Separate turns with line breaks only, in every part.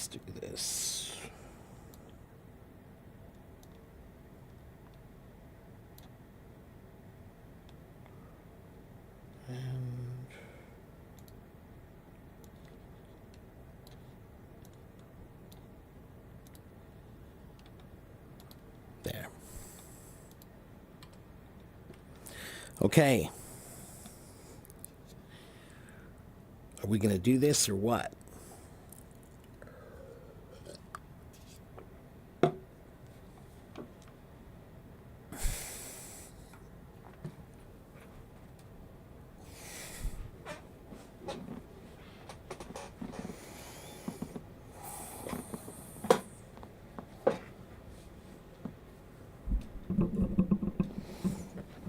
let's do this. And there. Okay. Are we going to do this or what?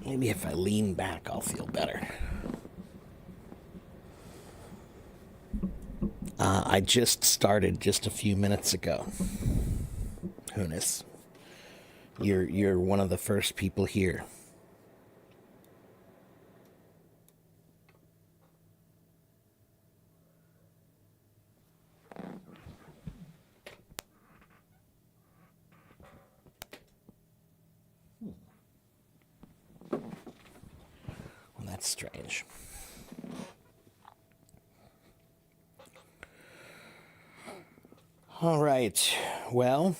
Maybe if I lean back, I'll feel better. I just started just a few minutes ago. Hunis, you're one of the first people here. Well, that's strange. All right. Well,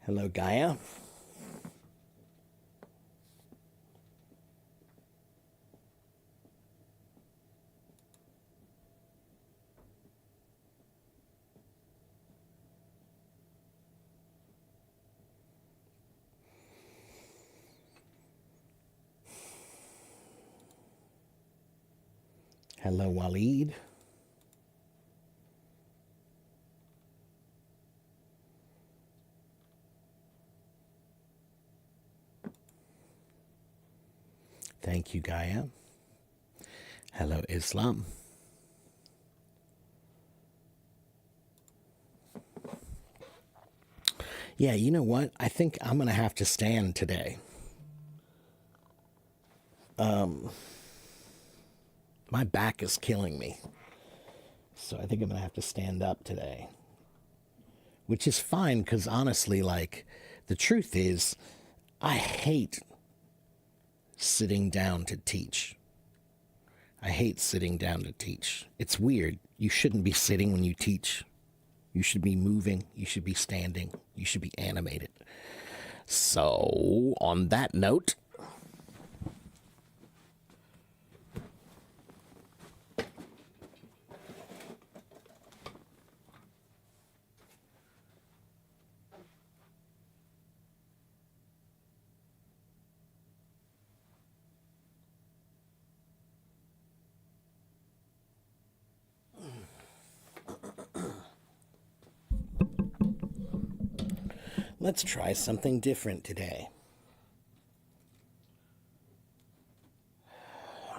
hello, Gaia. Hello, Waleed. Thank you, Gaia. Hello, Islam. Yeah, you know what? I think I'm going to have to stand today. My back is killing me. So I think I'm going to have to stand up today. Which is fine because honestly, like, the truth is, I hate sitting down to teach. I hate sitting down to teach. It's weird. You shouldn't be sitting when you teach. You should be moving. You should be standing. You should be animated. So, on that note, let's try something different today.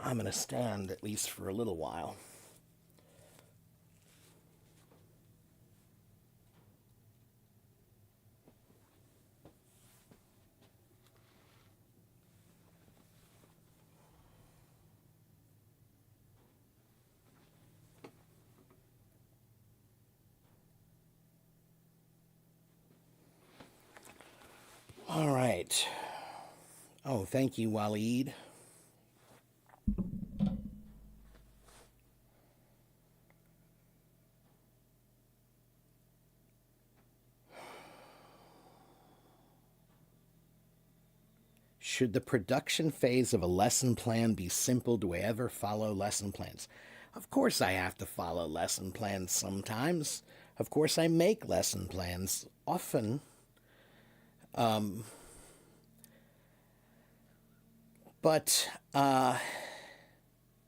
I'm going to stand at least for a little while. All right. Oh, thank you, Waleed. Should the production phase of a lesson plan be simple? Do I ever follow lesson plans? Of course I have to follow lesson plans sometimes. Of course I make lesson plans often. But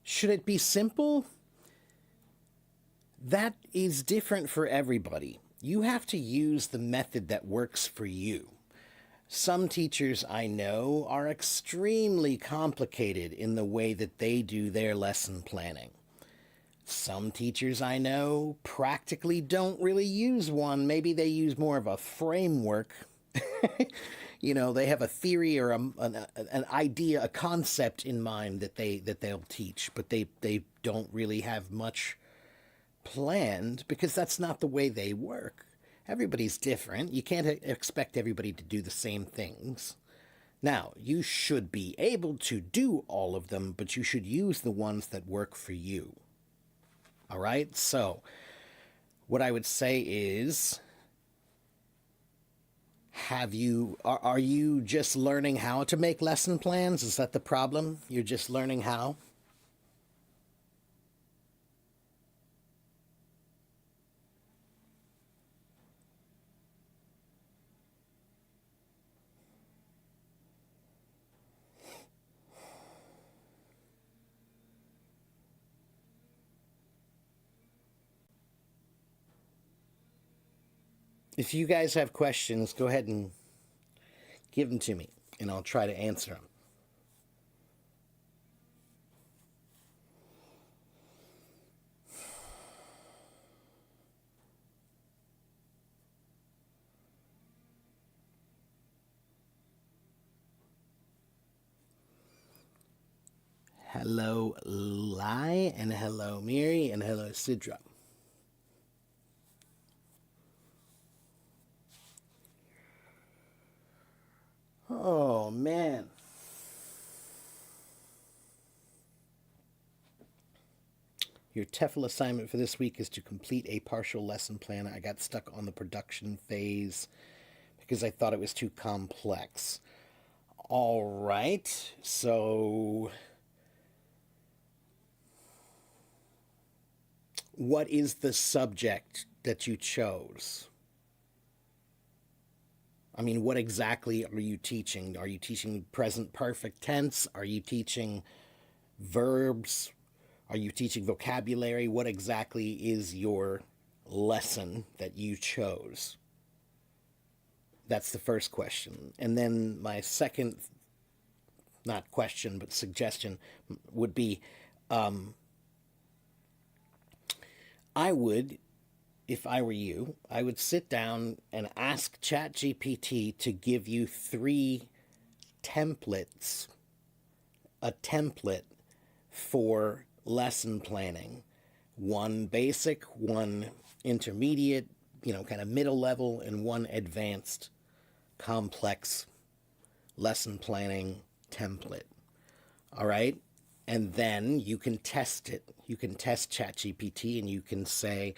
should it be simple? That is different for everybody. You have to use the method that works for you. Some teachers I know are extremely complicated in the way that they do their lesson planning. Some teachers I know practically don't really use one. Maybe they use more of a framework You know, they have a theory or an idea, a concept in mind that they'll teach, but they don't really have much planned because that's not the way they work. Everybody's different. You can't expect everybody to do the same things. Now, you should be able to do all of them, but you should use the ones that work for you. All right? So, what I would say is are you just learning how to make lesson plans? Is that the problem? You're just learning how? If you guys have questions, go ahead and give them to me, and I'll try to answer them. Hello, Lai, and hello, Miri, and hello, Sidra. Oh, man. Your TEFL assignment for this week is to complete a partial lesson plan. I got stuck on the production phase because I thought it was too complex. All right. So, what is the subject that you chose? I mean, what exactly are you teaching? Are you teaching present perfect tense? Are you teaching verbs? Are you teaching vocabulary? What exactly is your lesson that you chose? That's the first question. And then my second, not question, but suggestion would be I would, if I were you, I would sit down and ask ChatGPT to give you three templates, a template for lesson planning. One basic, one intermediate, kind of middle level, and one advanced, complex lesson planning template. All right? And then you can test it. You can test ChatGPT and you can say,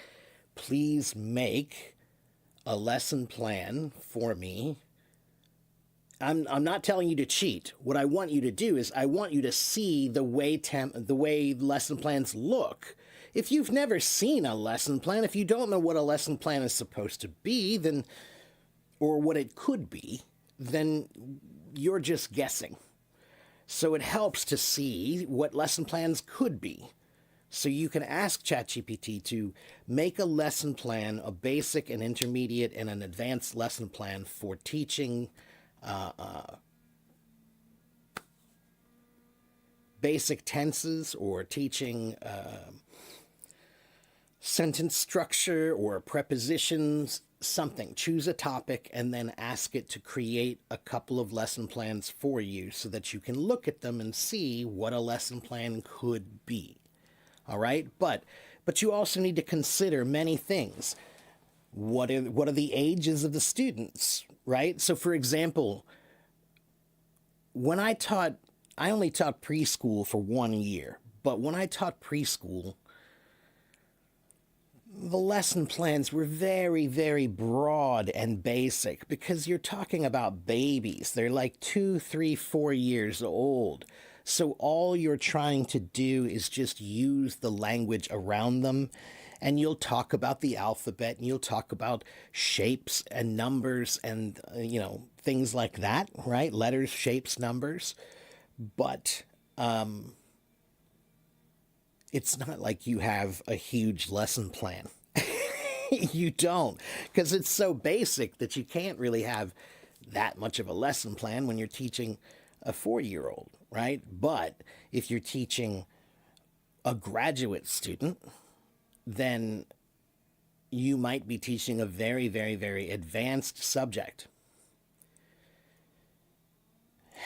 please make a lesson plan for me. I'm not telling you to cheat. What I want you to do is I want you to see the way lesson plans look. If you've never seen a lesson plan, if you don't know what a lesson plan is supposed to be, then or what it could be, then you're just guessing. So it helps to see what lesson plans could be. So you can ask ChatGPT to make a lesson plan, a basic, an intermediate, and an advanced lesson plan for teaching basic tenses or teaching sentence structure or prepositions, something. Choose a topic and then ask it to create a couple of lesson plans for you so that you can look at them and see what a lesson plan could be. All right? But you also need to consider many things. What are the ages of the students, right? So for example, when I only taught preschool for 1 year, but when I taught preschool, the lesson plans were very, very broad and basic because you're talking about babies. They're like 2, 3, 4 years old. So all you're trying to do is just use the language around them. And you'll talk about the alphabet and you'll talk about shapes and numbers and, things like that, right? Letters, shapes, numbers. But it's not like you have a huge lesson plan. You don't, because it's so basic that you can't really have that much of a lesson plan when you're teaching a 4-year-old, right? But if you're teaching a graduate student, then you might be teaching a very, very, very advanced subject.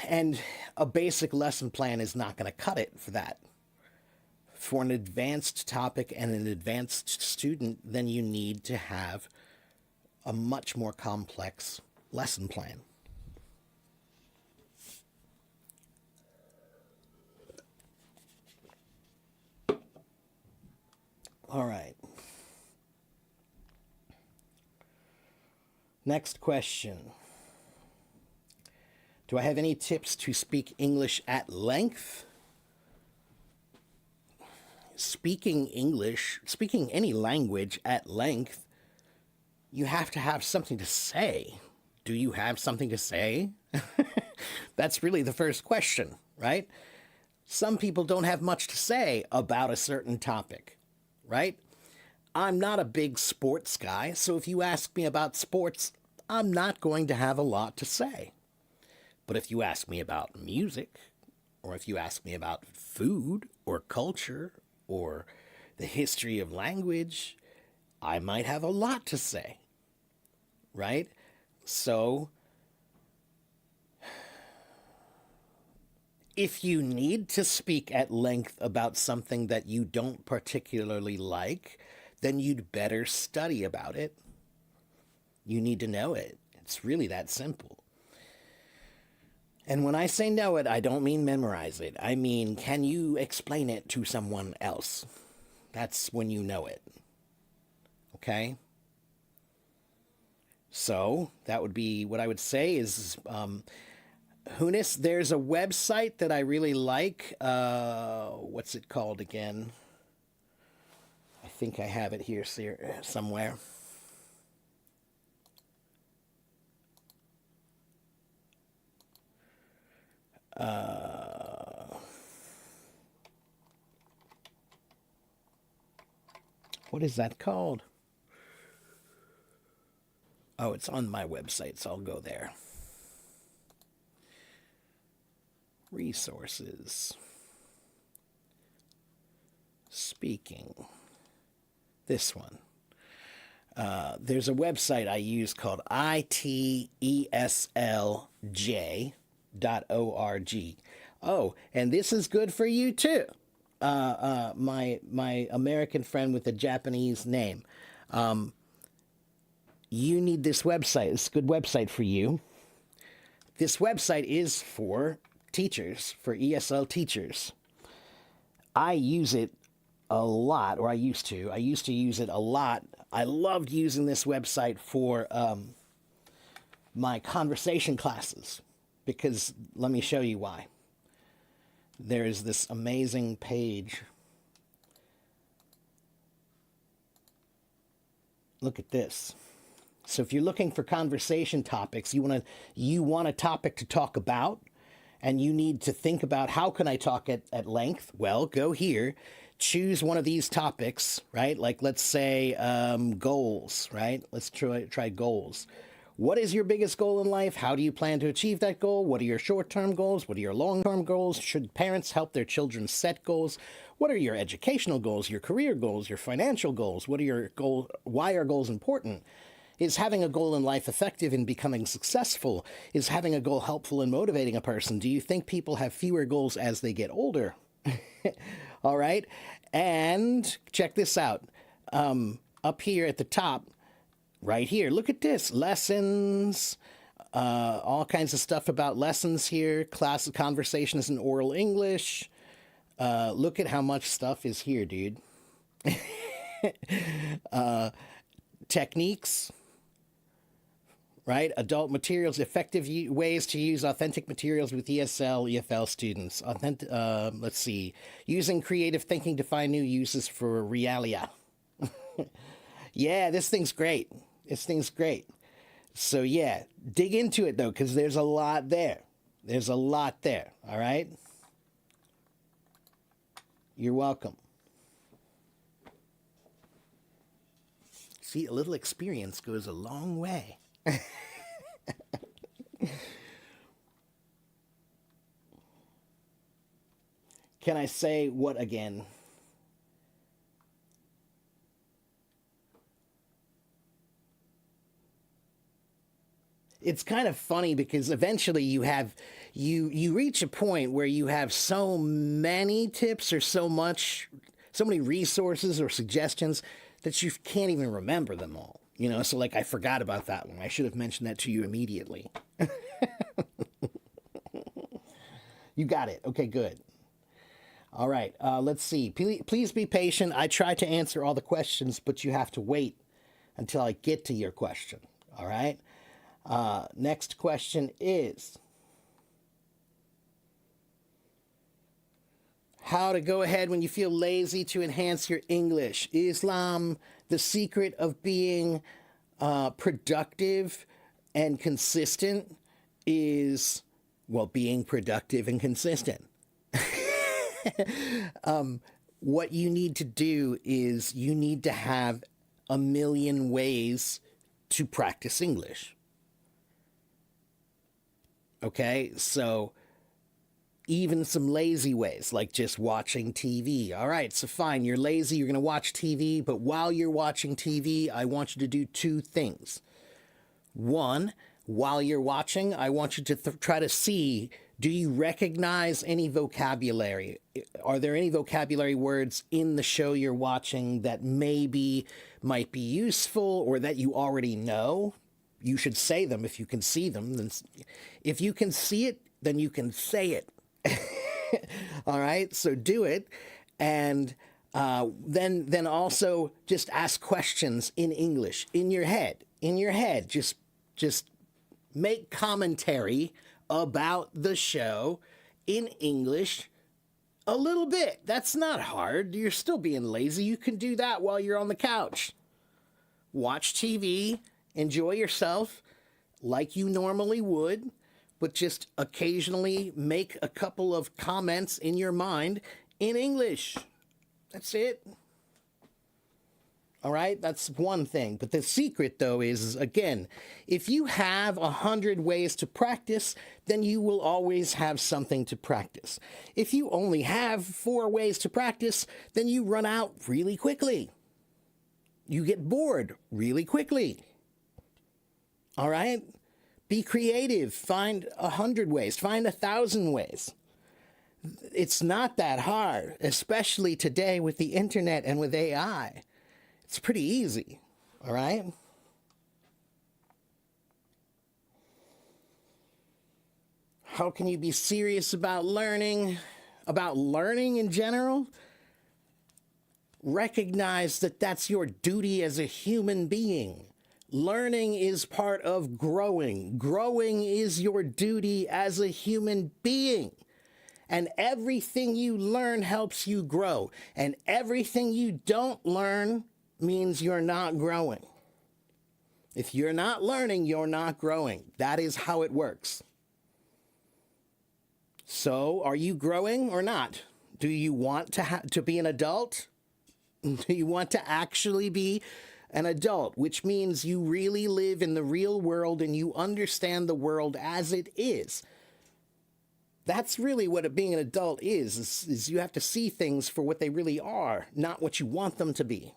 And a basic lesson plan is not going to cut it for that. For an advanced topic and an advanced student, then you need to have a much more complex lesson plan. All right. Next question. Do I have any tips to speak English at length? Speaking English, speaking any language at length, you have to have something to say. Do you have something to say? That's really the first question, right? Some people don't have much to say about a certain topic, right? I'm not a big sports guy, so if you ask me about sports, I'm not going to have a lot to say. But if you ask me about music, or if you ask me about food or culture or the history of language, I might have a lot to say, right? So, if you need to speak at length about something that you don't particularly like, then you'd better study about it. You need to know it. It's really that simple. And when I say know it, I don't mean memorize it. I mean, can you explain it to someone else? That's when you know it. Okay? So, that would be what I would say is, Hunis, there's a website that I really like. What's it called again? I think I have it here somewhere. What is that called? Oh, it's on my website, so I'll go there. Resources. Speaking. This one. There's a website I use called iteslj.org. Oh, and this is good for you too. My American friend with a Japanese name. You need this website. It's a good website for you. This website is for teachers, for ESL teachers. I use it a lot, or I used to. I used to use it a lot. I loved using this website for my conversation classes because let me show you why. There is this amazing page. Look at this. So if you're looking for conversation topics, you want a topic to talk about, and you need to think about how can I talk at length? Well, go here, choose one of these topics, right? Like let's say goals, right? Let's try goals. What is your biggest goal in life? How do you plan to achieve that goal? What are your short-term goals? What are your long-term goals? Should parents help their children set goals? What are your educational goals, your career goals, your financial goals? What are your goals? Why are goals important? Is having a goal in life effective in becoming successful? Is having a goal helpful in motivating a person? Do you think people have fewer goals as they get older? All right. And check this out. Up here at the top, right here, look at this. Lessons, all kinds of stuff about lessons here. Class conversations in oral English. Look at how much stuff is here, dude. Techniques. Right? Adult materials, effective ways to use authentic materials with ESL, EFL students. Let's see. Using creative thinking to find new uses for realia. Yeah, this thing's great. This thing's great. So yeah, dig into it though, because there's a lot there. There's a lot there. All right? You're welcome. See, a little experience goes a long way. Can I say what again? It's kind of funny because eventually you have you reach a point where you have so many tips or so many resources or suggestions that you can't even remember them all. You know, so like I forgot about that one. I should have mentioned that to you immediately. You got it. Okay, good. All right, let's see. Please be patient. I try to answer all the questions, but you have to wait until I get to your question. All right? Next question is how to go ahead when you feel lazy to enhance your English. Islam, the secret of being productive and consistent is, well, being productive and consistent. What you need to do is you need to have a million ways to practice English. Okay, so even some lazy ways, like just watching TV. All right, so fine, you're lazy, you're going to watch TV, but while you're watching TV, I want you to do two things. One, while you're watching, I want you to try to see, do you recognize any vocabulary? Are there any vocabulary words in the show you're watching that maybe might be useful or that you already know? You should say them if you can see them. Then, if you can see it, then you can say it. All right, so do it, and then also just ask questions in English in your head. In your head, just make commentary about the show in English a little bit. That's not hard. You're still being lazy. You can do that while you're on the couch. Watch TV, enjoy yourself like you normally would, but just occasionally make a couple of comments in your mind in English. That's it. All right, that's one thing. But the secret, though, is, again, if you have 100 ways to practice, then you will always have something to practice. If you only have 4 ways to practice, then you run out really quickly. You get bored really quickly. All right? Be creative. Find 100 ways. Find 1,000 ways. It's not that hard, especially today with the internet and with AI. It's pretty easy, all right? How can you be serious about learning? About learning in general? Recognize that that's your duty as a human being. Learning is part of growing. Growing is your duty as a human being. And everything you learn helps you grow. And everything you don't learn means you're not growing. If you're not learning, you're not growing. That is how it works. So, are you growing or not? Do you want to be an adult? Do you want to actually be an adult, which means you really live in the real world and you understand the world as it is? That's really what being an adult is you have to see things for what they really are, not what you want them to be.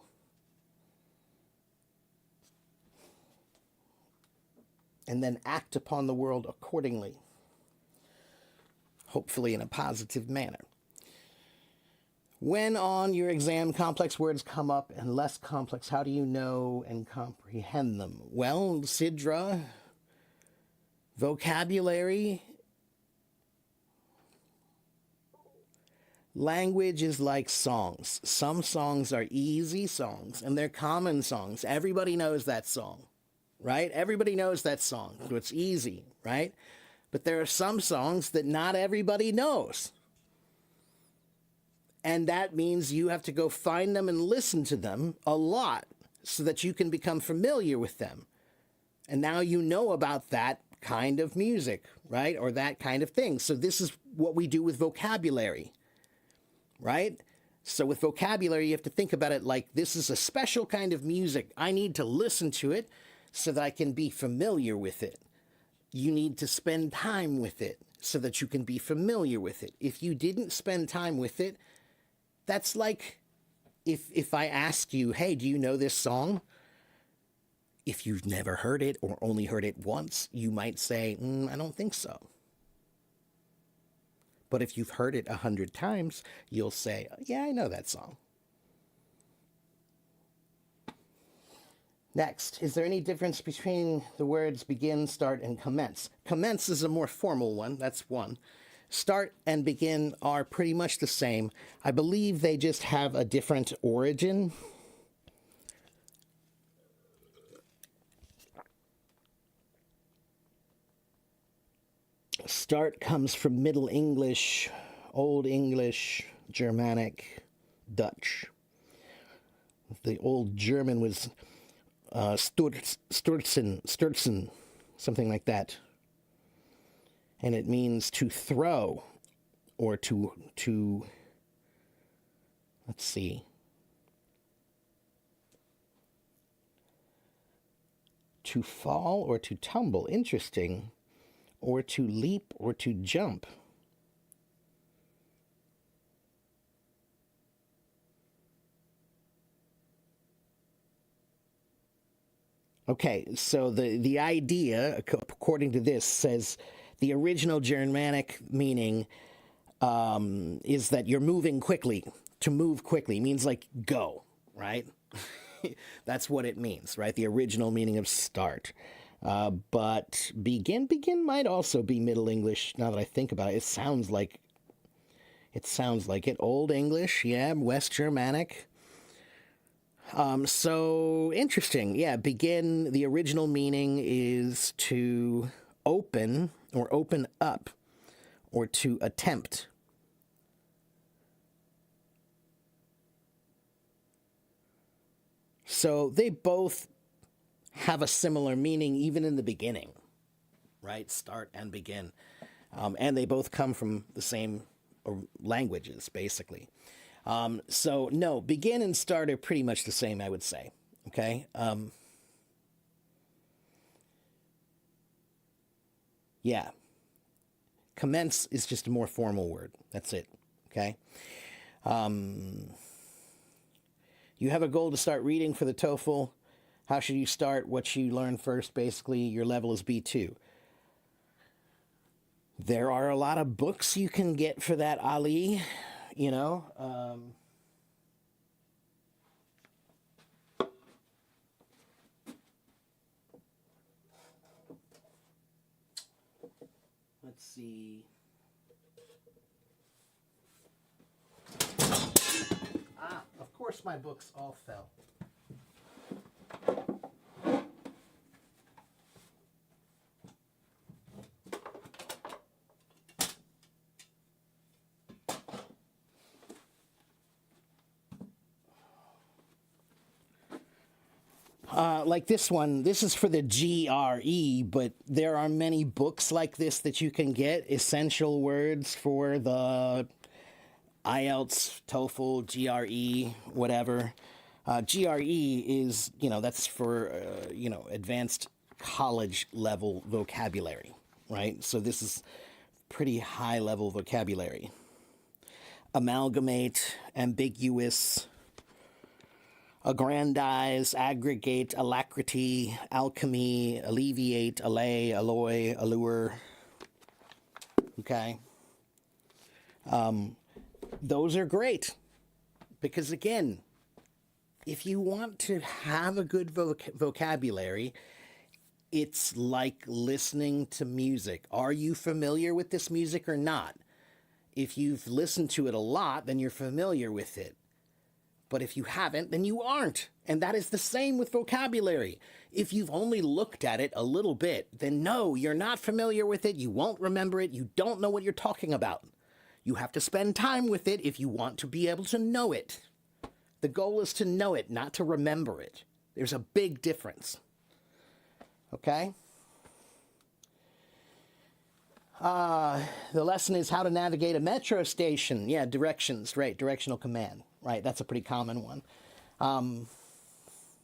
And then act upon the world accordingly, hopefully in a positive manner. When on your exam complex words come up and less complex, how do you know and comprehend them? Well, Sidra, vocabulary, language is like songs. Some songs are easy songs and they're common songs. Everybody knows that song. Right? Everybody knows that song, so it's easy, right? But there are some songs that not everybody knows. And that means you have to go find them and listen to them a lot so that you can become familiar with them. And now you know about that kind of music, right? Or that kind of thing. So this is what we do with vocabulary, right? So with vocabulary, you have to think about it like this is a special kind of music. I need to listen to it so that I can be familiar with it. You need to spend time with it so that you can be familiar with it. If you didn't spend time with it, that's like if I ask you, hey, do you know this song? If you've never heard it or only heard it once, you might say, I don't think so. But if you've heard it 100 times, you'll say, yeah, I know that song. Next, is there any difference between the words begin, start, and commence? Commence is a more formal one. That's one. Start and begin are pretty much the same. I believe they just have a different origin. Start comes from Middle English, Old English, Germanic, Dutch. The old German was Stürzen, something like that. And it means to throw or to let's see. To fall or to tumble, interesting. Or to leap or to jump. Okay, so the idea, according to this, says the original Germanic meaning is that you're moving quickly. To move quickly means like go, right? That's what it means, right? The original meaning of start. But begin might also be Middle English. Now that I think about it, it sounds like it. Old English, yeah, West Germanic. So interesting. Yeah, begin, the original meaning is to open or open up or to attempt. So they both have a similar meaning even in the beginning, right? Start and begin. And they both come from the same languages, basically. So, no, begin and start are pretty much the same, I would say. Okay? Yeah. Commence is just a more formal word. That's it. Okay? You have a goal to start reading for the TOEFL. How should you start? What should you learn first? Basically, your level is B2. There are a lot of books you can get for that, Ali. You know, let's see. Of course my books all fell. Like this one, this is for the GRE, but there are many books like this that you can get. Essential words for the IELTS, TOEFL, GRE, whatever. GRE is, that's for, advanced college level vocabulary, right? So this is pretty high level vocabulary. Amalgamate, ambiguous, aggrandize, aggregate, alacrity, alchemy, alleviate, allay, alloy, allure. Okay. Those are great because, again, if you want to have a good vocabulary, it's like listening to music. Are you familiar with this music or not? If you've listened to it a lot, then you're familiar with it. But if you haven't, then you aren't. And that is the same with vocabulary. If you've only looked at it a little bit, then no, you're not familiar with it. You won't remember it. You don't know what you're talking about. You have to spend time with it if you want to be able to know it. The goal is to know it, not to remember it. There's a big difference. Okay? The lesson is how to navigate a metro station. Yeah, directions, right, directional command. Right, that's a pretty common one.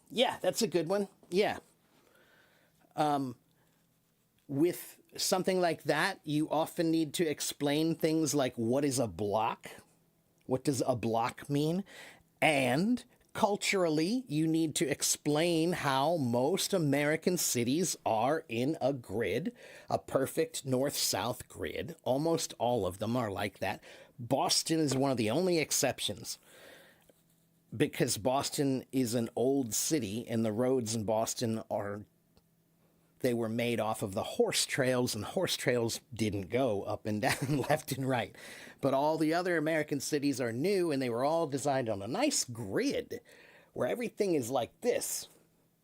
Yeah, that's a good one. Yeah. With something like that, you often need to explain things like what is a block? What does a block mean? And Culturally, you need to explain how most American cities are in a grid, a perfect north south grid. Almost all of them are like that. Boston is one of the only exceptions because Boston is an old city and the roads in Boston are they were made off of the horse trails, and horse trails didn't go up and down, left and right. But all the other American cities are new, and they were all designed on a nice grid where everything is like this,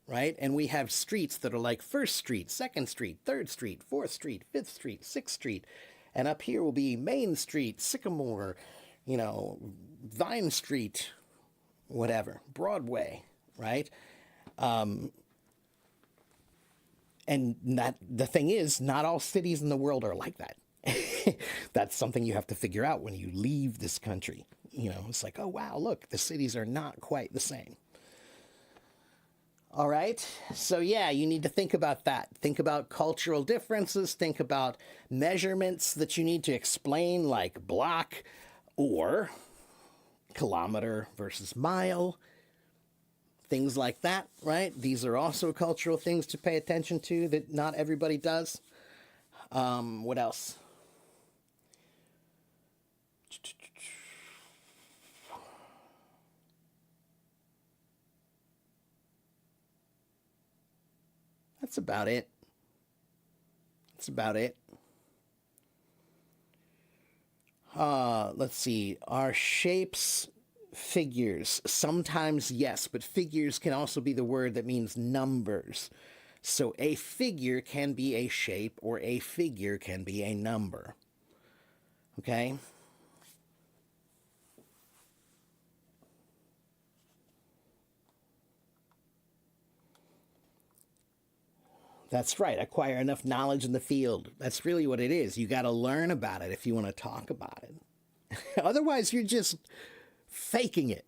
right? And we have streets that are like First Street, Second Street, Third Street, Fourth Street, Fifth Street, Sixth Street. And up here will be Main Street, Sycamore, Vine Street, whatever, Broadway, right? And the thing is, not all cities in the world are like that. That's something you have to figure out when you leave this country. It's like, oh, wow, look, the cities are not quite the same. All right. So, yeah, you need to think about that. Think about cultural differences. Think about measurements that you need to explain, like block or kilometer versus mile. Things like that, right? These are also cultural things to pay attention to that not everybody does. What else? That's about it. That's about it. Let's see. Are shapes figures? Sometimes yes, but figures can also be the word that means numbers. So a figure can be a shape or a figure can be a number. Okay? That's right. Acquire enough knowledge in the field. That's really what it is. You got to learn about it if you want to talk about it. Otherwise, you're just faking it.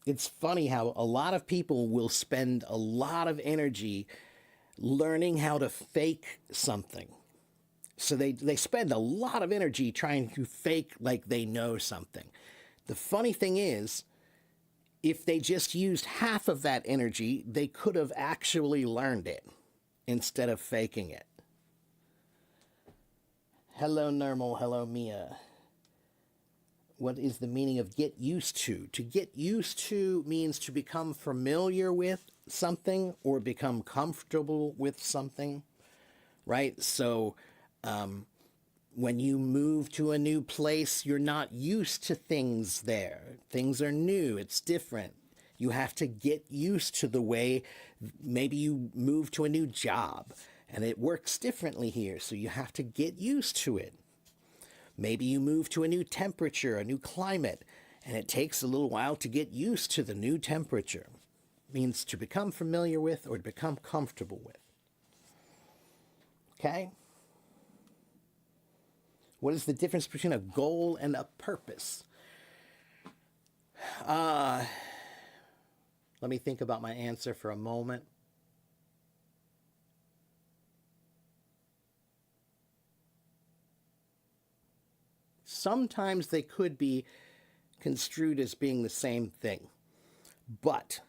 It's funny how a lot of people will spend a lot of energy learning how to fake something. So they spend a lot of energy trying to fake like they know something. The funny thing is, if they just used half of that energy, they could have actually learned it instead of faking it. Hello, Nermal. Hello, Mia. What is the meaning of get used to? To get used to means to become familiar with something or become comfortable with something, right? So when you move to a new place, you're not used to things there. Things are new. It's different. You have to get used to the way maybe you move to a new job and it works differently here. So you have to get used to it. Maybe you move to a new temperature, a new climate, and it takes a little while to get used to the new temperature. It means to become familiar with or to become comfortable with. Okay? What is the difference between a goal and a purpose? Let me think about my answer for a moment. Sometimes they could be construed as being the same thing. But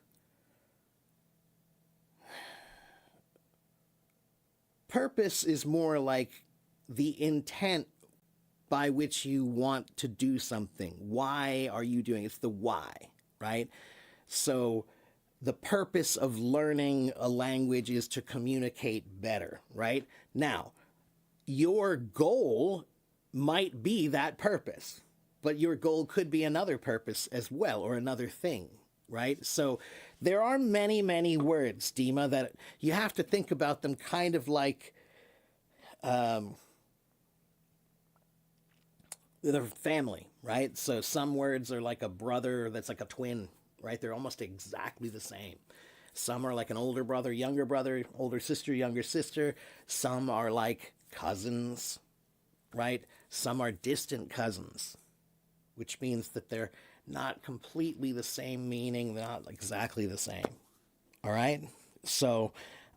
purpose is more like the intent by which you want to do something. Why are you doing it? It's the why, right? So the purpose of learning a language is to communicate better, right? Now, your goal might be that purpose, but your goal could be another purpose as well, or another thing, right? So there are many, many words, Dima, that you have to think about them kind of like the family, right? So some words are like a brother that's like a twin, right? They're almost exactly the same. Some are like an older brother, older sister, younger sister. Some are like cousins, right? Some are distant cousins, which means that they're not completely the same meaning, they're not exactly the same. All right? So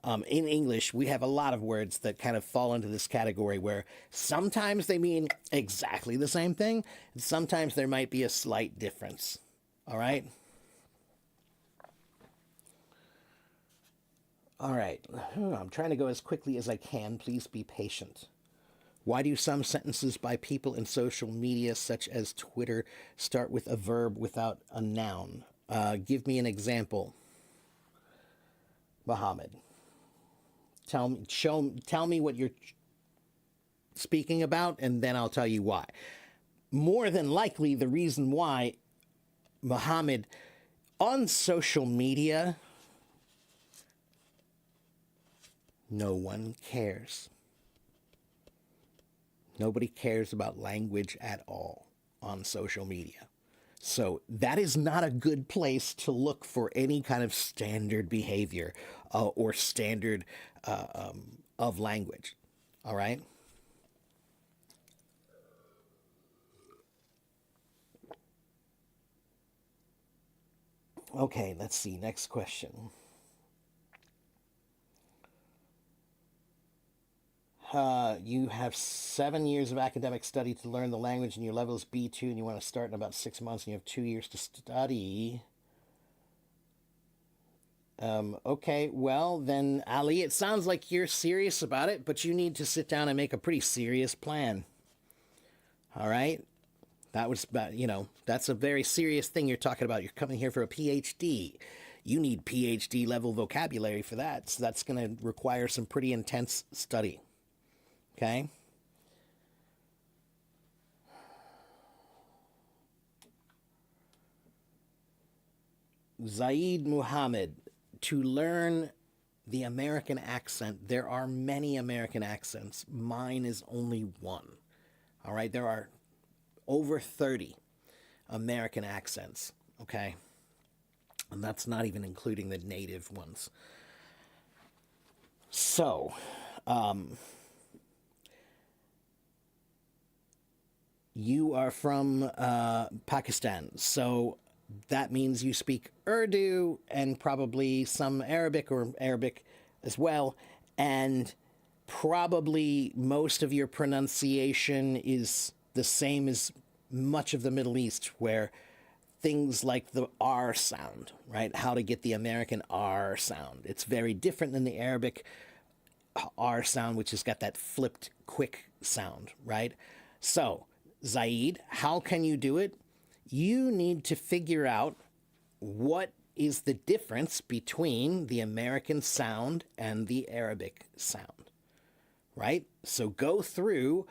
In English, we have a lot of words that kind of fall into this category where sometimes they mean exactly the same thing, and sometimes there might be a slight difference. All right? All right. I'm trying to go as quickly as I can. Please be patient. Why do some sentences by people in social media, such as Twitter, start with a verb without a noun? Give me an example, Muhammad. Tell me what you're speaking about, and then I'll tell you why. More than likely, the reason why, Muhammad, on social media, no one cares. Nobody cares about language at all on social media. So that is not a good place to look for any kind of standard behavior or standard of language. All right? Okay, let's see. Next question. You have 7 years of academic study to learn the language, and your level is B2, and you want to start in about 6 months, and you have 2 years to study. Okay, well, then, Ali, it sounds like you're serious about it, but you need to sit down and make a pretty serious plan. All right? That was about, that's a very serious thing you're talking about. You're coming here for a PhD. You need PhD level vocabulary for that. So that's going to require some pretty intense study. Okay? Zaid Muhammad, to learn the American accent, there are many American accents. Mine is only one. All right? There are over 30 American accents. Okay? And that's not even including the native ones. So, you are from Pakistan, so that means you speak Urdu and probably some Arabic or Arabic as well, and probably most of your pronunciation is the same as much of the Middle East, where things like the R sound, right? How to get the American R sound. It's very different than the Arabic R sound, which has got that flipped quick sound, right? So, Zaid, how can you do it? You need to figure out what is the difference between the American sound and the Arabic sound, right? So go through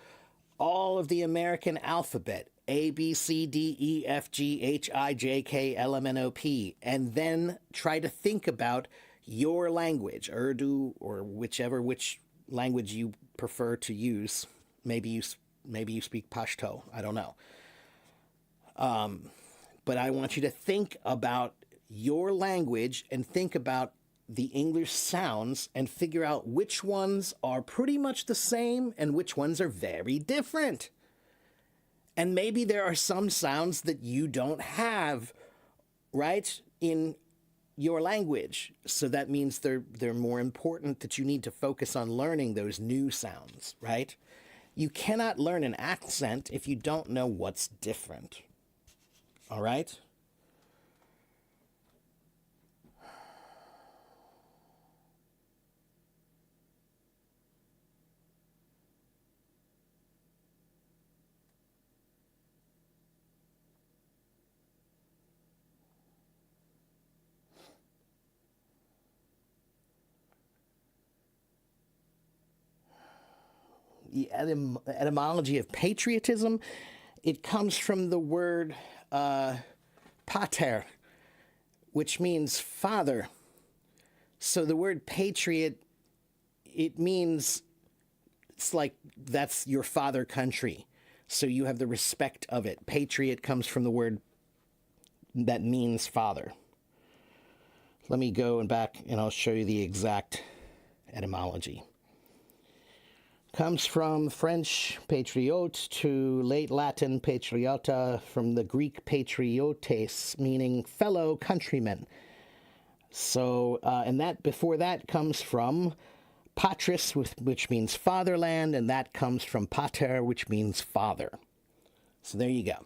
all of the American alphabet, A, B, C, D, E, F, G, H, I, J, K, L, M, N, O, P, and then try to think about your language, Urdu or which language you prefer to use. Maybe you speak Pashto. I don't know. But I want you to think about your language and think about the English sounds and figure out which ones are pretty much the same and which ones are very different. And maybe there are some sounds that you don't have, right, in your language. So that means they're more important, that you need to focus on learning those new sounds, right? You cannot learn an accent if you don't know what's different. All right? The etymology of patriotism, it comes from the word pater, which means father. So the word patriot, it means, it's like that's your father country. So you have the respect of it. Patriot comes from the word that means father. Let me go and back and I'll show you the exact etymology. Comes from French patriote to late Latin patriota, from the Greek patriotes, meaning fellow countrymen. So, and that before that comes from patris, which means fatherland, and that comes from pater, which means father. So there you go.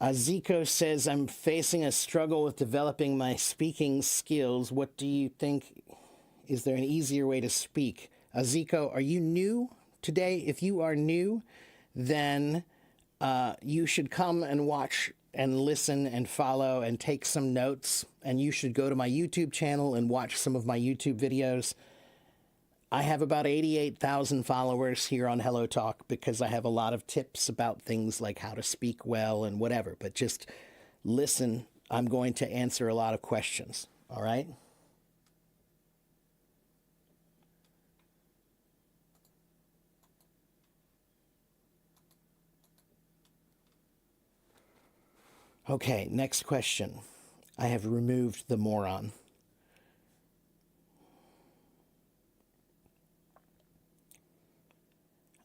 Zico says, I'm facing a struggle with developing my speaking skills. What do you think? Is there an easier way to speak? Zico, are you new today? If you are new, then you should come and watch and listen and follow and take some notes. And you should go to my YouTube channel and watch some of my YouTube videos. I have about 88,000 followers here on Hello Talk because I have a lot of tips about things like how to speak well and whatever. But just listen. I'm going to answer a lot of questions. All right? Okay, next question. I have removed the moron.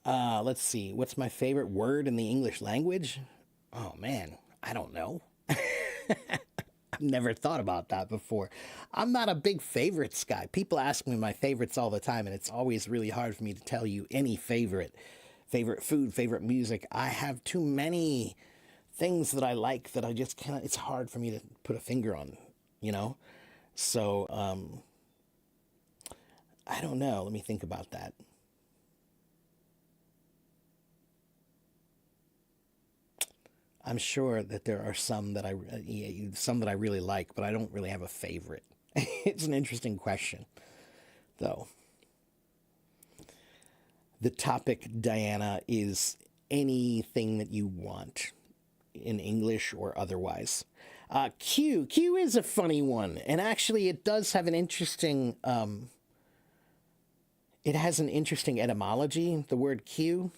Let's see. What's my favorite word in the English language? Oh, man. I don't know. I've never thought about that before. I'm not a big favorites guy. People ask me my favorites all the time, and it's always really hard for me to tell you any favorite. Favorite food, favorite music. I have too many things that I like that I just can't. It's hard for me to put a finger on, you know? So, I don't know. Let me think about that. I'm sure that there are some that I really like, but I don't really have a favorite. It's an interesting question, though. The topic, Diana, is anything that you want in English or otherwise. Q is a funny one, and actually, it does have an interesting. It has an interesting etymology. The word Q.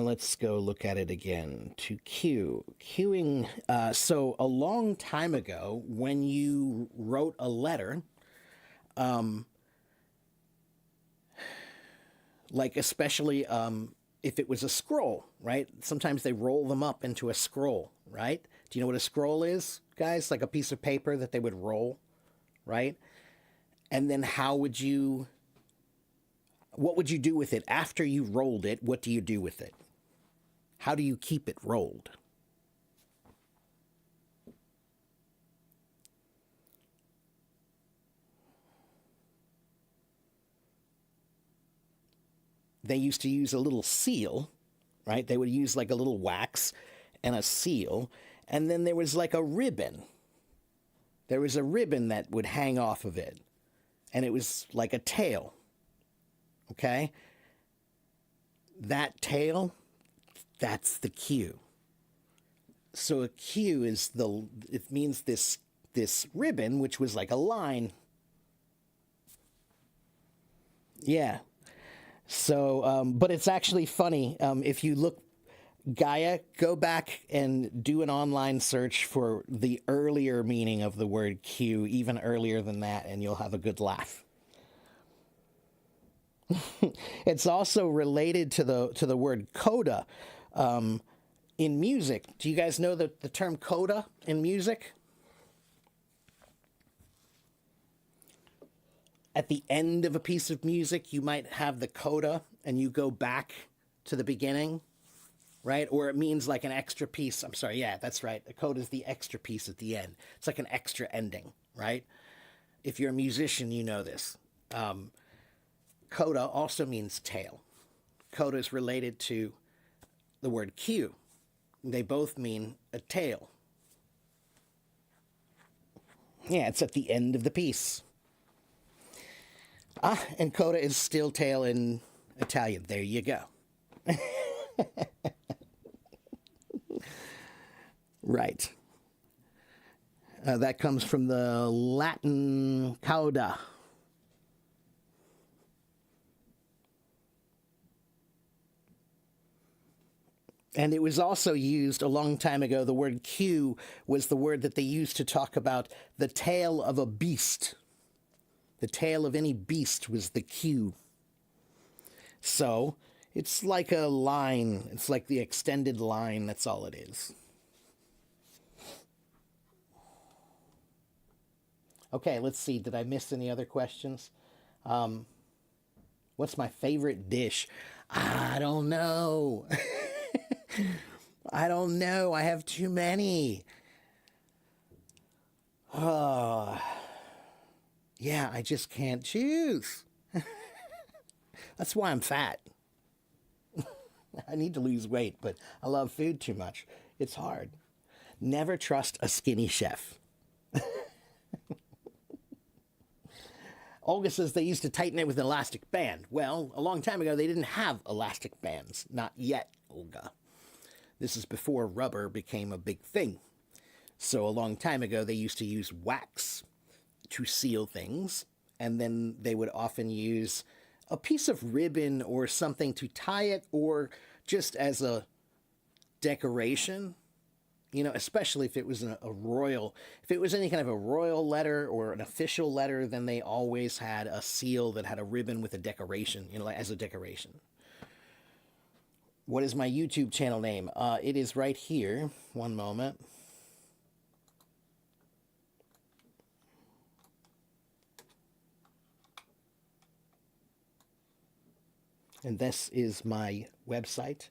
Let's go look at it again. To queue. Queuing. So, a long time ago, when you wrote a letter, like especially if it was a scroll, right? Sometimes they roll them up into a scroll, right? Do you know what a scroll is, guys? Like a piece of paper that they would roll, right? And then what would you do with it after you rolled it? What do you do with it? How do you keep it rolled? They used to use a little seal, right? They would use like a little wax and a seal. And then there was like a ribbon. There was a ribbon that would hang off of it. And it was like a tail. Okay? That tail, that's the Q. So a Q it means this ribbon, which was like a line. Yeah. So, but it's actually funny. If you look, Gaia, go back and do an online search for the earlier meaning of the word Q, even earlier than that, and you'll have a good laugh. It's also related to the word coda in music. Do you guys know the term coda in music? At the end of a piece of music, you might have the coda and you go back to the beginning, right? Or it means like an extra piece. I'm sorry, yeah, that's right. A coda is the extra piece at the end. It's like an extra ending, right? If you're a musician, you know this. Coda also means tail. Coda is related to the word cue. They both mean a tail. Yeah, it's at the end of the piece. And coda is still tail in Italian. There you go. Right. That comes from the Latin cauda. And it was also used a long time ago. The word Q was the word that they used to talk about the tail of a beast. The tail of any beast was the Q. So it's like a line. It's like the extended line. That's all it is. Okay, let's see. Did I miss any other questions? What's my favorite dish? I don't know. I don't know. I have too many. Yeah, I just can't choose. That's why I'm fat. I need to lose weight, but I love food too much. It's hard. Never trust a skinny chef. Olga says they used to tighten it with an elastic band. Well, a long time ago, they didn't have elastic bands. Not yet, Olga. This is before rubber became a big thing. So a long time ago, they used to use wax to seal things, and then they would often use a piece of ribbon or something to tie it, or just as a decoration. You know, especially if it was a royal, if it was any kind of a royal letter or an official letter, then they always had a seal that had a ribbon with a decoration, you know, like as a decoration. What is my YouTube channel name? It is right here. One moment. And this is my website.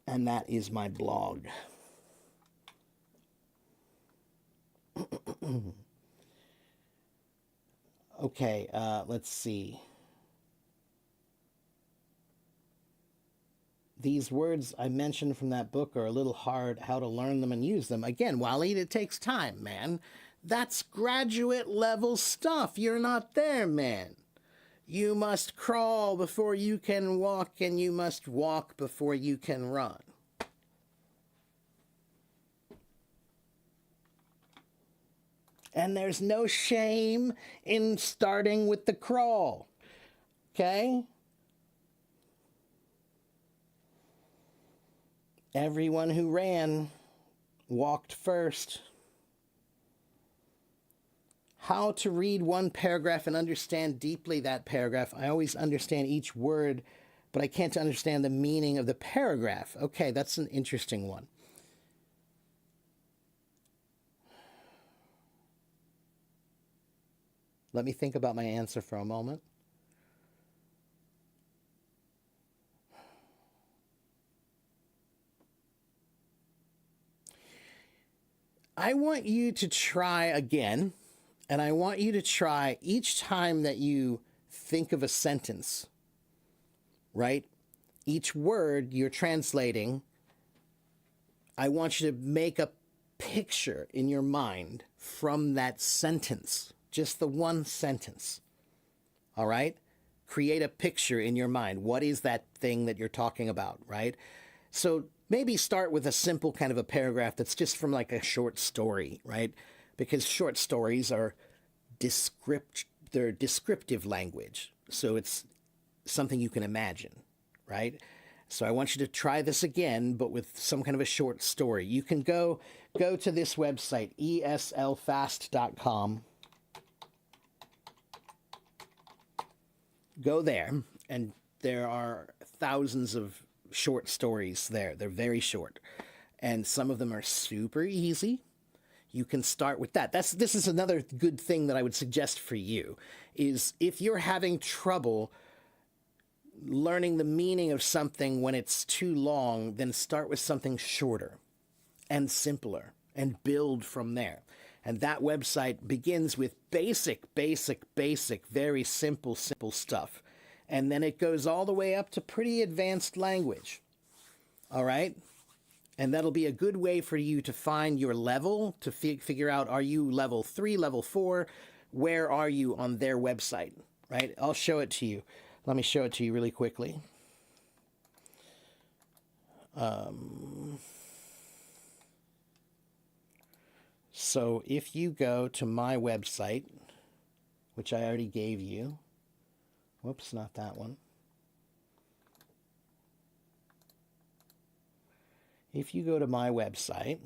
And that is my blog. Okay, let's see. These words I mentioned from that book are a little hard how to learn them and use them. Again, Waleed, it takes time, man. That's graduate level stuff. You're not there, man. You must crawl before you can walk, and you must walk before you can run. And there's no shame in starting with the crawl. Okay? Everyone who ran walked first. How to read one paragraph and understand deeply that paragraph. I always understand each word, but I can't understand the meaning of the paragraph. Okay, that's an interesting one. Let me think about my answer for a moment. I want you to try again, and I want you to try each time that you think of a sentence, right? Each word you're translating, I want you to make a picture in your mind from that sentence, just the one sentence. All right? Create a picture in your mind. What is that thing that you're talking about, right? So maybe start with a simple kind of a paragraph that's just from like a short story, right? Because short stories are they're descriptive language. So it's something you can imagine, right? So I want you to try this again, but with some kind of a short story. You can go to this website, eslfast.com. Go there, and there are thousands of short stories there. They're very short, and some of them are super easy. You can start with that. This is another good thing that I would suggest for you, is if you're having trouble learning the meaning of something when it's too long, then start with something shorter and simpler and build from there. And that website begins with basic, very simple stuff. And then it goes all the way up to pretty advanced language. All right? And that'll be a good way for you to find your level, to figure out, are you level 3, level 4? Where are you on their website, right? I'll show it to you. Let me show it to you really quickly. So if you go to my website, which I already gave you, whoops, not that one. If you go to my website,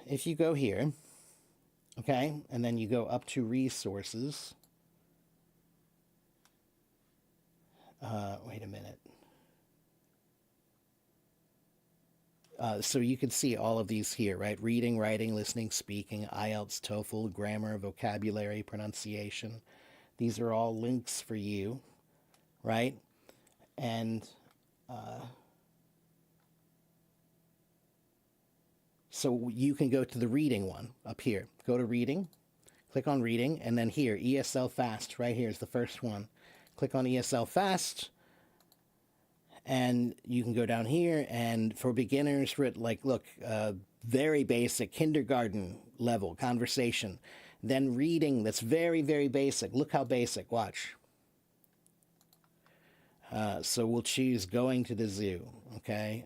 if you go here, okay, and then you go up to resources. Wait a minute. So you can see all of these here, right? Reading, writing, listening, speaking, IELTS, TOEFL, grammar, vocabulary, pronunciation. These are all links for you, right? And so you can go to the reading one up here. Go to reading, click on reading, and then here, ESL Fast, right here is the first one. Click on ESL Fast, and you can go down here, and for beginners, like, look, very basic kindergarten level conversation. Then reading, that's very, very basic. Look how basic, watch. So we'll choose going to the zoo, okay?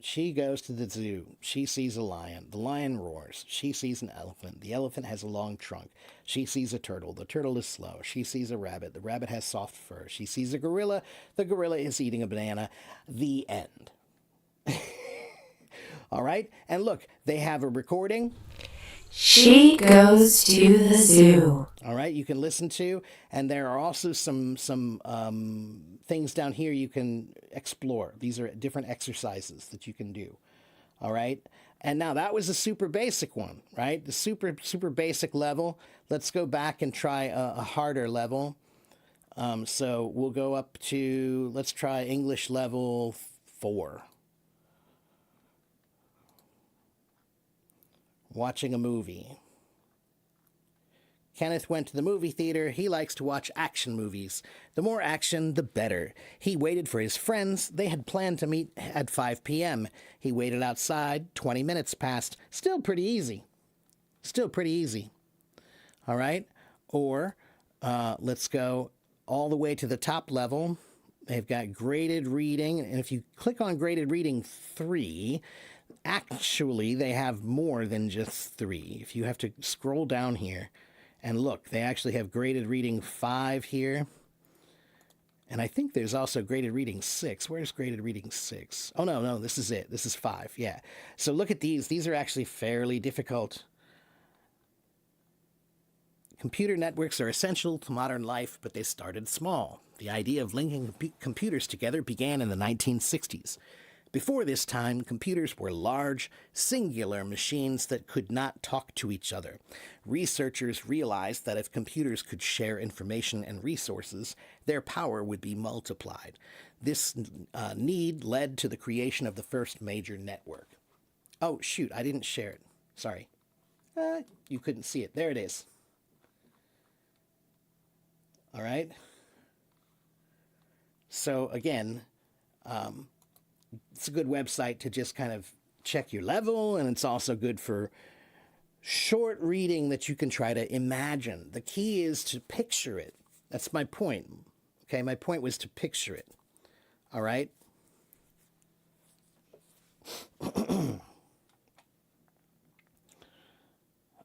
She goes to the zoo. She sees a lion. The lion roars. She sees an elephant. The elephant has a long trunk. She sees a turtle. The turtle is slow. She sees a rabbit. The rabbit has soft fur. She sees a gorilla. The gorilla is eating a banana. The end. All right? And look, they have a recording.
She goes to the zoo.
All right, you can listen to, and there are also some things down here you can explore. These are different exercises that you can do. All right, and now that was a super basic one, right? The super basic level. Let's go back and try a harder level. So we'll go up to, let's try English level 4. Watching a movie. Kenneth went to the movie theater. He likes to watch action movies. The more action, the better. He waited for his friends. They had planned to meet at 5 p.m. He waited outside. 20 minutes passed. Still pretty easy. Still pretty easy. All right? Or let's go all the way to the top level. They've got graded reading. And if you click on graded reading 3, actually, they have more than just 3. If you have to scroll down here and look, they actually have graded reading 5 here. And I think there's also graded reading 6. Where's graded reading 6? Oh, no, this is it. This is 5, yeah. So look at these. These are actually fairly difficult. Computer networks are essential to modern life, but they started small. The idea of linking computers together began in the 1960s. Before this time, computers were large, singular machines that could not talk to each other. Researchers realized that if computers could share information and resources, their power would be multiplied. This need led to the creation of the first major network. Oh, shoot, I didn't share it. Sorry. You couldn't see it. There it is. All right. So, again, it's a good website to just kind of check your level, and it's also good for short reading that you can try to imagine. The key is to picture it. That's my point. Okay, my point was to picture it. All right?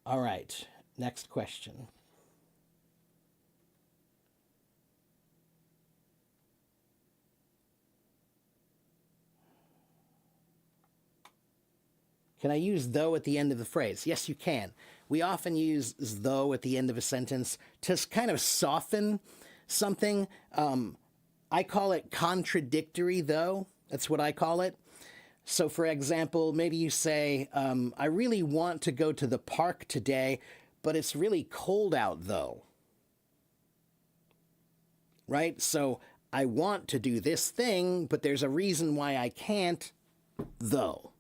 All right, next question. Can I use though at the end of the phrase? Yes, you can. We often use though at the end of a sentence to kind of soften something. I call it contradictory though. That's what I call it. So, for example, maybe you say, I really want to go to the park today, but it's really cold out though. Right? So, I want to do this thing, but there's a reason why I can't though.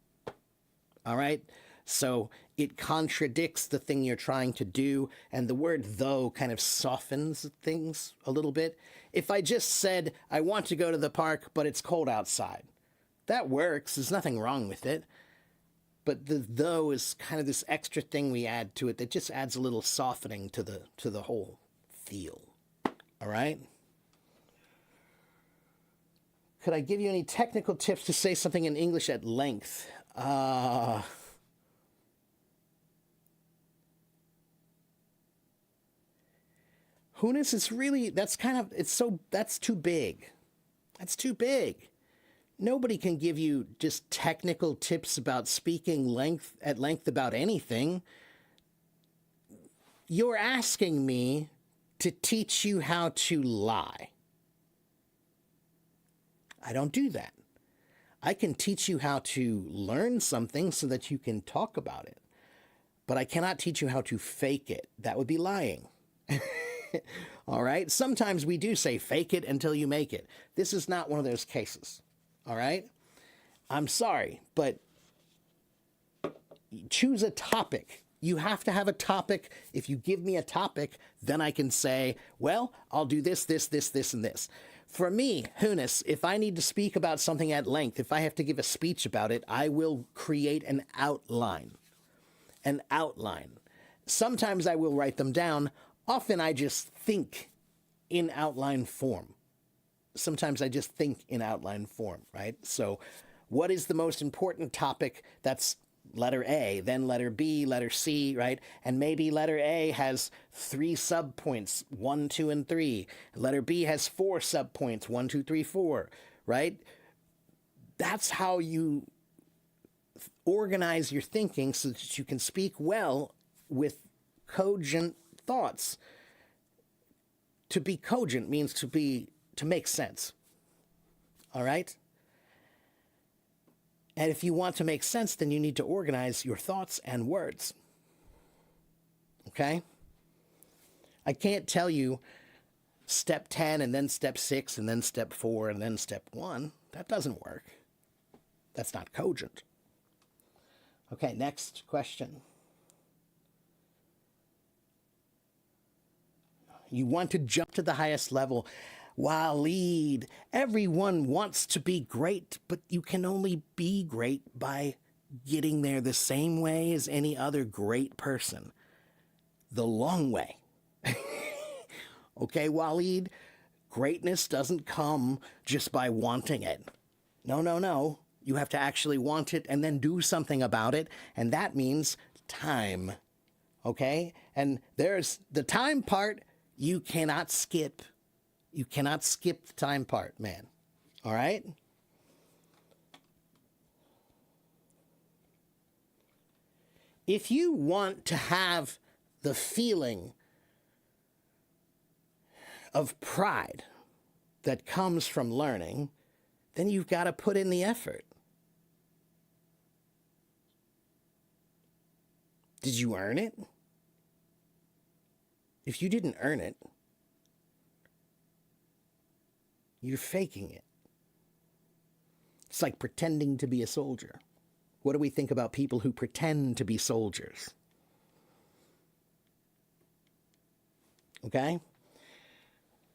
All right? So it contradicts the thing you're trying to do, and the word though kind of softens things a little bit. If I just said, I want to go to the park, but it's cold outside, that works. There's nothing wrong with it. But the though is kind of this extra thing we add to it that just adds a little softening to the whole feel. All right? Could I give you any technical tips to say something in English at length? Hunis is really, that's too big. That's too big. Nobody can give you just technical tips about speaking at length about anything. You're asking me to teach you how to lie. I don't do that. I can teach you how to learn something so that you can talk about it. But I cannot teach you how to fake it. That would be lying. All right? Sometimes we do say fake it until you make it. This is not one of those cases. All right? I'm sorry, but choose a topic. You have to have a topic. If you give me a topic, then I can say, well, I'll do this, this, this, this, and this. For me, Hunis, if I need to speak about something at length, if I have to give a speech about it, I will create an outline. An outline. Sometimes I will write them down. Often I just think in outline form. Sometimes I just think in outline form, right? So what is the most important topic? That's letter A, then letter B, letter C, right? And maybe letter A has 3 subpoints, 1, 2, and 3. Letter B has 4 subpoints, 1, 2, 3, 4, right? That's how you organize your thinking so that you can speak well with cogent thoughts. To be cogent means to make sense. All right? And if you want to make sense, then you need to organize your thoughts and words. Okay? I can't tell you step 10 and then step 6 and then step 4 and then step 1. That doesn't work. That's not cogent. Okay, next question. You want to jump to the highest level. Waleed, everyone wants to be great, but you can only be great by getting there the same way as any other great person. The long way. Okay, Waleed? Greatness doesn't come just by wanting it. No, no, no. You have to actually want it and then do something about it, and that means time. Okay? And there's the time part you cannot skip. You cannot skip the time part, man. All right? If you want to have the feeling of pride that comes from learning, then you've got to put in the effort. Did you earn it? If you didn't earn it, you're faking it. It's like pretending to be a soldier. What do we think about people who pretend to be soldiers? Okay?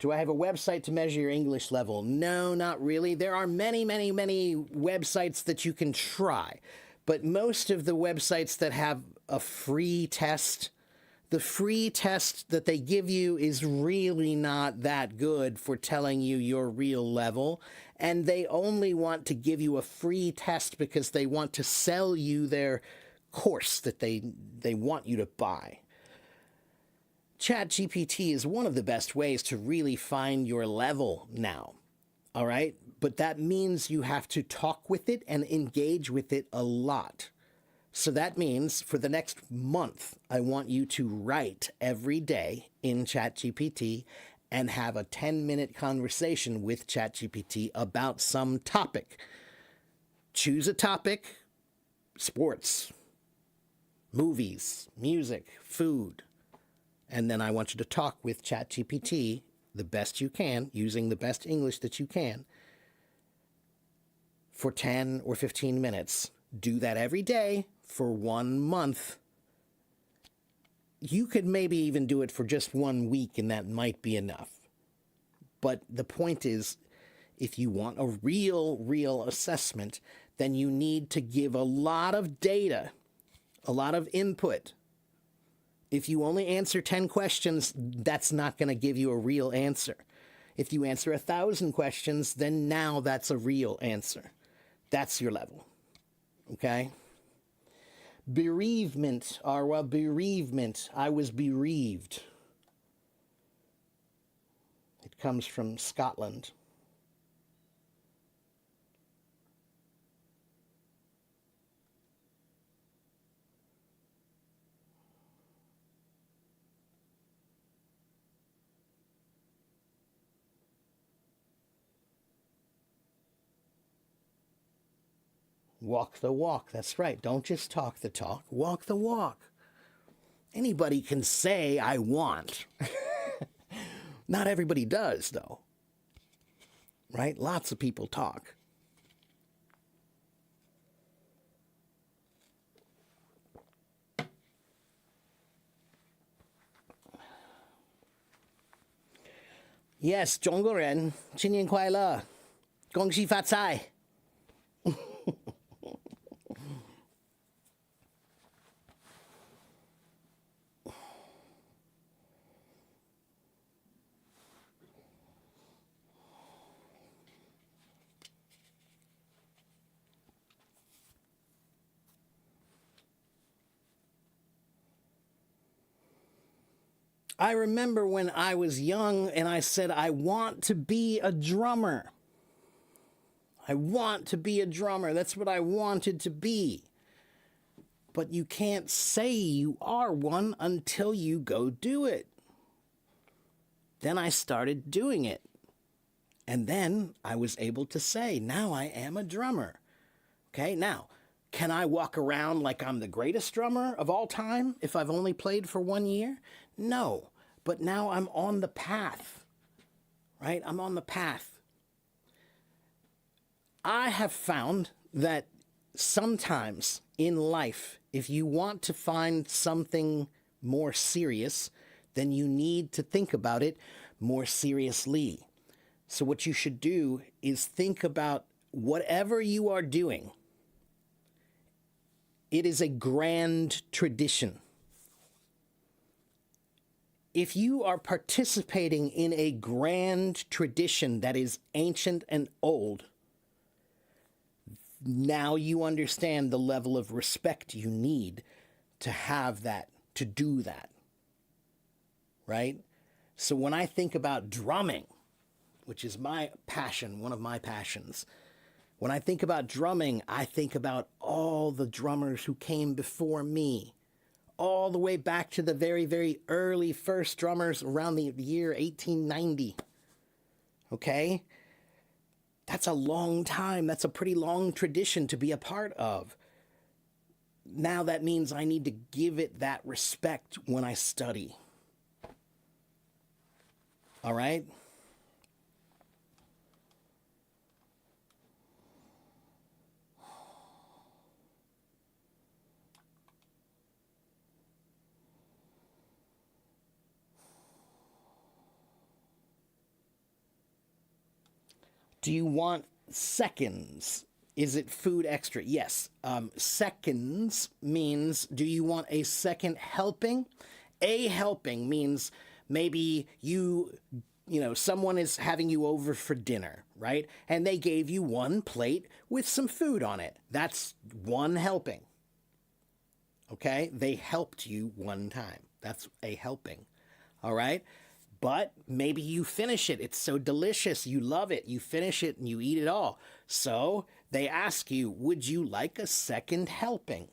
Do I have a website to measure your English level? No, not really. There are many, many, many websites that you can try. But most of the websites that have a free test, the free test that they give you is really not that good for telling you your real level. And they only want to give you a free test because they want to sell you their course that they want you to buy. ChatGPT is one of the best ways to really find your level now. All right? But that means you have to talk with it and engage with it a lot. So that means for the next month, I want you to write every day in ChatGPT and have a 10-minute conversation with ChatGPT about some topic. Choose a topic: sports, movies, music, food. And then I want you to talk with ChatGPT the best you can, using the best English that you can, for 10 or 15 minutes. Do that every day for 1 month. You could maybe even do it for just 1 week, and that might be enough. But the point is, if you want a real assessment, then you need to give a lot of data, a lot of input. If you only answer 10 questions, that's not going to give you a real answer. If you answer 1,000 questions, then now that's a real answer. That's your level. Okay? Bereavement, Arwa, bereavement. I was bereaved. comes from Scotland. Walk the walk. That's right. Don't just talk the talk. Walk the walk. Anybody can say, I want. Not everybody does, though. Right? Lots of people talk. Yes, 中国人新年快乐，恭喜发财。I remember when I was young and I said, I want to be a drummer. I want to be a drummer. That's what I wanted to be. But you can't say you are one until you go do it. Then I started doing it. And then I was able to say, now I am a drummer. Okay, now, can I walk around like I'm the greatest drummer of all time if I've only played for 1 year? No, but now I'm on the path, right? I'm on the path. I have found that sometimes in life, if you want to find something more serious, then you need to think about it more seriously. So what you should do is think about whatever you are doing. It is a grand tradition. If you are participating in a grand tradition that is ancient and old, now you understand the level of respect you need to have that, to do that. Right? So when I think about drumming, which is my passion, one of my passions, when I think about drumming, I think about all the drummers who came before me, all the way back to the very, very early first drummers around the year 1890. Okay? That's a long time. That's a pretty long tradition to be a part of. Now that means I need to give it that respect when I study. All right? Do you want seconds? Is it food extra? Yes. Seconds means, do you want a second helping? A helping means maybe someone is having you over for dinner, right? And they gave you one plate with some food on it. That's one helping. Okay? They helped you one time. That's a helping. All right? But maybe you finish it. It's so delicious. You love it. You finish it and you eat it all. So they ask you, would you like a second helping?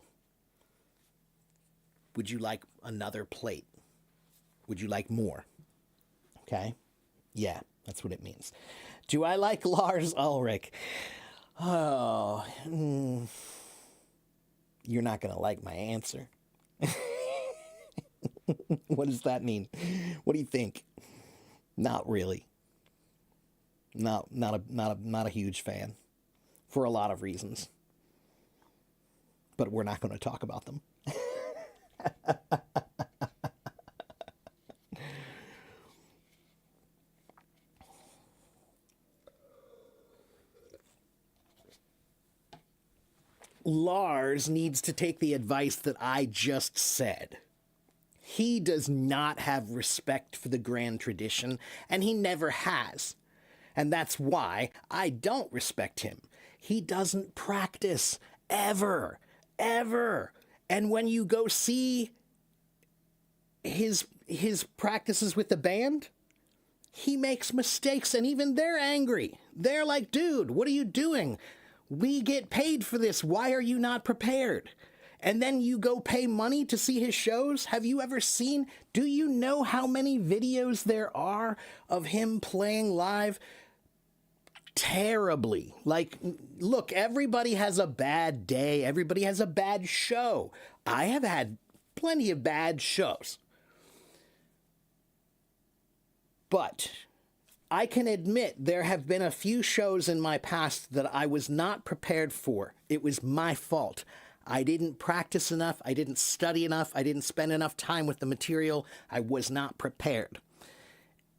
Would you like another plate? Would you like more? Okay? Yeah, that's what it means. Do I like Lars Ulrich? Oh, you're not going to like my answer. What does that mean? What do you think? Not really. Not a huge fan for a lot of reasons. But we're not going to talk about them. Lars needs to take the advice that I just said. He does not have respect for the grand tradition, and he never has. And that's why I don't respect him. He doesn't practice ever. And when you go see his practices with the band, he makes mistakes, and even they're angry. They're like, dude, what are you doing? We get paid for this. Why are you not prepared? And then you go pay money to see his shows? Have you ever seen? Do you know how many videos there are of him playing live? Terribly. Like, look, everybody has a bad day. Everybody has a bad show. I have had plenty of bad shows. But I can admit there have been a few shows in my past that I was not prepared for. It was my fault. I didn't practice enough. I didn't study enough. I didn't spend enough time with the material. I was not prepared.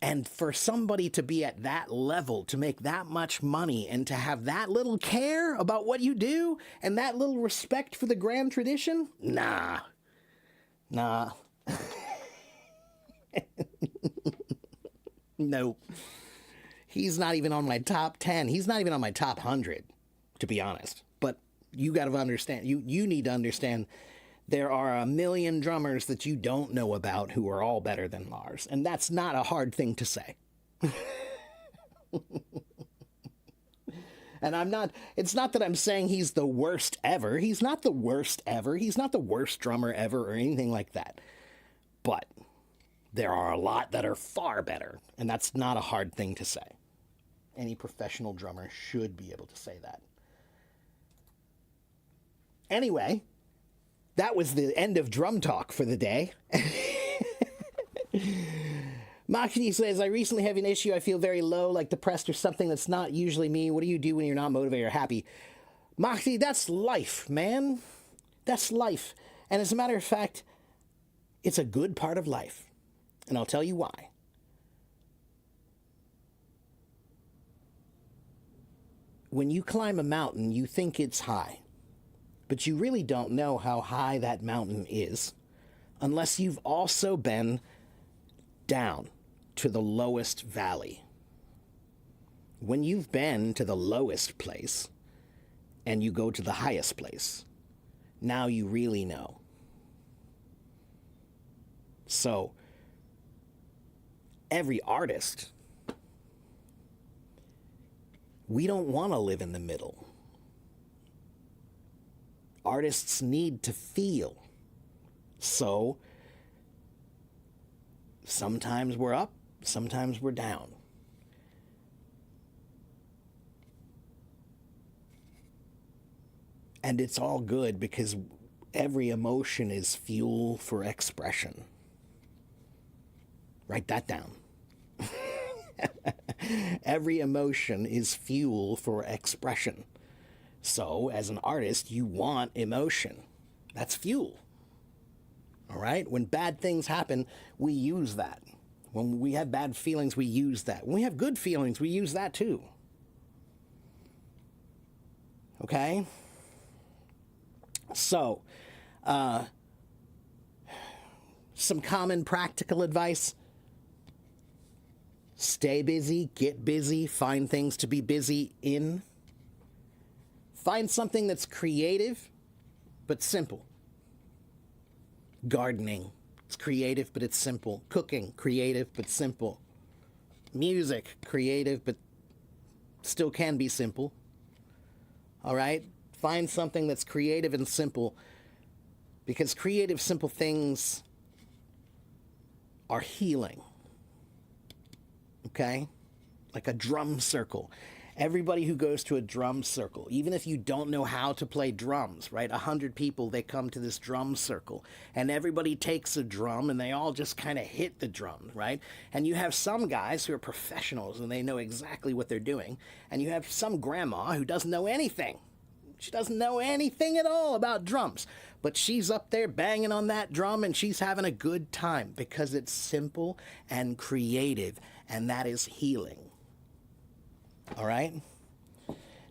And for somebody to be at that level, to make that much money, and to have that little care about what you do, and that little respect for the grand tradition, nah. No. He's not even on my top 10. He's not even on my top 100, to be honest. But you got to understand, you need to understand there are a million drummers that you don't know about who are all better than Lars. And that's not a hard thing to say. And it's not that I'm saying he's the worst ever. He's not the worst ever. He's not the worst drummer ever or anything like that. But there are a lot that are far better. And that's not a hard thing to say. Any professional drummer should be able to say that. Anyway, that was the end of drum talk for the day. Machini says, I recently have an issue. I feel very low, like depressed or something. That's not usually me. What do you do when you're not motivated or happy? Machini, that's life, man. That's life. And as a matter of fact, it's a good part of life. And I'll tell you why. When you climb a mountain, you think it's high. But you really don't know how high that mountain is unless you've also been down to the lowest valley. When you've been to the lowest place and you go to the highest place, now you really know. So, every artist, we don't want to live in the middle. Artists need to feel. So, sometimes we're up, sometimes we're down. And it's all good because every emotion is fuel for expression. Write that down. Every emotion is fuel for expression. So, as an artist, you want emotion. That's fuel. All right? When bad things happen, we use that. When we have bad feelings, we use that. When we have good feelings, we use that too. Okay? So, some common practical advice. Stay busy, get busy, find things to be busy in. Find something that's creative, but simple. Gardening, it's creative, but it's simple. Cooking, creative, but simple. Music, creative, but still can be simple. All right? Find something that's creative and simple, because creative, simple things are healing. Okay? Like a drum circle. Everybody who goes to a drum circle, even if you don't know how to play drums, right? 100 people, they come to this drum circle, and everybody takes a drum, and they all just kind of hit the drum, right? And you have some guys who are professionals, and they know exactly what they're doing, and you have some grandma who doesn't know anything. She doesn't know anything at all about drums, but she's up there banging on that drum, and she's having a good time because it's simple and creative, and that is healing. All right?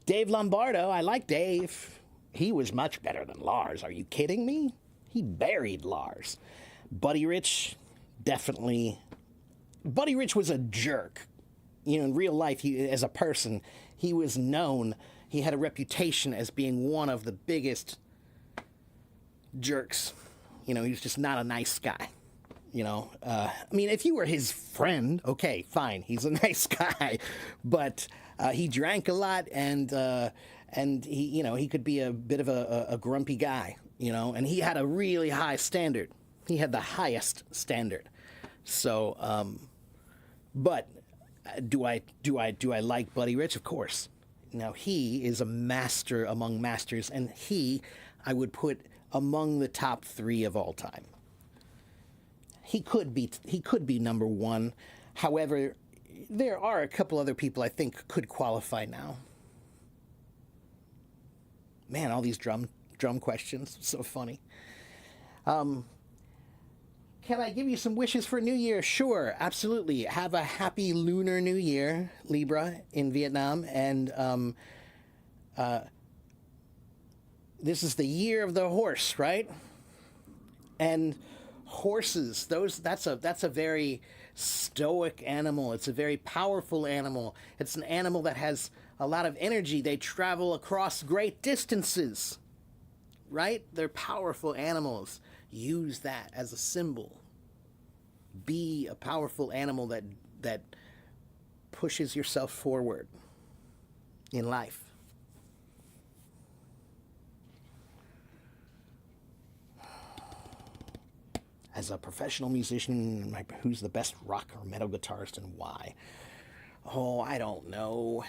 Dave Lombardo, I like Dave. He was much better than Lars. Are you kidding me? He buried Lars. Buddy Rich, definitely. Buddy Rich was a jerk. You know, in real life, as a person, he was known. He had a reputation as being one of the biggest jerks. You know, he was just not a nice guy. I mean, if you were his friend, okay, fine, he's a nice guy, but he drank a lot, and he could be a bit of a grumpy guy, and he had a really high standard. He had the highest standard. So, but do I like Buddy Rich? Of course. Now he is a master among masters, and I would put among the top three of all time. He could be number one. However, there are a couple other people I think could qualify now. Man, all these drum questions, so funny. Can I give you some wishes for New Year? Sure, absolutely. Have a happy Lunar New Year, Libra, in Vietnam, and this is the year of the horse, right? And horses, that's a very stoic animal. It's a very powerful animal. It's an animal that has a lot of energy. They travel across great distances, right? They're powerful animals. Use that as a symbol. Be a powerful animal that pushes yourself forward in life. As a professional musician, who's the best rock or metal guitarist and why? Oh, I don't know.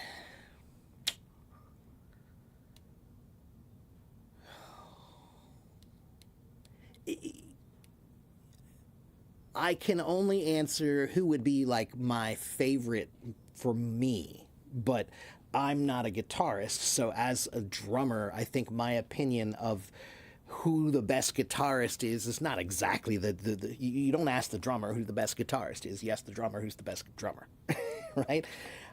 I can only answer who would be like my favorite for me, but I'm not a guitarist, so as a drummer, I think my opinion of who the best guitarist is not exactly the you don't ask the drummer who the best guitarist is. You ask the drummer who's the best drummer, right?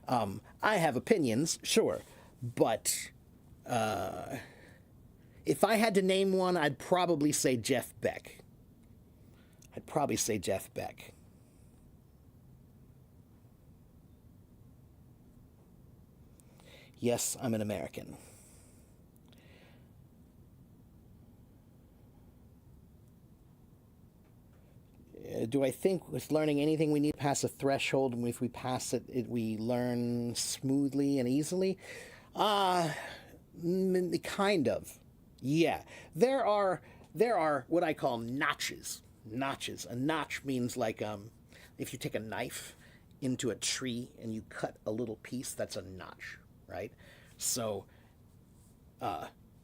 I have opinions, sure, but if I had to name one, I'd probably say Jeff Beck. Yes, I'm an American. Do I think with learning anything we need to pass a threshold, and if we pass it, we learn smoothly and easily? Uh, kind of. Yeah. There are what I call notches. Notches. A notch means like if you take a knife into a tree and you cut a little piece, that's a notch, right? So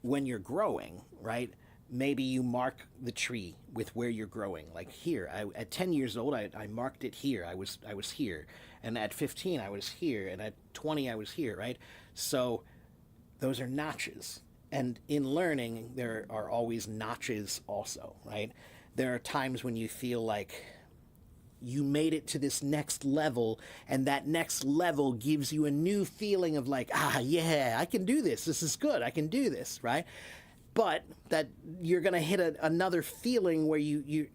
when you're growing, right? Maybe you mark the tree with where you're growing. Like here, at 10 years old, I marked it here. I was here, and at 15, I was here, and at 20, I was here. Right. So those are notches. And in learning, there are always notches also. Right. There are times when you feel like you made it to this next level, and that next level gives you a new feeling of like, yeah, I can do this. This is good. I can do this. Right. But that you're going to hit another feeling where you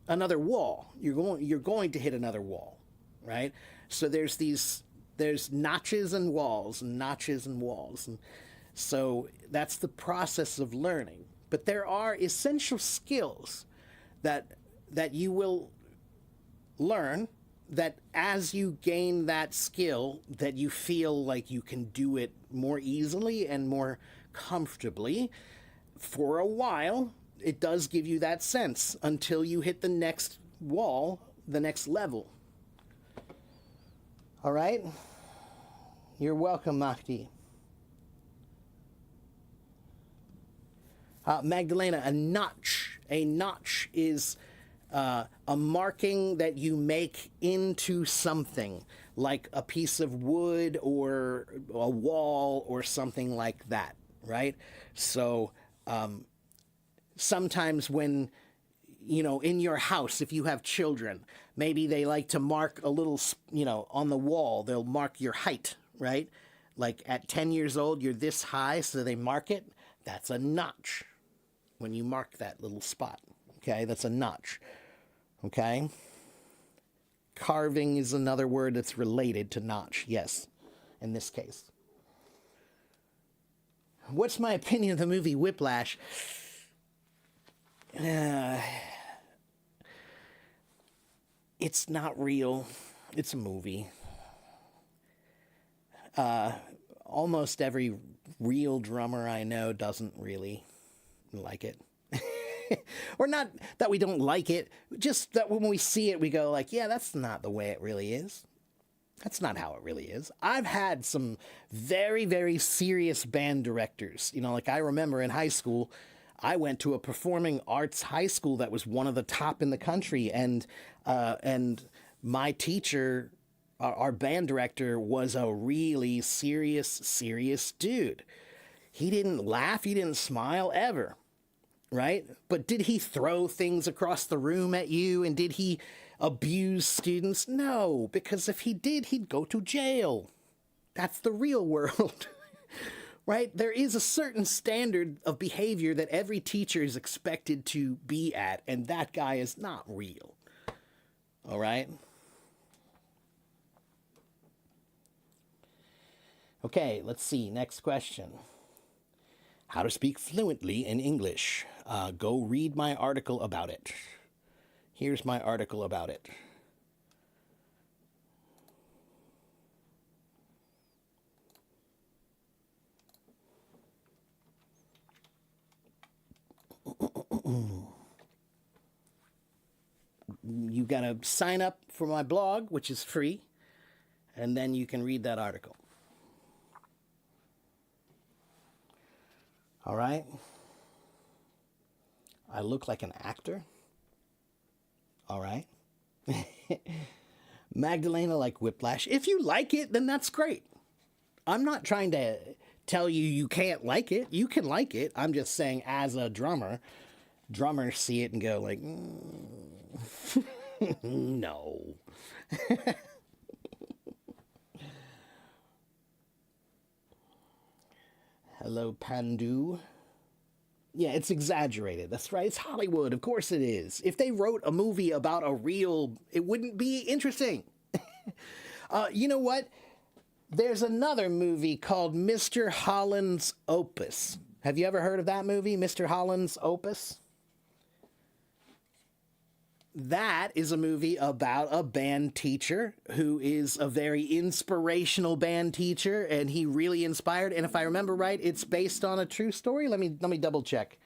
another wall. You're going to hit another wall, right? So there's notches and walls and notches and walls, and so that's the process of learning. But there are essential skills that you will learn, that as you gain that skill, that you feel like you can do it more easily and more comfortably. For a while, it does give you that sense until you hit the next wall, the next level. All right? You're welcome, Mahdi. Magdalena, a notch. A notch is a marking that you make into something, like a piece of wood or a wall or something like that, right? So sometimes when, in your house, if you have children, maybe they like to mark a little, on the wall, they'll mark your height, right? Like at 10 years old, you're this high, so they mark it. That's a notch when you mark that little spot. Okay, that's a notch. Okay? Carving is another word that's related to notch, yes, in this case. What's my opinion of the movie Whiplash? It's not real. It's a movie. Almost every real drummer I know doesn't really like it. Or not that we don't like it, just that when we see it, we go like, yeah, that's not the way it really is. That's not how it really is. I've had some very, very serious band directors. You know, like I remember in high school, I went to a performing arts high school that was one of the top in the country, and my teacher, our band director, was a really serious dude. He didn't laugh, he didn't smile ever, right? But did he throw things across the room at you, and did he abuse students? No, because if he did, he'd go to jail. That's the real world. Right? There is a certain standard of behavior that every teacher is expected to be at, and that guy is not real. All right? Okay, let's see. Next question. How to speak fluently in English. Go read my article about it. Here's my article about it. You got to sign up for my blog, which is free, and then you can read that article. All right? I look like an actor. All right? Magdalena like Whiplash. If you like it, then that's great. I'm not trying to tell you you can't like it. You can like it. I'm just saying, as a drummer, drummers see it and go like, no. Hello, Pandu. Yeah, it's exaggerated. That's right. It's Hollywood. Of course it is. If they wrote a movie about a real, it wouldn't be interesting. You know what? There's another movie called Mr. Holland's Opus. Have you ever heard of that movie, Mr. Holland's Opus? That is a movie about a band teacher who is a very inspirational band teacher, and he really inspired. And if I remember right, it's based on a true story. Let me double check.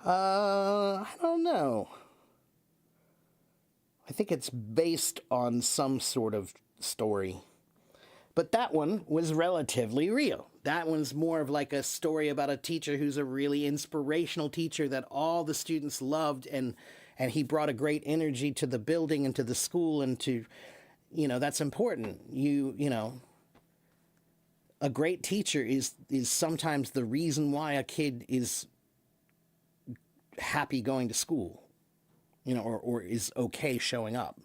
I don't know. I think it's based on some sort of story. But that one was relatively real. That one's more of like a story about a teacher who's a really inspirational teacher that all the students loved, and he brought a great energy to the building and to the school, and to, you know, that's important. You know, a great teacher is sometimes the reason why a kid is happy going to school, you know, or is okay showing up,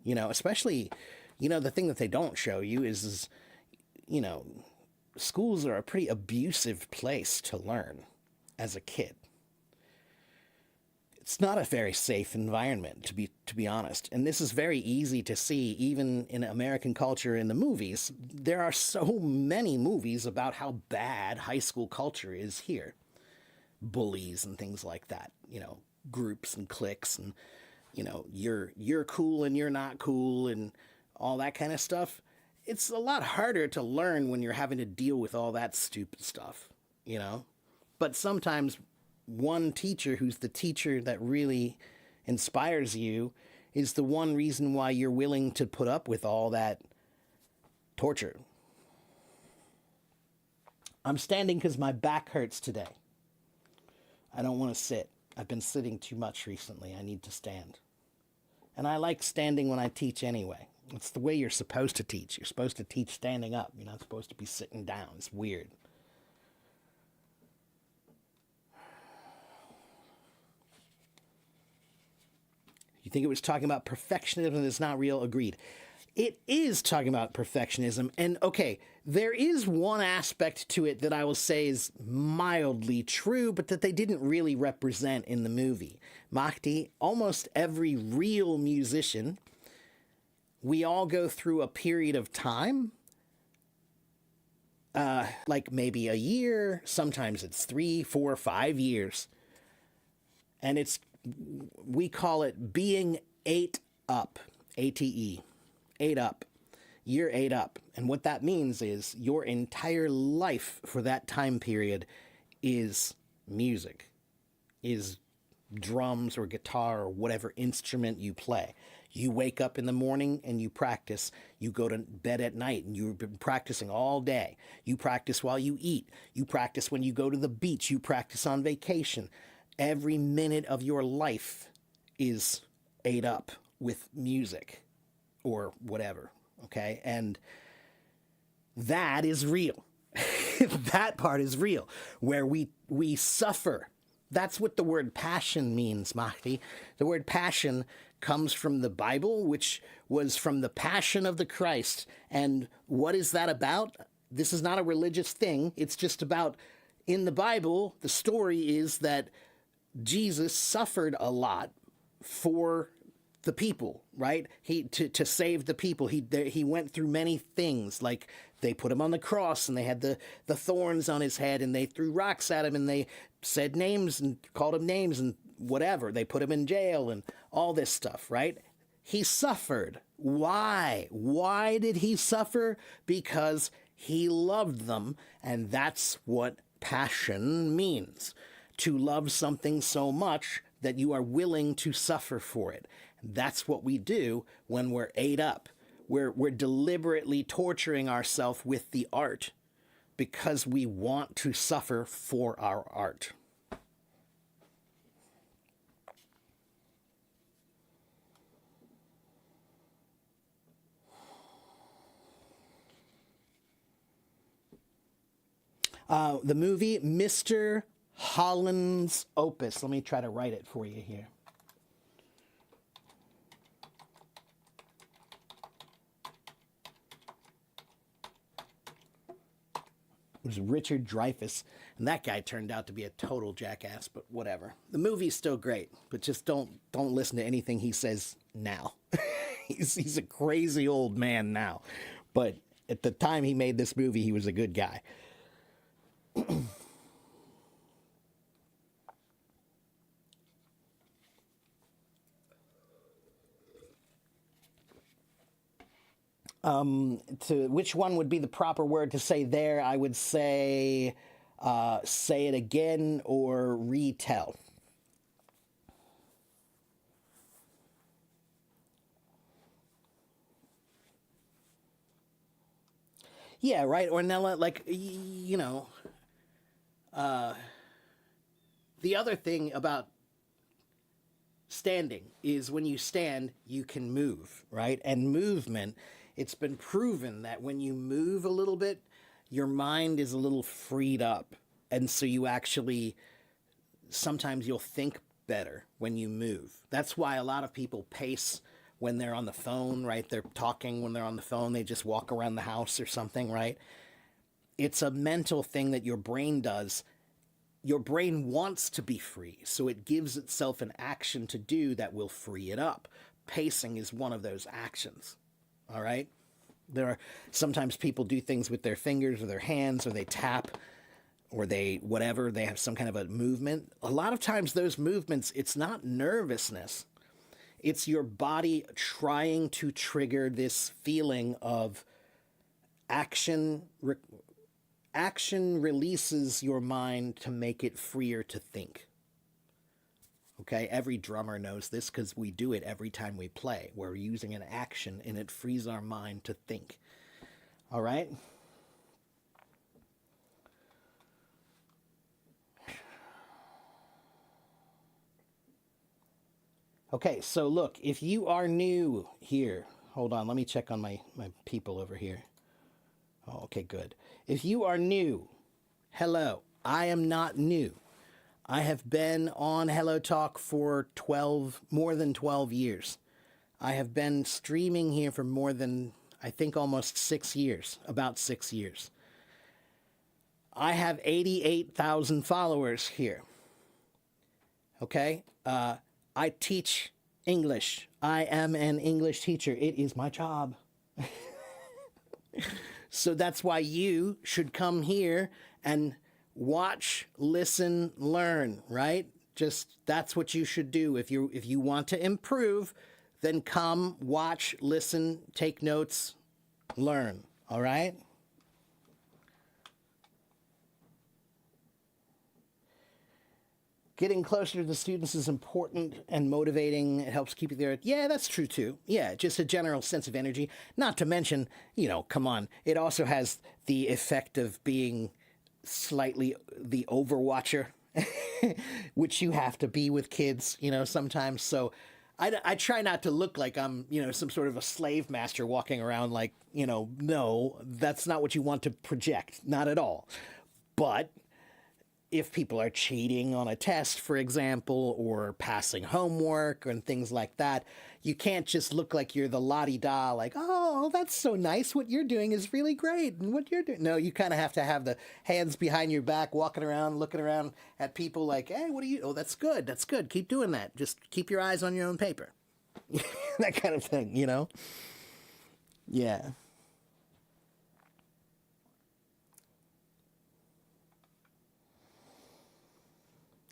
you know, especially, you know, the thing that they don't show you is, you know, schools are a pretty abusive place to learn as a kid. It's not a very safe environment, to be honest. And this is very easy to see even in American culture in the movies. There are so many movies about how bad high school culture is here. Bullies and things like that, you know, groups and cliques, and, you know, you're cool and you're not cool and all that kind of stuff. It's a lot harder to learn when you're having to deal with all that stupid stuff, you know. But sometimes one teacher who's the teacher that really inspires you is the one reason why you're willing to put up with all that torture. I'm standing because my back hurts today. I don't want to sit. I've been sitting too much recently. I need to stand. And I like standing when I teach anyway. It's the way you're supposed to teach. You're supposed to teach standing up. You're not supposed to be sitting down. It's weird. You think it was talking about perfectionism that's not real? Agreed. It is talking about perfectionism. And okay, there is one aspect to it that I will say is mildly true, but that they didn't really represent in the movie. Mahdi, almost every real musician, we all go through a period of time, like maybe a year, sometimes it's 3, 4, 5 years. And we call it being ate up, ATE, ate up. You're ate up. And what that means is your entire life for that time period is music, is drums or guitar or whatever instrument you play. You wake up in the morning and you practice. You go to bed at night and you've been practicing all day. You practice while you eat. You practice when you go to the beach. You practice on vacation. Every minute of your life is ate up with music or whatever. Okay. And that is real. That part is real, where we suffer. That's what the word passion means, Mahdi. The word passion comes from the Bible, which was from the passion of the Christ. And what is that about? This is not a religious thing. It's just about, in the Bible, the story is that Jesus suffered a lot for the people, right? To save the people. He went through many things, like they put him on the cross and they had the thorns on his head and they threw rocks at him and they said names and called him names and whatever. They put him in jail and all this stuff, right? He suffered. Why? Why did he suffer? Because he loved them, and that's what passion means. To love something so much that you are willing to suffer for it. That's what we do when we're ate up. We're deliberately torturing ourselves with the art because we want to suffer for our art. The movie Mr. Holland's Opus. Let me try to write it for you here. It was Richard Dreyfuss, and that guy turned out to be a total jackass, but whatever. The movie's still great, but just don't listen to anything he says now. He's a crazy old man now, but at the time he made this movie, he was a good guy. To which one would be the proper word to say there? I would say say it again or retell. Yeah, right. Or Nella, like, the other thing about standing is when you stand, you can move, right? And movement, it's been proven that when you move a little bit, your mind is a little freed up. And so you actually, sometimes you'll think better when you move. That's why a lot of people pace when they're on the phone, right? They're talking when they're on the phone, they just walk around the house or something, right? It's a mental thing that your brain does. Your brain wants to be free, so it gives itself an action to do that will free it up. Pacing is one of those actions, all right? There are sometimes people do things with their fingers or their hands, or they tap, or they whatever, they have some kind of a movement. A lot of times those movements, it's not nervousness. It's your body trying to trigger this feeling of action. Action releases your mind to make it freer to think. Okay, every drummer knows this because we do it every time we play. We're using an action and it frees our mind to think. All right? Okay, so look, if you are new here, hold on, let me check on my people over here. Oh, okay, good. If you are new, hello, I am not new. I have been on Hello Talk for more than 12 years. I have been streaming here for more than, I think, almost 6 years, about 6 years. I have 88,000 followers here. Okay? I teach English. I am an English teacher. It is my job. So that's why you should come here and watch, listen, learn, right? Just that's what you should do. If you want to improve, then come, watch, listen, take notes, learn, all right? Getting closer to the students is important and motivating. It helps keep you there. Yeah, that's true too. Yeah, just a general sense of energy. Not to mention, come on, it also has the effect of being slightly the overwatcher, which you have to be with kids, sometimes. So I try not to look like I'm, some sort of a slave master walking around like, no, that's not what you want to project. Not at all. But if people are cheating on a test, for example, or passing homework and things like that, you can't just look like you're the la-di-da, like, oh, that's so nice. What you're doing is really great. And what you're doing. No, you kind of have to have the hands behind your back, walking around, looking around at people like, hey, what are you? Oh, that's good. That's good. Keep doing that. Just keep your eyes on your own paper. That kind of thing, Yeah.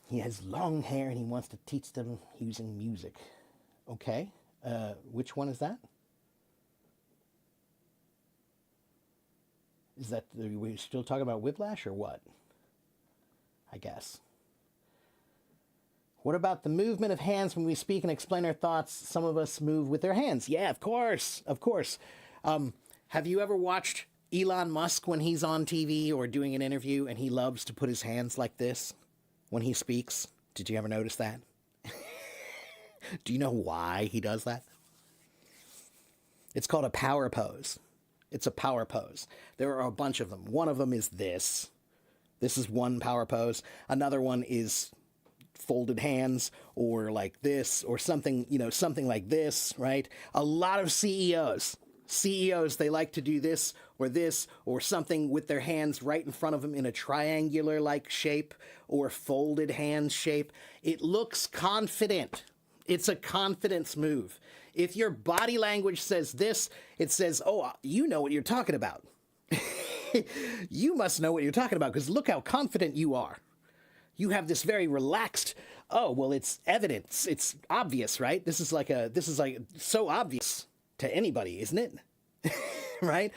He has long hair and he wants to teach them using music. Okay. Which one is that? Is that, are we still talking about Whiplash or what? I guess. What about the movement of hands when we speak and explain our thoughts? Some of us move with their hands. Yeah, of course. Of course. Have you ever watched Elon Musk when he's on TV or doing an interview and he loves to put his hands like this when he speaks? Did you ever notice that? Do you know why he does that? It's called a power pose. It's a power pose. There are a bunch of them. One of them is this. This is one power pose. Another one is folded hands or like this or something, something like this, right? A lot of CEOs, they like to do this or something with their hands right in front of them in a triangular like shape or folded hand shape. It looks confident. It's a confidence move. If your body language says this, it says, oh, you know what you're talking about. You must know what you're talking about because look how confident you are. You have this very relaxed, oh, well, it's evidence. It's obvious, right? This is like so obvious to anybody, isn't it? Right?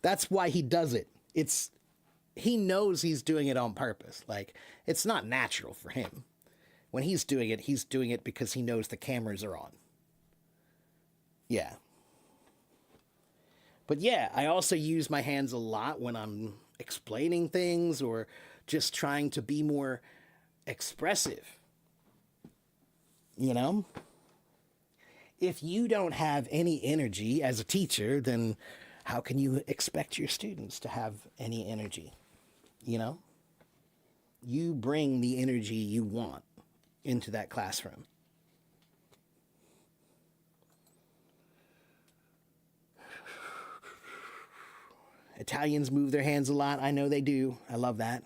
That's why he does it. He knows he's doing it on purpose. Like, it's not natural for him. When he's doing it because he knows the cameras are on. Yeah. But yeah, I also use my hands a lot when I'm explaining things or just trying to be more expressive. If you don't have any energy as a teacher, then how can you expect your students to have any energy? You bring the energy you want into that classroom. Italians move their hands a lot. I know they do. I love that.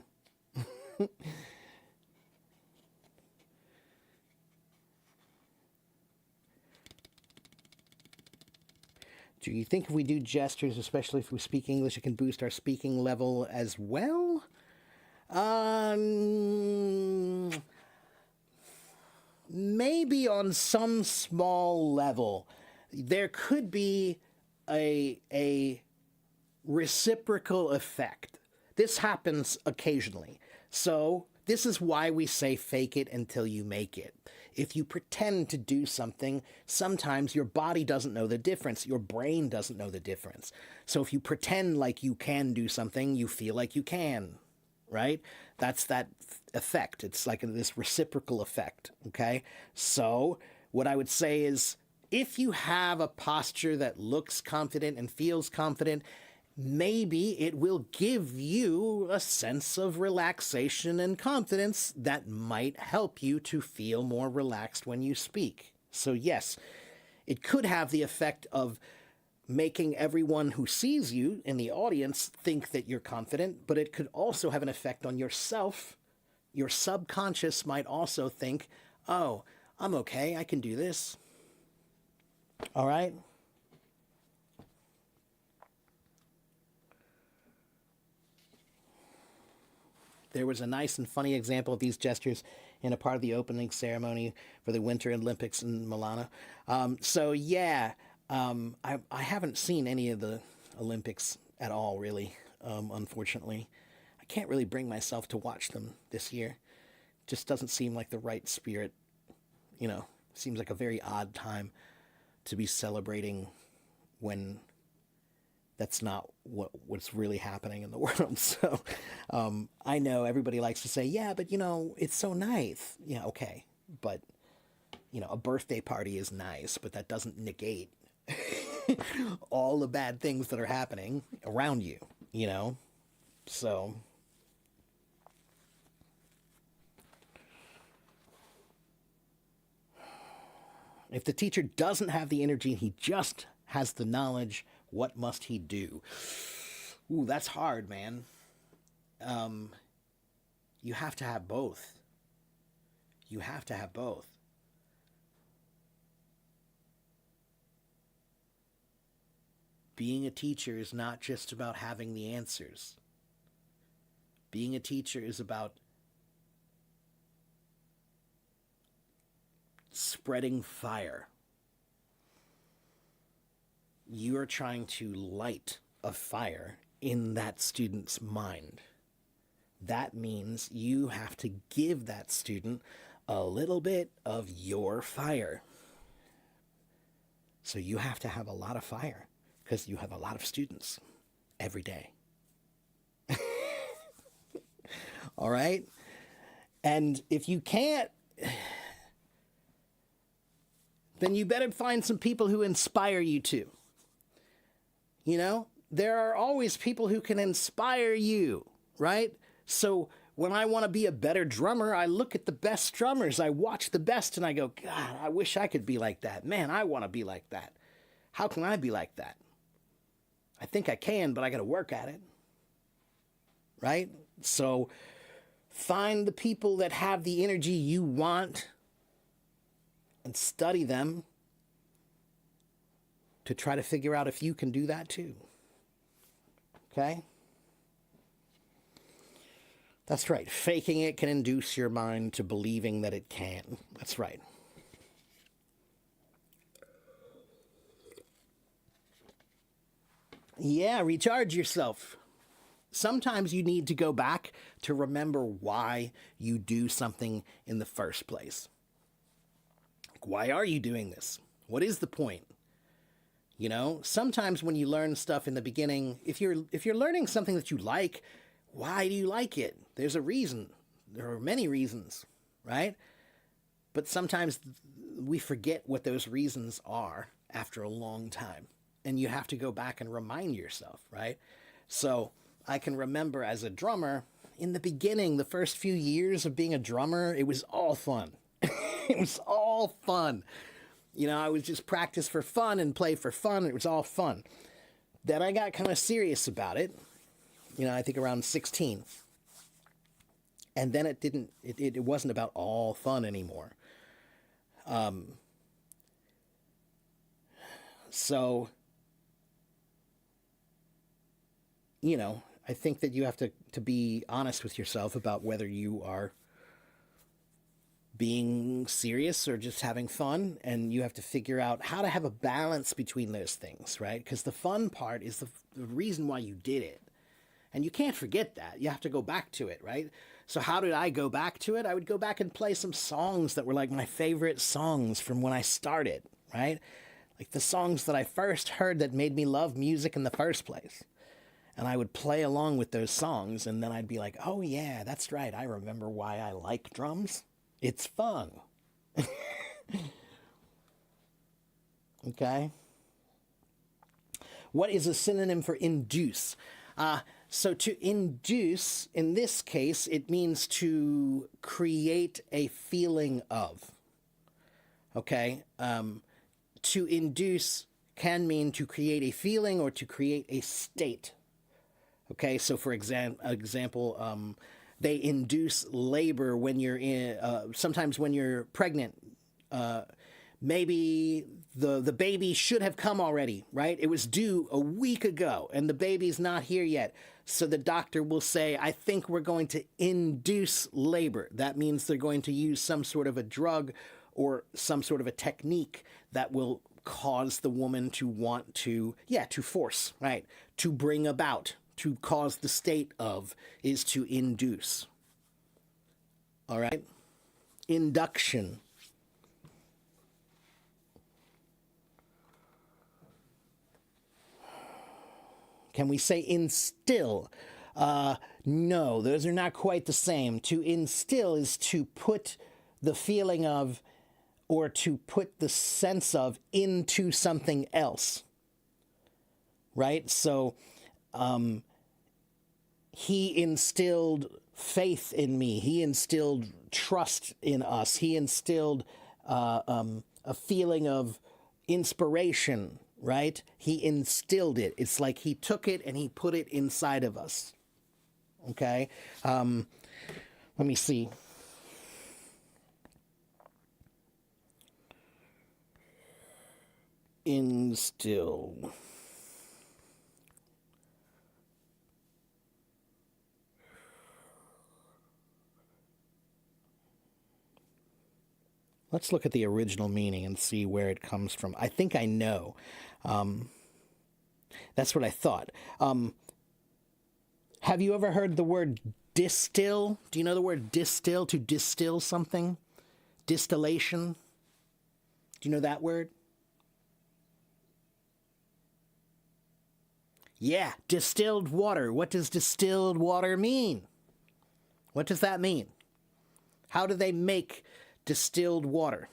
Do you think if we do gestures, especially if we speak English, it can boost our speaking level as well? Maybe on some small level. There could be a reciprocal effect. This happens occasionally. So this is why we say fake it until you make it. If you pretend to do something, sometimes your body doesn't know the difference. Your brain doesn't know the difference. So if you pretend like you can do something, you feel like you can, right? That's that effect. It's like this reciprocal effect, okay? So what I would say is if you have a posture that looks confident and feels confident, maybe it will give you a sense of relaxation and confidence that might help you to feel more relaxed when you speak. So yes, It could have the effect of making everyone who sees you in the audience think that you're confident, but it could also have an effect on yourself. Your subconscious might also think, oh, I'm okay, I can do this. All right? There was a nice and funny example of these gestures in a part of the opening ceremony for the Winter Olympics in Milano. I haven't seen any of the Olympics at all, really, unfortunately. I can't really bring myself to watch them this year. Just doesn't seem like the right spirit. Seems like a very odd time to be celebrating when that's not what's really happening in the world. So I know everybody likes to say, yeah, but it's so nice. Yeah, okay. But, a birthday party is nice, but that doesn't negate all the bad things that are happening around you, So if the teacher doesn't have the energy, he just has the knowledge, what must he do? Ooh, that's hard, man. You have to have both. You have to have both. Being a teacher is not just about having the answers. Being a teacher is about spreading fire. You are trying to light a fire in that student's mind. That means you have to give that student a little bit of your fire. So you have to have a lot of fire because you have a lot of students every day. All right? And if you can't, then you better find some people who inspire you too. There are always people who can inspire you, right? So when I want to be a better drummer, I look at the best drummers. I watch the best and I go, God, I wish I could be like that. Man, I want to be like that. How can I be like that? I think I can, but I got to work at it. Right? So find the people that have the energy you want and study them to try to figure out if you can do that too. Okay? That's right. Faking it can induce your mind to believing that it can. That's right. Yeah, recharge yourself. Sometimes you need to go back to remember why you do something in the first place. Why are you doing this? What is the point? Sometimes when you learn stuff in the beginning, if you're learning something that you like, why do you like it? There's a reason. There are many reasons, right? But sometimes we forget what those reasons are after a long time. And you have to go back and remind yourself, right? So I can remember as a drummer, in the beginning, the first few years of being a drummer, it was all fun. It was all fun. I would just practice for fun and play for fun. It was all fun. Then I got kind of serious about it. I think around 16. And then it wasn't about all fun anymore. So, I think that you have to be honest with yourself about whether you are being serious or just having fun, and you have to figure out how to have a balance between those things, right? Because the fun part is the reason why you did it. And you can't forget that. You have to go back to it, right? So how did I go back to it? I would go back and play some songs that were like my favorite songs from when I started, right? Like the songs that I first heard that made me love music in the first place. And I would play along with those songs, and then I'd be like, oh yeah, that's right. I remember why I like drums. It's fun. Okay? What is a synonym for induce? So to induce, in this case, it means to create a feeling of. Okay? to induce can mean to create a feeling or to create a state. Okay, so for example, they induce labor when you're in. Sometimes when you're pregnant, maybe the baby should have come already, right? It was due a week ago, and the baby's not here yet. So the doctor will say, "I think we're going to induce labor." That means they're going to use some sort of a drug or some sort of a technique that will cause the woman to want to, to force, right? To bring about, to cause the state of, is to induce. All right? Induction. Can we say instill? No, those are not quite the same. To instill is to put the feeling of, or to put the sense of, into something else. Right? So he instilled faith in me. He instilled trust in us. He instilled a feeling of inspiration, right? He instilled it. It's like he took it and he put it inside of us. Okay? Let me see. Instill. Let's look at the original meaning and see where it comes from. I think I know. That's what I thought. Have you ever heard the word distill? Do you know the word distill? To distill something? Distillation? Do you know that word? Yeah, distilled water. What does distilled water mean? What does that mean? How do they make distilled water?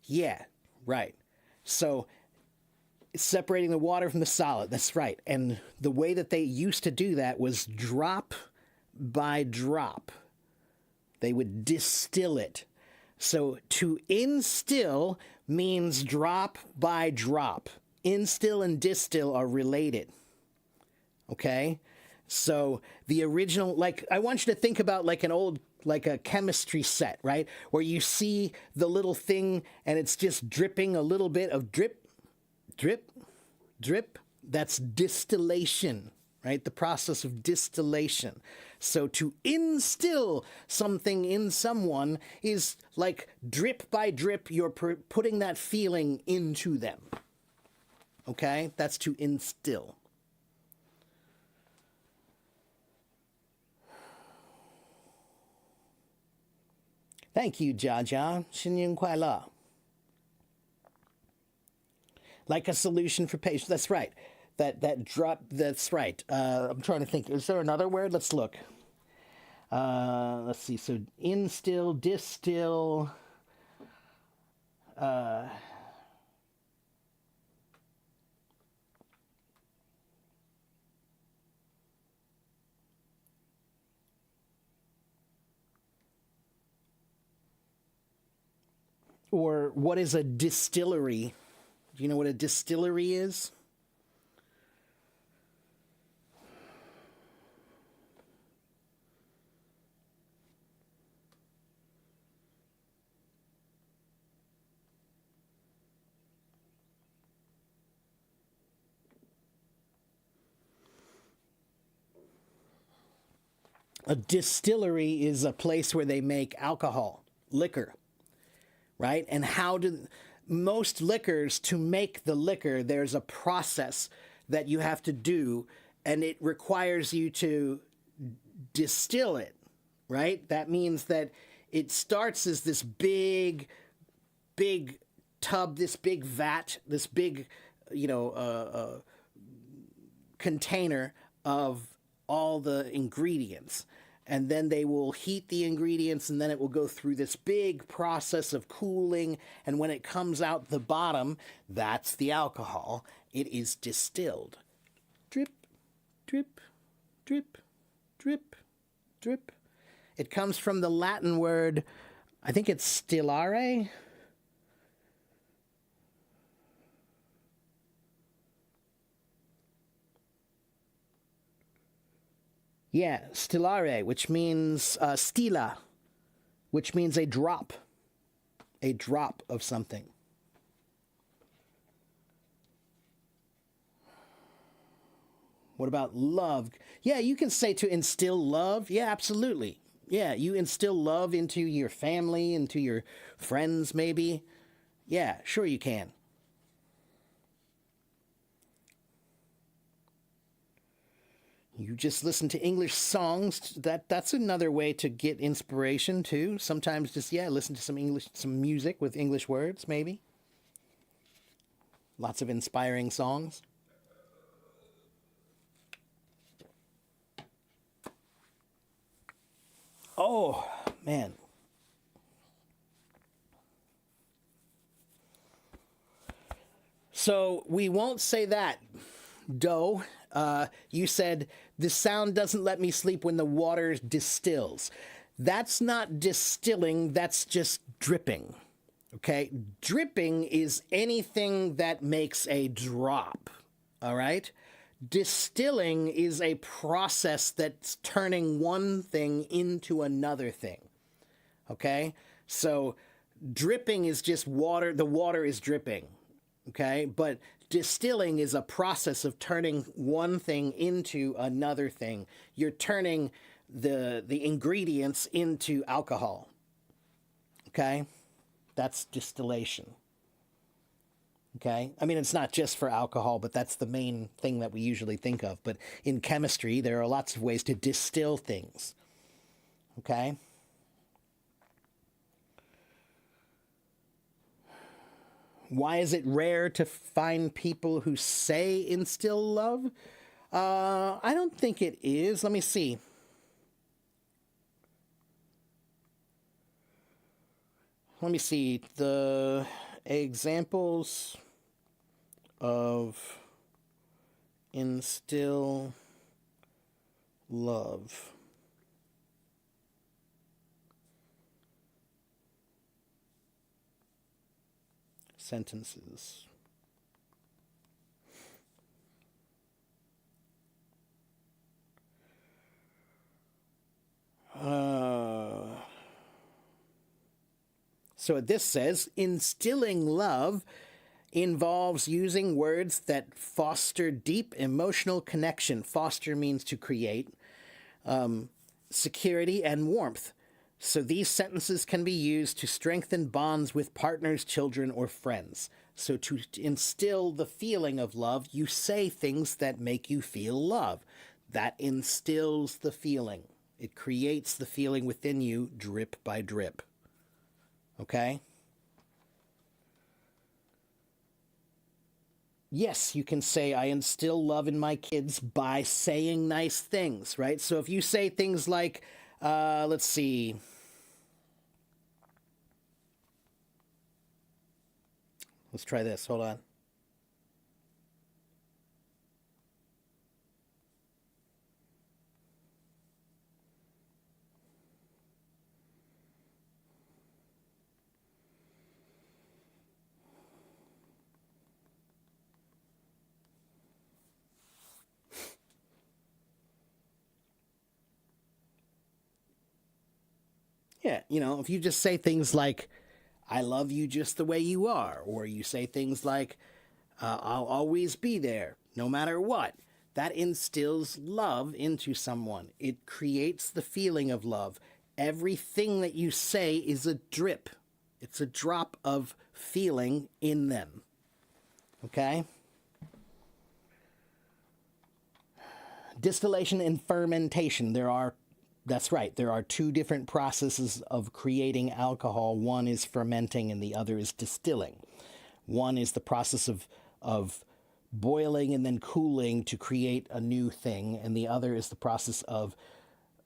Yeah, right. So separating the water from the solid. That's right. And the way that they used to do that was drop by drop. They would distill it. So to instill means drop by drop. Instill and distill are related. Okay? So the original, like, I want you to think about like an old, like a chemistry set, right? Where you see the little thing and it's just dripping a little bit of drip, drip, drip. That's distillation, right? The process of distillation. So to instill something in someone is like drip by drip, you're putting that feeling into them. Okay? That's to instill. Thank you, Jaja. 新年快乐. Like a solution for patience. That's right. That drop. That's right. I'm trying to think. Is there another word? Let's look. Let's see. So instill, distill. Or what is a distillery? Do you know what a distillery is? A distillery is a place where they make alcohol, liquor, right? And how do most liquors, to make the liquor, there's a process that you have to do, and it requires you to distill it, right? That means that it starts as this big tub, this big vat, this big, container of all the ingredients. And then they will heat the ingredients, and then it will go through this big process of cooling. And when it comes out the bottom, that's the alcohol. It is distilled. Drip, drip, drip, drip, drip. It comes from the Latin word, I think it's stillare. Yeah, stillare, which means stila, which means a drop of something. What about love? Yeah, you can say to instill love. Yeah, absolutely. Yeah, you instill love into your family, into your friends, maybe. Yeah, sure you can. You just listen to English songs. That's another way to get inspiration too. Sometimes just listen to some music with English words, maybe. Lots of inspiring songs. Oh, man. So we won't say that, Doe. You said the sound doesn't let me sleep when the water distills. That's not distilling, that's just dripping. Okay? Dripping is anything that makes a drop. All right? Distilling is a process that's turning one thing into another thing. Okay? So dripping is just water, the water is dripping. Okay? But distilling is a process of turning one thing into another thing. You're turning the ingredients into alcohol. Okay? That's distillation. Okay? I mean, it's not just for alcohol, but that's the main thing that we usually think of. But in chemistry, there are lots of ways to distill things. Okay? Why is it rare to find people who say instill love? I don't think it is. Let me see. Let me see. The examples of instill love. Sentences. So this says instilling love involves using words that foster deep emotional connection. Foster means to create, security, and warmth. So these sentences can be used to strengthen bonds with partners, children, or friends. So to instill the feeling of love, you say things that make you feel love. That instills the feeling. It creates the feeling within you drip by drip. Okay? Yes, you can say, I instill love in my kids by saying nice things, right? So if you say things like, let's see. Let's try this. Hold on. Yeah, if you just say things like, I love you just the way you are, or you say things like, I'll always be there, no matter what, that instills love into someone. It creates the feeling of love. Everything that you say is a drip, it's a drop of feeling in them. Okay? Distillation and fermentation. That's right, there are two different processes of creating alcohol. One is fermenting and the other is distilling. One is the process of boiling and then cooling to create a new thing, and the other is the process of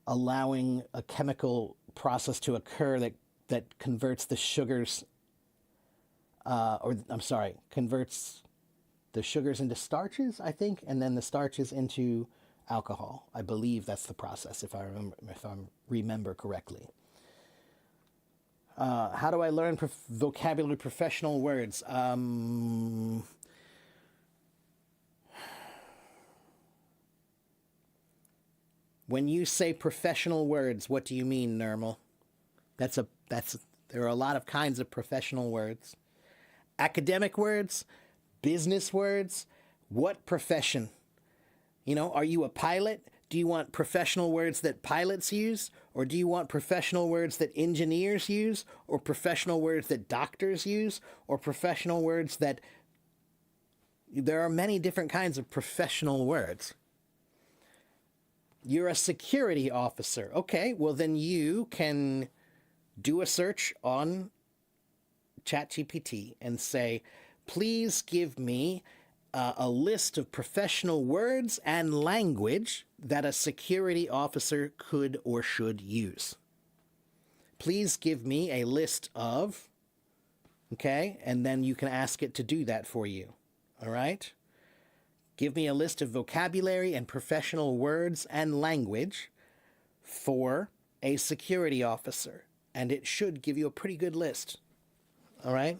allowing a chemical process to occur that converts the sugars, converts the sugars into starches, I think, and then the starches into alcohol. I believe that's the process, if I remember correctly. How do I learn vocabulary, professional words? When you say professional words, what do you mean, Nermal? There are a lot of kinds of professional words. Academic words, business words, what profession? You know, are you a pilot? Do you want professional words that pilots use? Or do you want professional words that engineers use? Or professional words that doctors use? Or professional words that... There are many different kinds of professional words. You're a security officer. Okay, well then you can do a search on ChatGPT and say, please give me a list of professional words and language that a security officer could or should use. Please give me a list of, okay, and then you can ask it to do that for you, all right? Give me a list of vocabulary and professional words and language for a security officer, and it should give you a pretty good list, all right?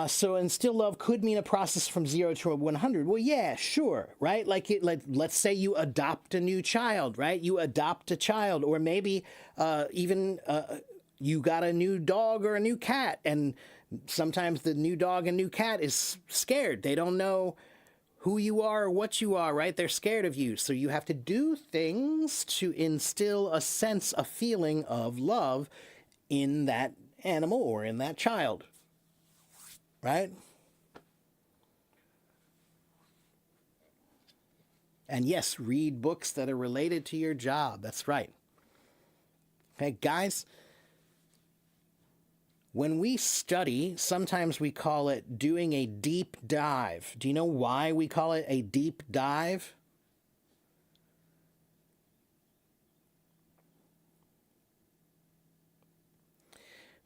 So instill love could mean a process from 0 to 100. Well, yeah, sure, right? Like let's say you adopt a new child, right? You adopt a child, or maybe even you got a new dog or a new cat, and sometimes the new dog and new cat is scared. They don't know who you are or what you are, right? They're scared of you. So you have to do things to instill a sense, a feeling of love in that animal or in that child. Right? And yes, read books that are related to your job. That's right. Okay, guys, when we study, sometimes we call it doing a deep dive. Do you know why we call it a deep dive?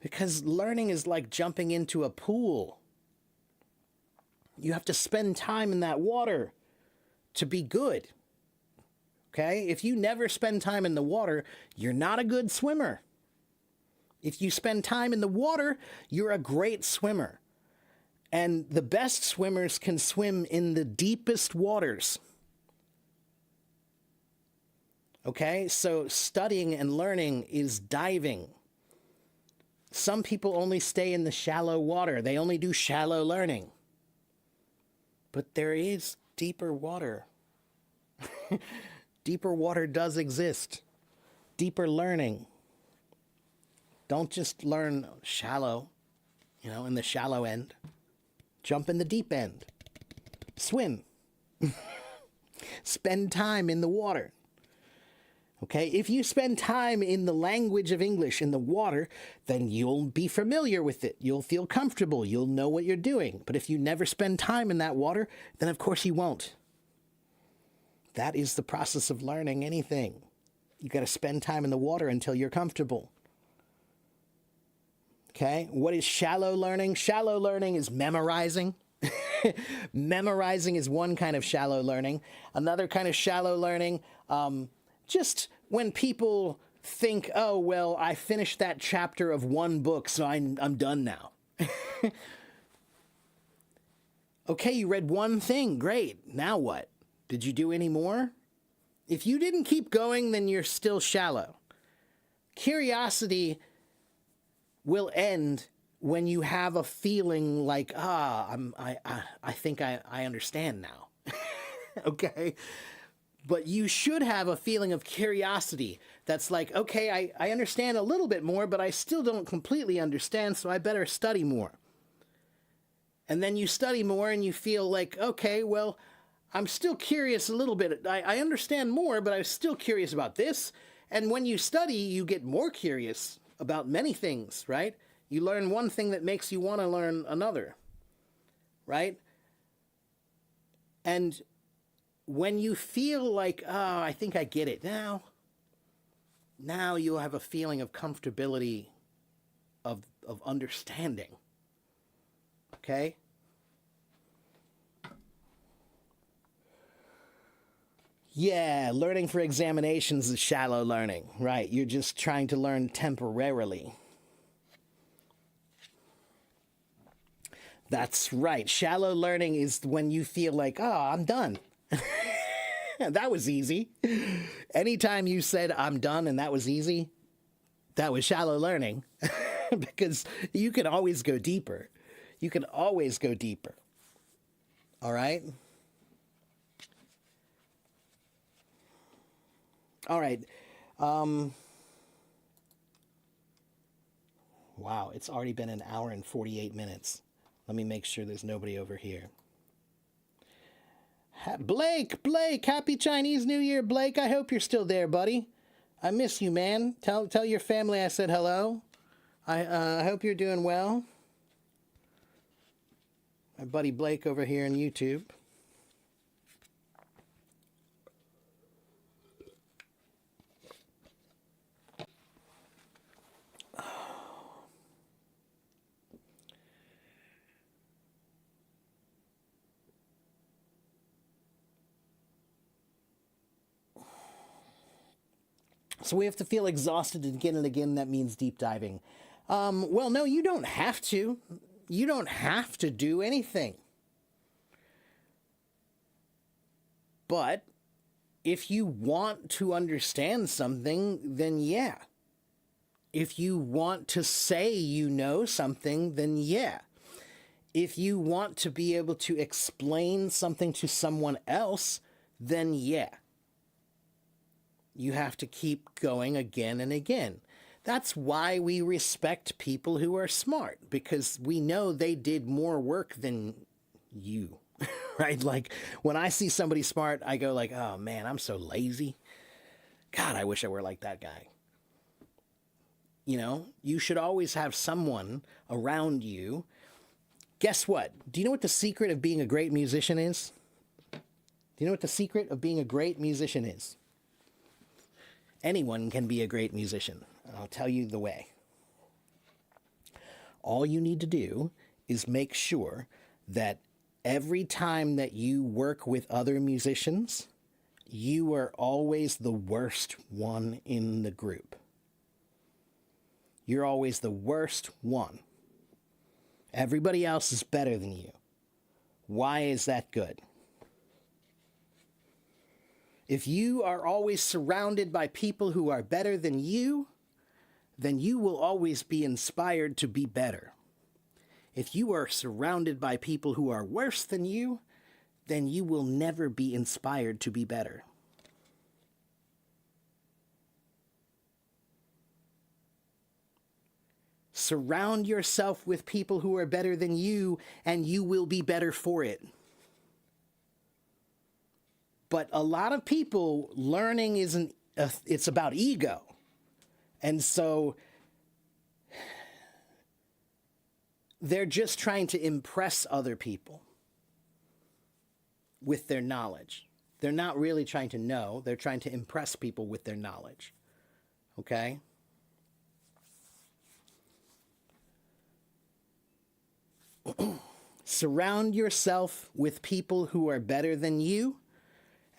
Because learning is like jumping into a pool. You have to spend time in that water to be good. Okay? If you never spend time in the water, you're not a good swimmer. If you spend time in the water, you're a great swimmer. And the best swimmers can swim in the deepest waters. Okay? So studying and learning is diving. Some people only stay in the shallow water. They only do shallow learning. But there is deeper water. Deeper water does exist. Deeper learning. Don't just learn shallow, in the shallow end. Jump in the deep end. Swim. Spend time in the water. Okay, if you spend time in the language of English, in the water, then you'll be familiar with it. You'll feel comfortable. You'll know what you're doing. But if you never spend time in that water, then of course you won't. That is the process of learning anything. You got to spend time in the water until you're comfortable. Okay, what is shallow learning? Shallow learning is memorizing. Memorizing is one kind of shallow learning. Another kind of shallow learning, just when people think, oh, well, I finished that chapter of one book, so I'm done now. Okay, you read one thing. Great. Now what? Did you do any more? If you didn't keep going, then you're still shallow. Curiosity will end when you have a feeling like, I think I understand now. Okay? But you should have a feeling of curiosity that's like, okay, I understand a little bit more, but I still don't completely understand, so I better study more. And then you study more and you feel like, okay, well, I'm still curious a little bit. I understand more, but I'm still curious about this. And when you study, you get more curious about many things, right? You learn one thing that makes you want to learn another, right? And when you feel like, I think I get it now you'll have a feeling of comfortability, of understanding. Okay? Yeah, learning for examinations is shallow learning, right? You're just trying to learn temporarily. That's right. Shallow learning is when you feel like, oh, I'm done. That was easy. Anytime you said, I'm done, and that was easy, that was shallow learning. Because you can always go deeper. You can always go deeper. All right? All right. Wow, it's already been an hour and 48 minutes. Let me make sure there's nobody over here. Blake, happy Chinese New Year, Blake. I hope you're still there, buddy. I miss you, man. Tell your family I said hello. I hope you're doing well. My buddy Blake over here on YouTube. So we have to feel exhausted again and again. That means deep diving. Well, no, you don't have to. You don't have to do anything. But if you want to understand something, then yeah. If you want to say you know something, then yeah. If you want to be able to explain something to someone else, then yeah. You have to keep going again and again. That's why we respect people who are smart, because we know they did more work than you, right? Like when I see somebody smart, I go like, oh man, I'm so lazy. God, I wish I were like that guy. You know, you should always have someone around you. Guess what? Do you know what the secret of being a great musician is? Do you know what the secret of being a great musician is? Anyone can be a great musician. I'll tell you the way. All you need to do is make sure that every time that you work with other musicians, you are always the worst one in the group. You're always the worst one. Everybody else is better than you. Why is that good? If you are always surrounded by people who are better than you, then you will always be inspired to be better. If you are surrounded by people who are worse than you, then you will never be inspired to be better. Surround yourself with people who are better than you, and you will be better for it. But a lot of people, learning isn't, it's about ego. And so they're just trying to impress other people with their knowledge. They're not really trying to know. They're trying to impress people with their knowledge. Okay? Surround yourself with people who are better than you,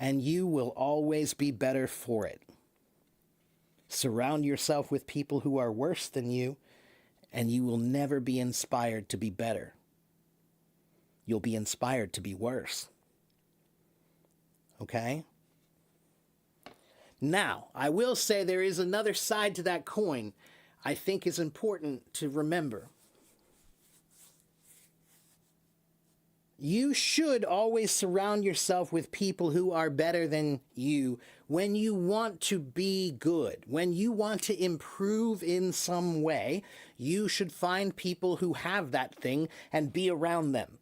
and you will always be better for it. Surround yourself with people who are worse than you, and you will never be inspired to be better. You'll be inspired to be worse. Okay? Now, I will say there is another side to that coin I think is important to remember. You should always surround yourself with people who are better than you when you want to be good. When you want to improve in some way, you should find people who have that thing and be around them,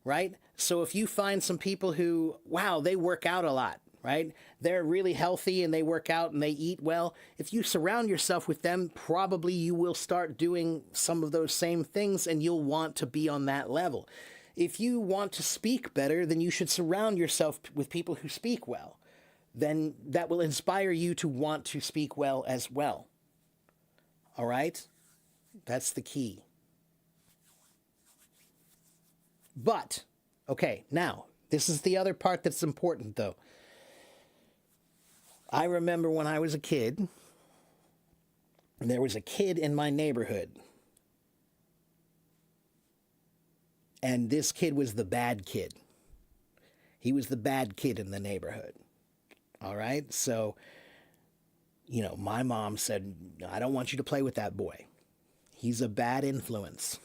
right? So if you find some people who, wow, they work out a lot, right? They're really healthy and they work out and they eat well. If you surround yourself with them, probably you will start doing some of those same things and you'll want to be on that level. If you want to speak better, then you should surround yourself with people who speak well. Then that will inspire you to want to speak well as well. All right? That's the key. But, okay, now, this is the other part that's important, though. I remember when I was a kid, there was a kid in my neighborhood. And this kid was the bad kid. He was the bad kid in the neighborhood. All right? So, my mom said, I don't want you to play with that boy. He's a bad influence.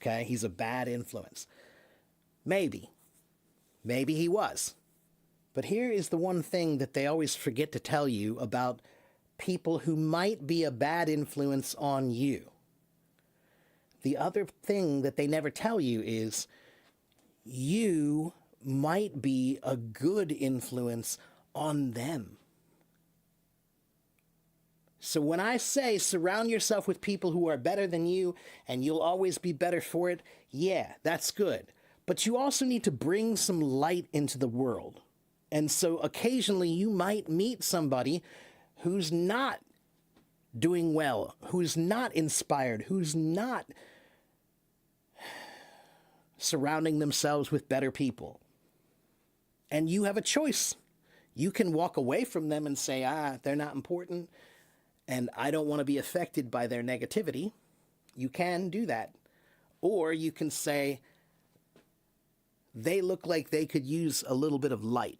Okay? He's a bad influence. Maybe. Maybe he was. But here is the one thing that they always forget to tell you about people who might be a bad influence on you. The other thing that they never tell you is you might be a good influence on them. So when I say surround yourself with people who are better than you and you'll always be better for it, yeah, that's good. But you also need to bring some light into the world. And so occasionally you might meet somebody who's not doing well, who's not inspired, who's not surrounding themselves with better people. And you have a choice. You can walk away from them and say, they're not important, and I don't want to be affected by their negativity. You can do that. Or you can say, they look like they could use a little bit of light.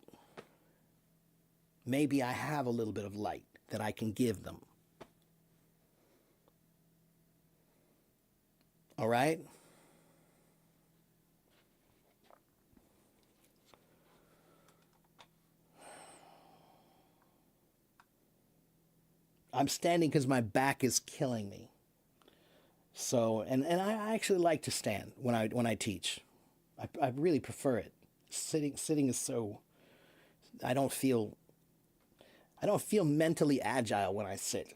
Maybe I have a little bit of light that I can give them. All right? I'm standing because my back is killing me. So, and I actually like to stand when I teach. I really prefer it. Sitting is so, I don't feel mentally agile when I sit.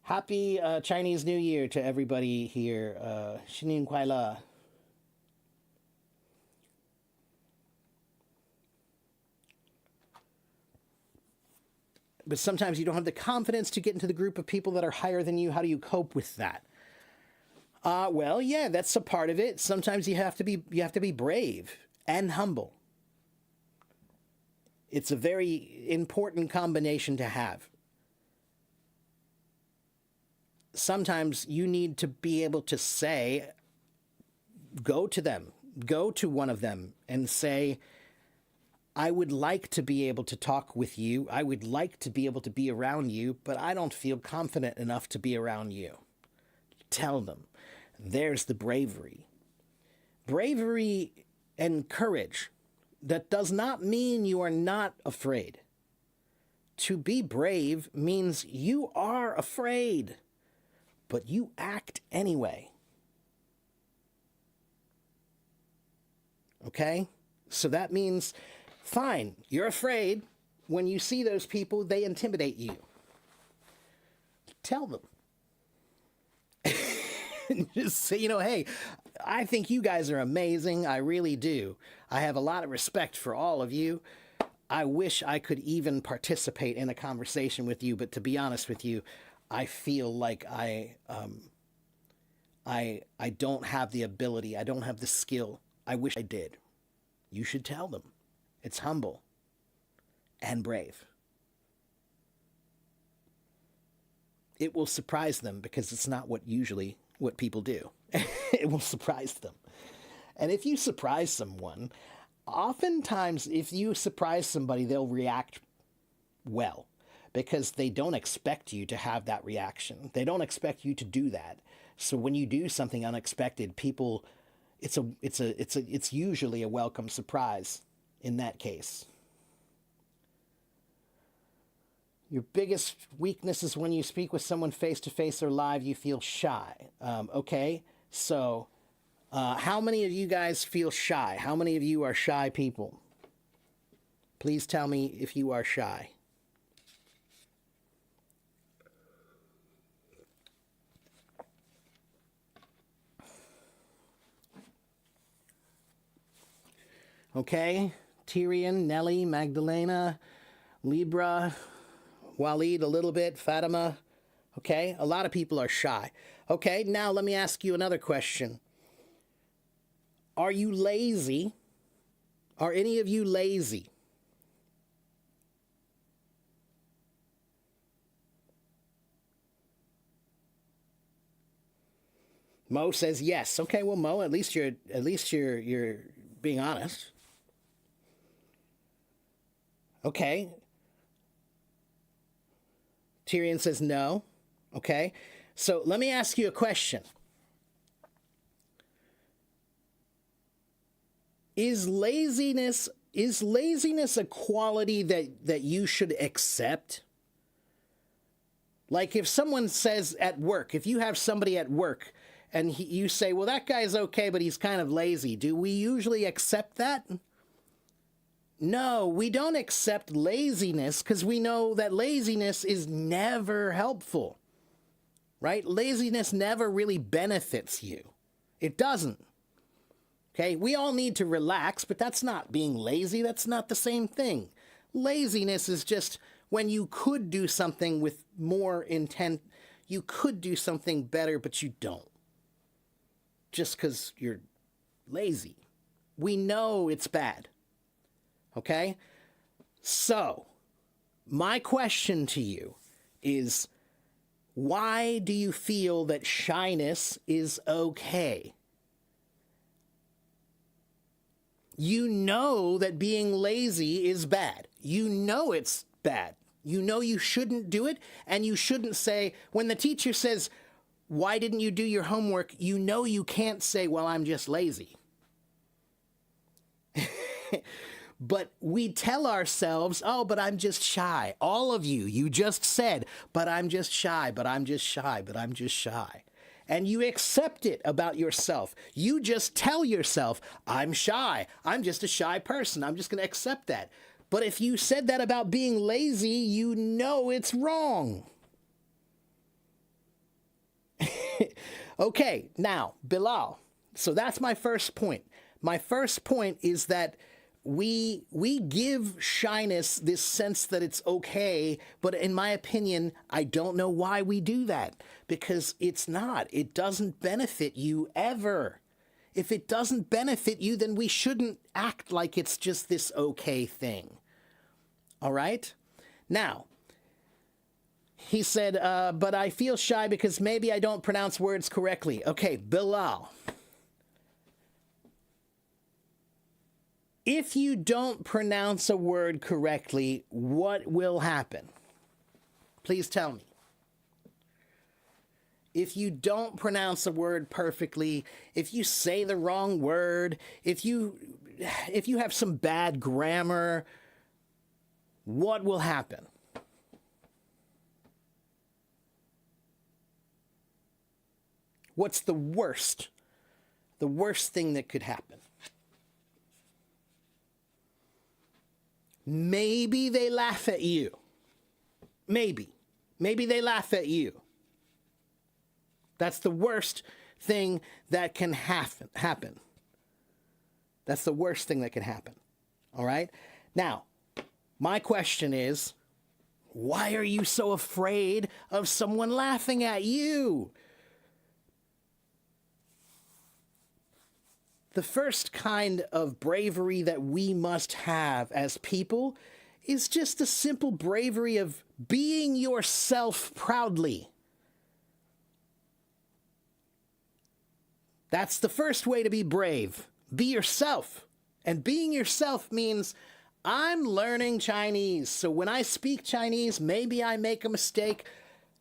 Happy Chinese New Year to everybody here. 新年快乐. But sometimes you don't have the confidence to get into the group of people that are higher than you. How do you cope with that? Well, yeah, that's a part of it. Sometimes you have to be brave and humble. It's a very important combination to have. Sometimes you need to be able to say, go to one of them and say, I would like to be able to talk with you. I would like to be able to be around you, but I don't feel confident enough to be around you. Tell them. There's the bravery. Bravery and courage. That does not mean you are not afraid. To be brave means you are afraid, but you act anyway. Okay? So that means, fine, you're afraid. When you see those people, they intimidate you. Tell them. Just say, hey, I think you guys are amazing. I really do. I have a lot of respect for all of you. I wish I could even participate in a conversation with you, but to be honest with you, I feel like I don't have the ability. I don't have the skill. I wish I did. You should tell them. It's humble and brave. It will surprise them because it's not what people do. It will surprise them. And if you surprise someone, oftentimes if you surprise somebody, they'll react well because they don't expect you to have that reaction. They don't expect you to do that. So when you do something unexpected, people, it's usually a welcome surprise in that case. Your biggest weakness is when you speak with someone face to face or live, you feel shy. Okay, so how many of you guys feel shy? How many of you are shy people? Please tell me if you are shy. Okay, Tyrion, Nelly, Magdalena, Libra, Walid a little bit, Fatima. Okay, a lot of people are shy. Okay, now let me ask you another question. Are you lazy? Are any of you lazy? Mo says yes. Okay, well, Mo, at least you're being honest. Okay. Tyrion says no. Okay. So let me ask you a question. Is laziness a quality that you should accept? Like if someone says at work, if you have somebody at work and you say, well, that guy's okay, but he's kind of lazy, do we usually accept that? No, we don't accept laziness because we know that laziness is never helpful, right? Laziness never really benefits you. It doesn't. Okay, we all need to relax, but that's not being lazy. That's not the same thing. Laziness is just when you could do something with more intent. You could do something better, but you don't. Just because you're lazy. We know it's bad. Okay? So, my question to you is, why do you feel that shyness is okay? You know that being lazy is bad. You know it's bad. You know you shouldn't do it, and you shouldn't say, when the teacher says, why didn't you do your homework? You know you can't say, well, I'm just lazy. But we tell ourselves, oh, but I'm just shy. All of you just said, but I'm just shy, but I'm just shy, but I'm just shy. And you accept it about yourself. You just tell yourself, I'm shy. I'm just a shy person. I'm just going to accept that. But if you said that about being lazy, you know it's wrong. Okay, now, Bilal. So that's my first point. My first point is that we give shyness this sense that it's okay, but in my opinion, I don't know why we do that, because it's not. It doesn't benefit you ever. If it doesn't benefit you, then we shouldn't act like it's just this okay thing. All right? Now, he said, but I feel shy because maybe I don't pronounce words correctly. Okay, Bilal. If you don't pronounce a word correctly, what will happen? Please tell me. If you don't pronounce a word perfectly, if you say the wrong word, if you have some bad grammar, what will happen? What's the worst thing that could happen? Maybe they laugh at you. Maybe they laugh at you. That's the worst thing that can happen. That's the worst thing that can happen. All right? Now, my question is, why are you so afraid of someone laughing at you? The first kind of bravery that we must have as people is just the simple bravery of being yourself proudly. That's the first way to be brave. Be yourself. And being yourself means I'm learning Chinese, so when I speak Chinese, maybe I make a mistake.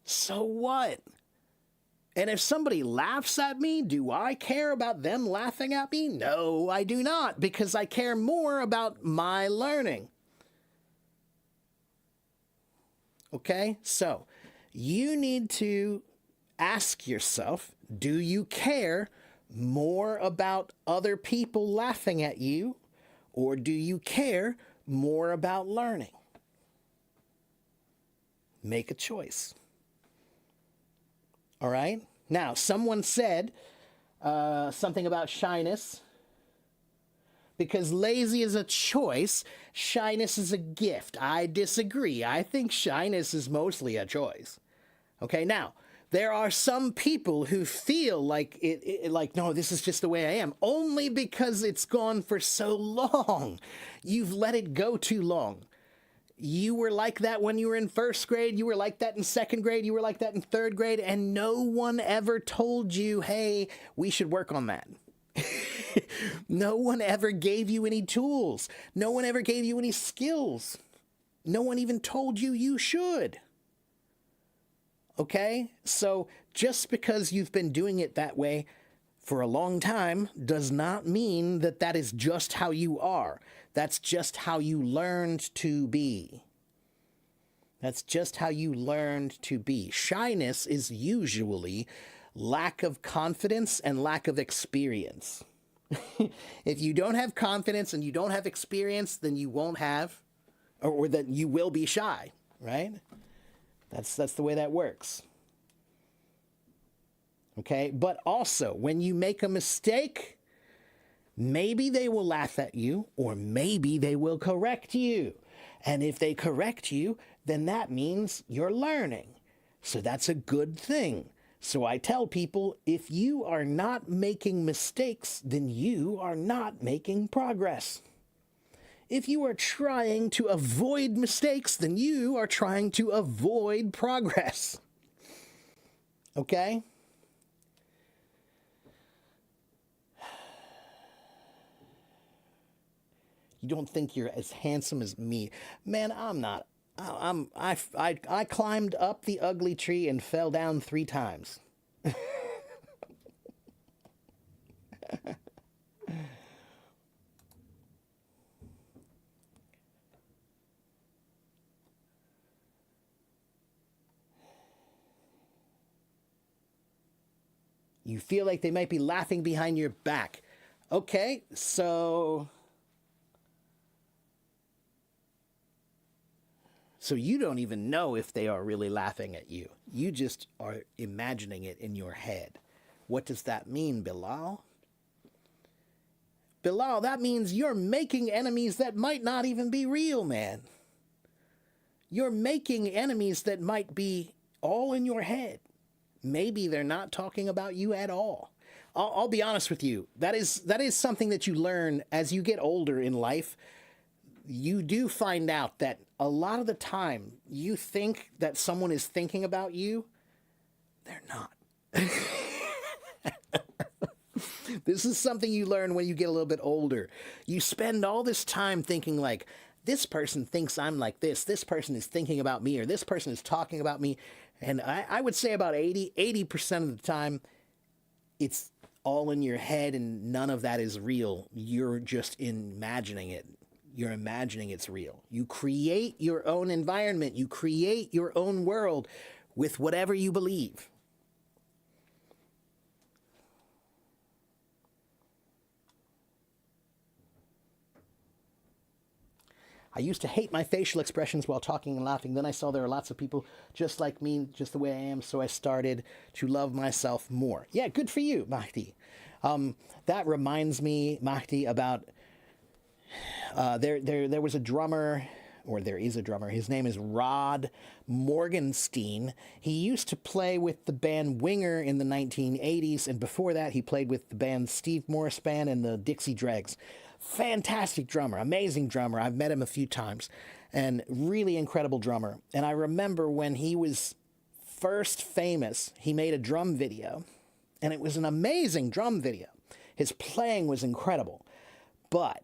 So what? And if somebody laughs at me, do I care about them laughing at me? No, I do not, because I care more about my learning. Okay? So, you need to ask yourself, do you care more about other people laughing at you, or do you care more about learning? Make a choice. All right? Now, someone said something about shyness. Because lazy is a choice, shyness is a gift. I disagree. I think shyness is mostly a choice. Okay, now, there are some people who feel like like, no, this is just the way I am, only because it's gone for so long. You've let it go too long. You were like that when you were in first grade. You were like that in second grade. You were like that in third grade. And no one ever told you, hey, we should work on that. No one ever gave you any tools. No one ever gave you any skills. No one even told you you should. Okay? So just because you've been doing it that way for a long time does not mean that that is just how you are. That's just how you learned to be. That's just how you learned to be. Shyness is usually lack of confidence and lack of experience. If you don't have confidence and you don't have experience, then you won't have, or that you will be shy, right? That's the way that works. Okay, but also when you make a mistake, maybe they will laugh at you or maybe they will correct you. And if they correct you, then that means you're learning. So that's a good thing. So I tell people, if you are not making mistakes, then you are not making progress. If you are trying to avoid mistakes, then you are trying to avoid progress. Okay? You don't think you're as handsome as me. Man, I'm not. I climbed up the ugly tree and fell down 3 times. You feel like they might be laughing behind your back. Okay, so you don't even know if they are really laughing at you. You just are imagining it in your head. What does that mean, Bilal? Bilal, that means you're making enemies that might not even be real, man. You're making enemies that might be all in your head. Maybe they're not talking about you at all. I'll be honest with you. That is something that you learn as you get older in life. You do find out that a lot of the time you think that someone is thinking about you. They're not. This is something you learn when you get a little bit older. You spend all this time thinking like, this person thinks I'm like this person is thinking about me, or this person is talking about me. And I would say about 80% of the time, it's all in your head and none of that is real. You're just imagining it. You're imagining it's real. You create your own environment. You create your own world with whatever you believe. I used to hate my facial expressions while talking and laughing. Then I saw there are lots of people just like me, just the way I am. So I started to love myself more. Yeah, good for you, Mahdi. That reminds me, Mahdi, about there was a drummer, or there is a drummer. His name is Rod Morgenstein. He used to play with the band Winger in the 1980s. And before that, he played with the band Steve Morris Band and the Dixie Dregs. Fantastic drummer, amazing drummer. I've met him a few times, and really incredible drummer. And I remember when he was first famous, he made a drum video, and it was an amazing drum video. His playing was incredible, but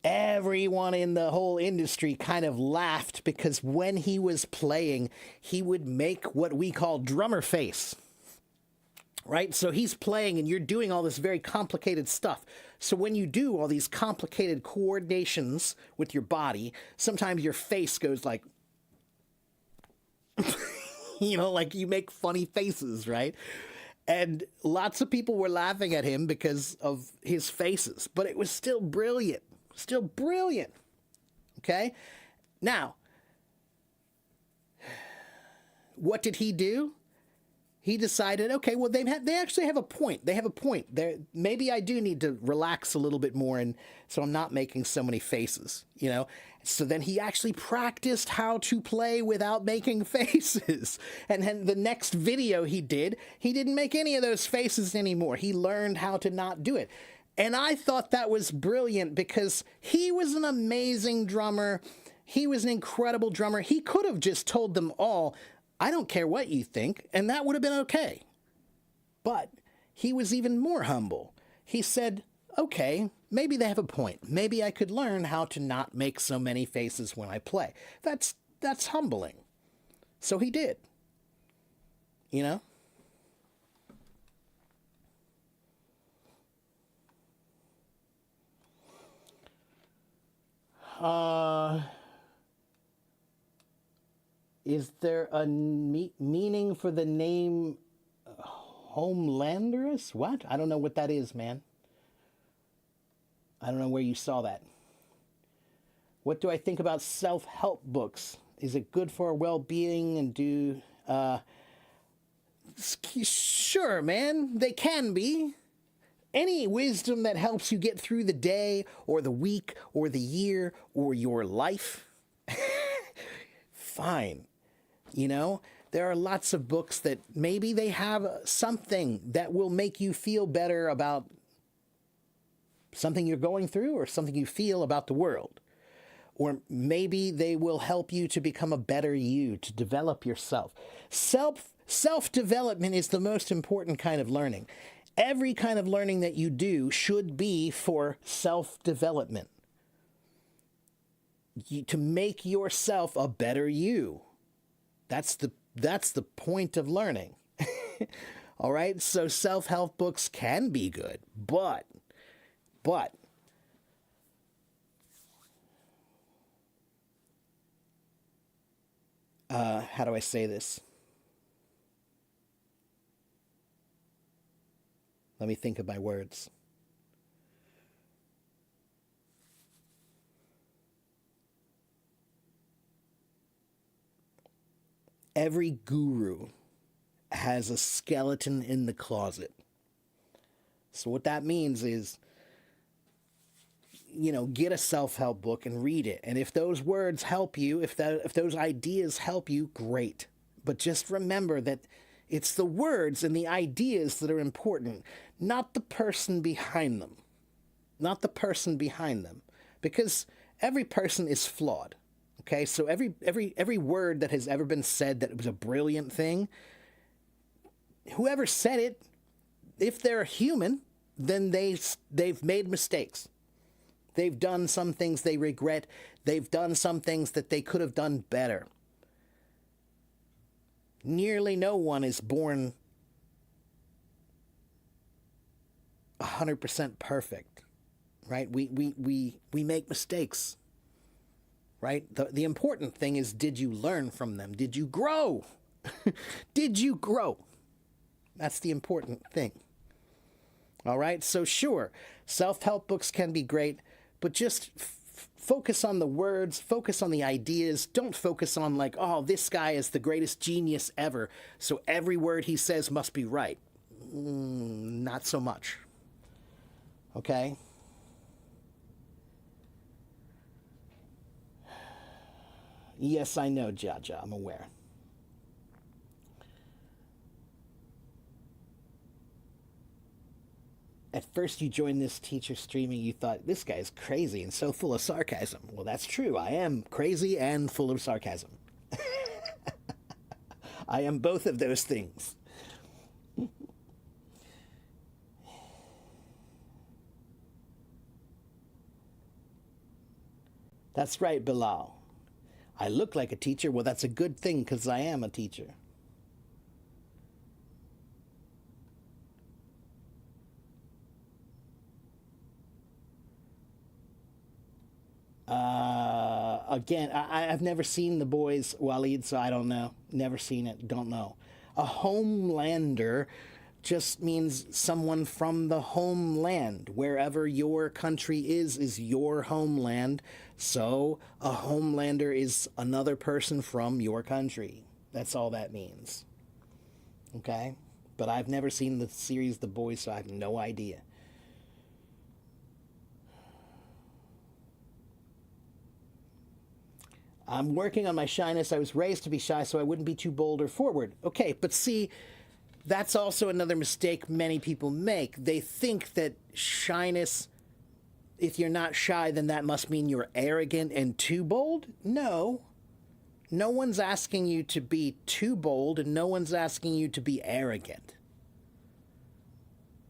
everyone in the whole industry kind of laughed because when he was playing, he would make what we call drummer face. Right? So he's playing and you're doing all this very complicated stuff. So when you do all these complicated coordinations with your body, sometimes your face goes like, like you make funny faces, right? And lots of people were laughing at him because of his faces, but it was still brilliant. Still brilliant. Okay? Now, what did he do? He decided, okay, well, they actually have a point. They have a point. Maybe I do need to relax a little bit more, and so I'm not making so many faces, So then he actually practiced how to play without making faces. And then the next video he didn't make any of those faces anymore. He learned how to not do it. And I thought that was brilliant because he was an amazing drummer. He was an incredible drummer. He could have just told them all, I don't care what you think, and that would have been okay. But he was even more humble. He said, okay, maybe they have a point. Maybe I could learn how to not make so many faces when I play. That's humbling. So he did. You know? Is there a meaning for the name Homelanderous? What? I don't know what that is, man. I don't know where you saw that. What do I think about self-help books? Is it good for our well-being and do... Sure, man, they can be. Any wisdom that helps you get through the day or the week or the year or your life, fine. You know, there are lots of books that maybe they have something that will make you feel better about something you're going through or something you feel about the world. Or maybe they will help you to become a better you, to develop yourself. Self-development is the most important kind of learning. Every kind of learning that you do should be for self-development. To make yourself a better you. That's the point of learning. All right? So self-help books can be good, but how do I say this? Let me think of my words. Every guru has a skeleton in the closet. So what that means is, you know, get a self-help book and read it. And if those words help you, if those ideas help you, great. But just remember that it's the words and the ideas that are important, not the person behind them. Not the person behind them. Because every person is flawed. Okay? So every word that has ever been said that it was a brilliant thing, whoever said it, if they're human, then they've made mistakes. They've done some things they regret. They've done some things that they could have done better. Nearly no one is born 100% perfect, right? We make mistakes, right? The important thing is, did you learn from them? Did you grow? Did you grow? That's the important thing. All right? So sure, self-help books can be great, but just focus on the words, focus on the ideas. Don't focus on like, oh, this guy is the greatest genius ever, so every word he says must be right. Not so much. Okay? Yes, I know, Jaja. I'm aware. At first you joined this teacher streaming, you thought, this guy's crazy and so full of sarcasm. Well, that's true. I am crazy and full of sarcasm. I am both of those things. That's right, Bilal. I look like a teacher. Well, that's a good thing because I am a teacher. Again, I've never seen The Boys, Waleed, so I don't know. Never seen it, don't know. A homelander just means someone from the homeland. Wherever your country is your homeland. So a homelander is another person from your country. That's all that means. Okay? But I've never seen the series The Boys, so I have no idea. I'm working on my shyness. I was raised to be shy, so I wouldn't be too bold or forward. Okay, but see, that's also another mistake many people make. They think that shyness if you're not shy, then that must mean you're arrogant and too bold? No. No one's asking you to be too bold, and no one's asking you to be arrogant.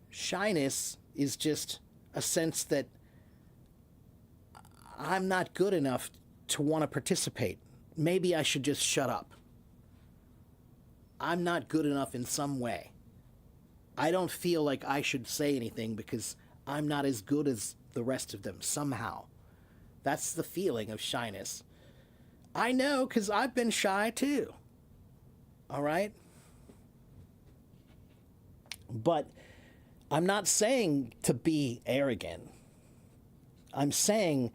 Shyness is just a sense that I'm not good enough to want to participate. Maybe I should just shut up. I'm not good enough in some way. I don't feel like I should say anything because I'm not as good as the rest of them somehow. That's the feeling of shyness. I know because I've been shy too. All right? But I'm not saying to be arrogant. I'm saying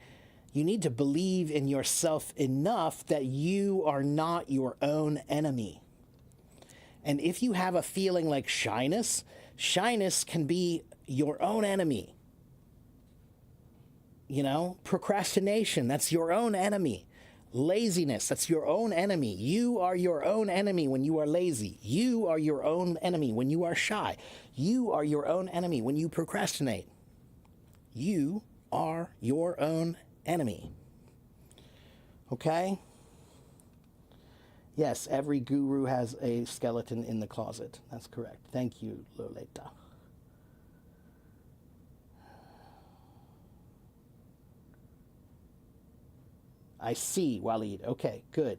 you need to believe in yourself enough that you are not your own enemy. And if you have a feeling like shyness, shyness can be your own enemy. You know, procrastination, that's your own enemy. Laziness, that's your own enemy. You are your own enemy when you are lazy. You are your own enemy when you are shy. You are your own enemy when you procrastinate. You are your own enemy. Okay? Yes, every guru has a skeleton in the closet. That's correct. Thank you, Loleta. I see, Waleed. Okay, good.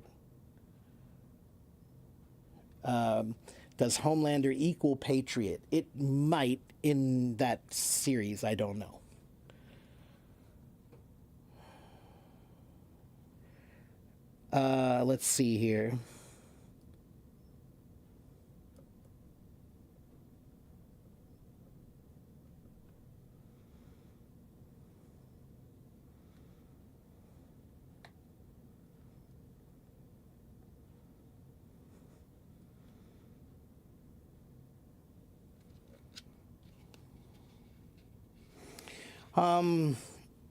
Does Homelander equal Patriot? It might in that series. I don't know. Let's see here.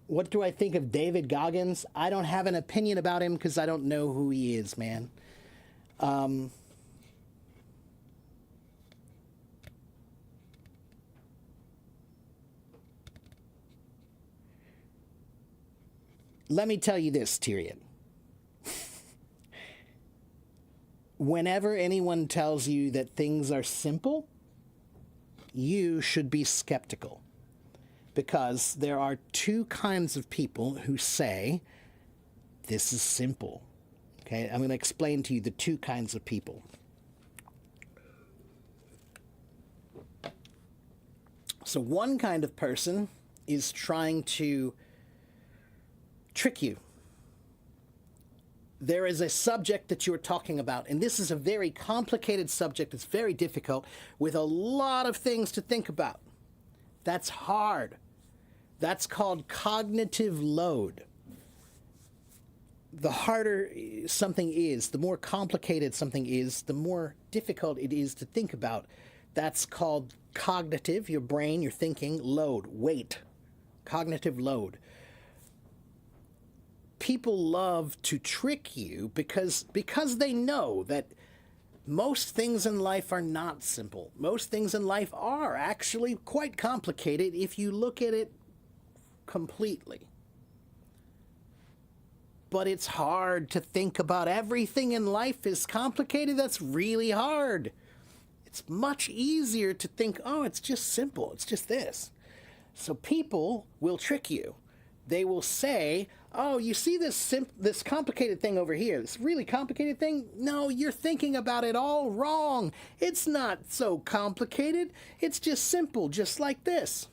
What do I think of David Goggins? I don't have an opinion about him because I don't know who he is, man. Let me tell you this, Tyrion. Whenever anyone tells you that things are simple, you should be skeptical. Because there are two kinds of people who say, this is simple. Okay, I'm going to explain to you the two kinds of people. So one kind of person is trying to trick you. There is a subject that you're talking about, and this is a very complicated subject. It's very difficult with a lot of things to think about. That's hard. That's called cognitive load. The harder something is, the more complicated something is, the more difficult it is to think about. That's called cognitive, your brain, your thinking, load, weight, cognitive load. People love to trick you because they know that most things in life are not simple. Most things in life are actually quite complicated if you look at it completely. But it's hard to think about everything in life is complicated. That's really hard. It's much easier to think, oh, it's just simple. It's just this. So people will trick you. They will say, oh, you see this complicated thing over here, this really complicated thing? No, you're thinking about it all wrong. It's not so complicated. It's just simple, just like this.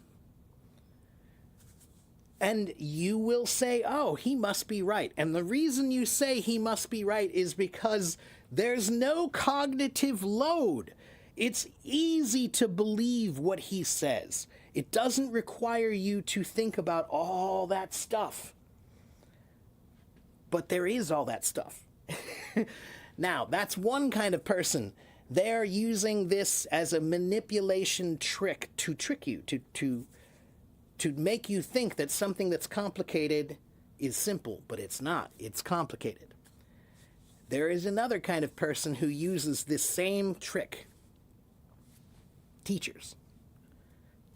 And you will say, oh, he must be right. And the reason you say he must be right is because there's no cognitive load. It's easy to believe what he says. It doesn't require you to think about all that stuff. But there is all that stuff. Now, that's one kind of person. They're using this as a manipulation trick to trick you, to make you think that something that's complicated is simple, but it's not. It's complicated. There is another kind of person who uses this same trick. Teachers.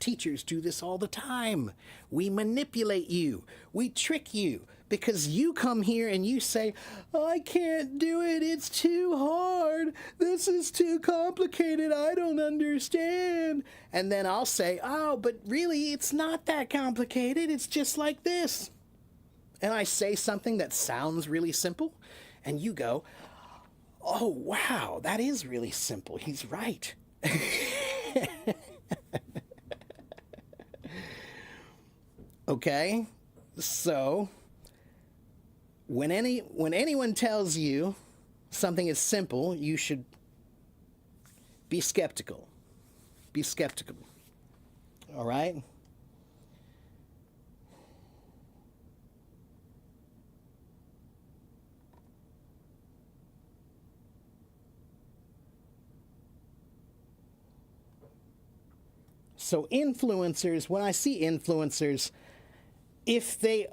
teachers do this all the time. We manipulate you. We trick you because you come here and you say, I can't do it. It's too hard. This is too complicated. I don't understand. And then I'll say, oh, but really, it's not that complicated. It's just like this. And I say something that sounds really simple, and you go, oh, wow, that is really simple. He's right. Okay? So, when anyone tells you something is simple, you should be skeptical. Be skeptical. All right? So influencers, when I see influencers, if they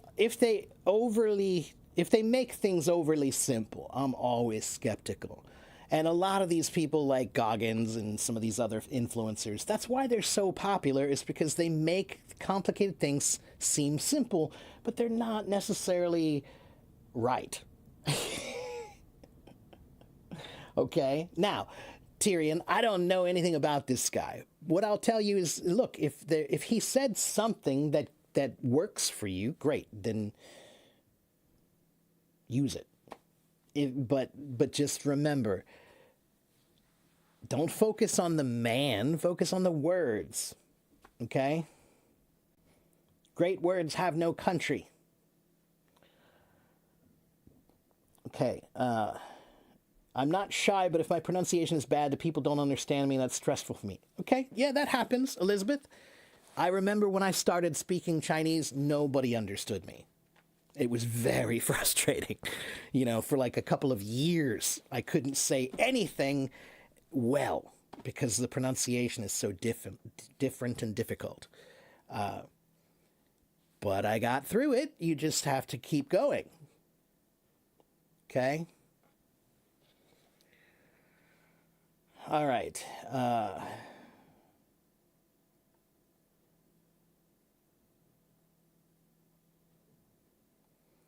make things overly simple, I'm always skeptical. And a lot of these people like Goggins and some of these other influencers, that's why they're so popular, is because they make complicated things seem simple, but they're not necessarily right. Okay? Now, Tyrion, I don't know anything about this guy. What I'll tell you is, look, if he said something that works for you, great, then use it. But just remember, don't focus on the man, focus on the words. Okay? Great words have no country. Okay, I'm not shy, but if my pronunciation is bad, the people don't understand me, and that's stressful for me. Okay, yeah, that happens, Elizabeth. I remember when I started speaking Chinese, nobody understood me. It was very frustrating. You know, for like a couple of years, I couldn't say anything well because the pronunciation is so different and difficult. But I got through it. You just have to keep going. Okay? All right.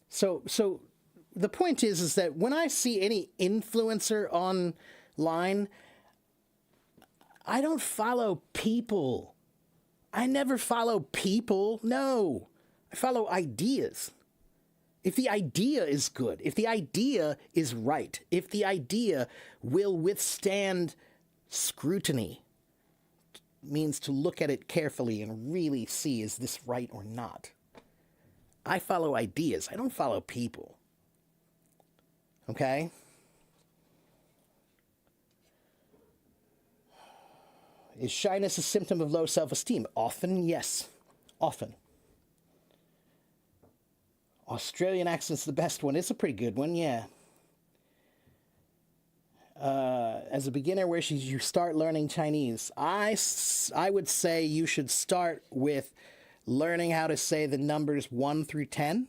So the point is that when I see any influencer online, I don't follow people. I never follow people. No, I follow ideas. If the idea is good, if the idea is right, if the idea will withstand scrutiny, means to look at it carefully and really see, is this right or not? I follow ideas. I don't follow people. Okay? Is shyness a symptom of low self-esteem? Often, yes. Often. Australian accent's the best one. It's a pretty good one, yeah. As a beginner, where should you start learning Chinese? I would say you should start with learning how to say the numbers 1 through 10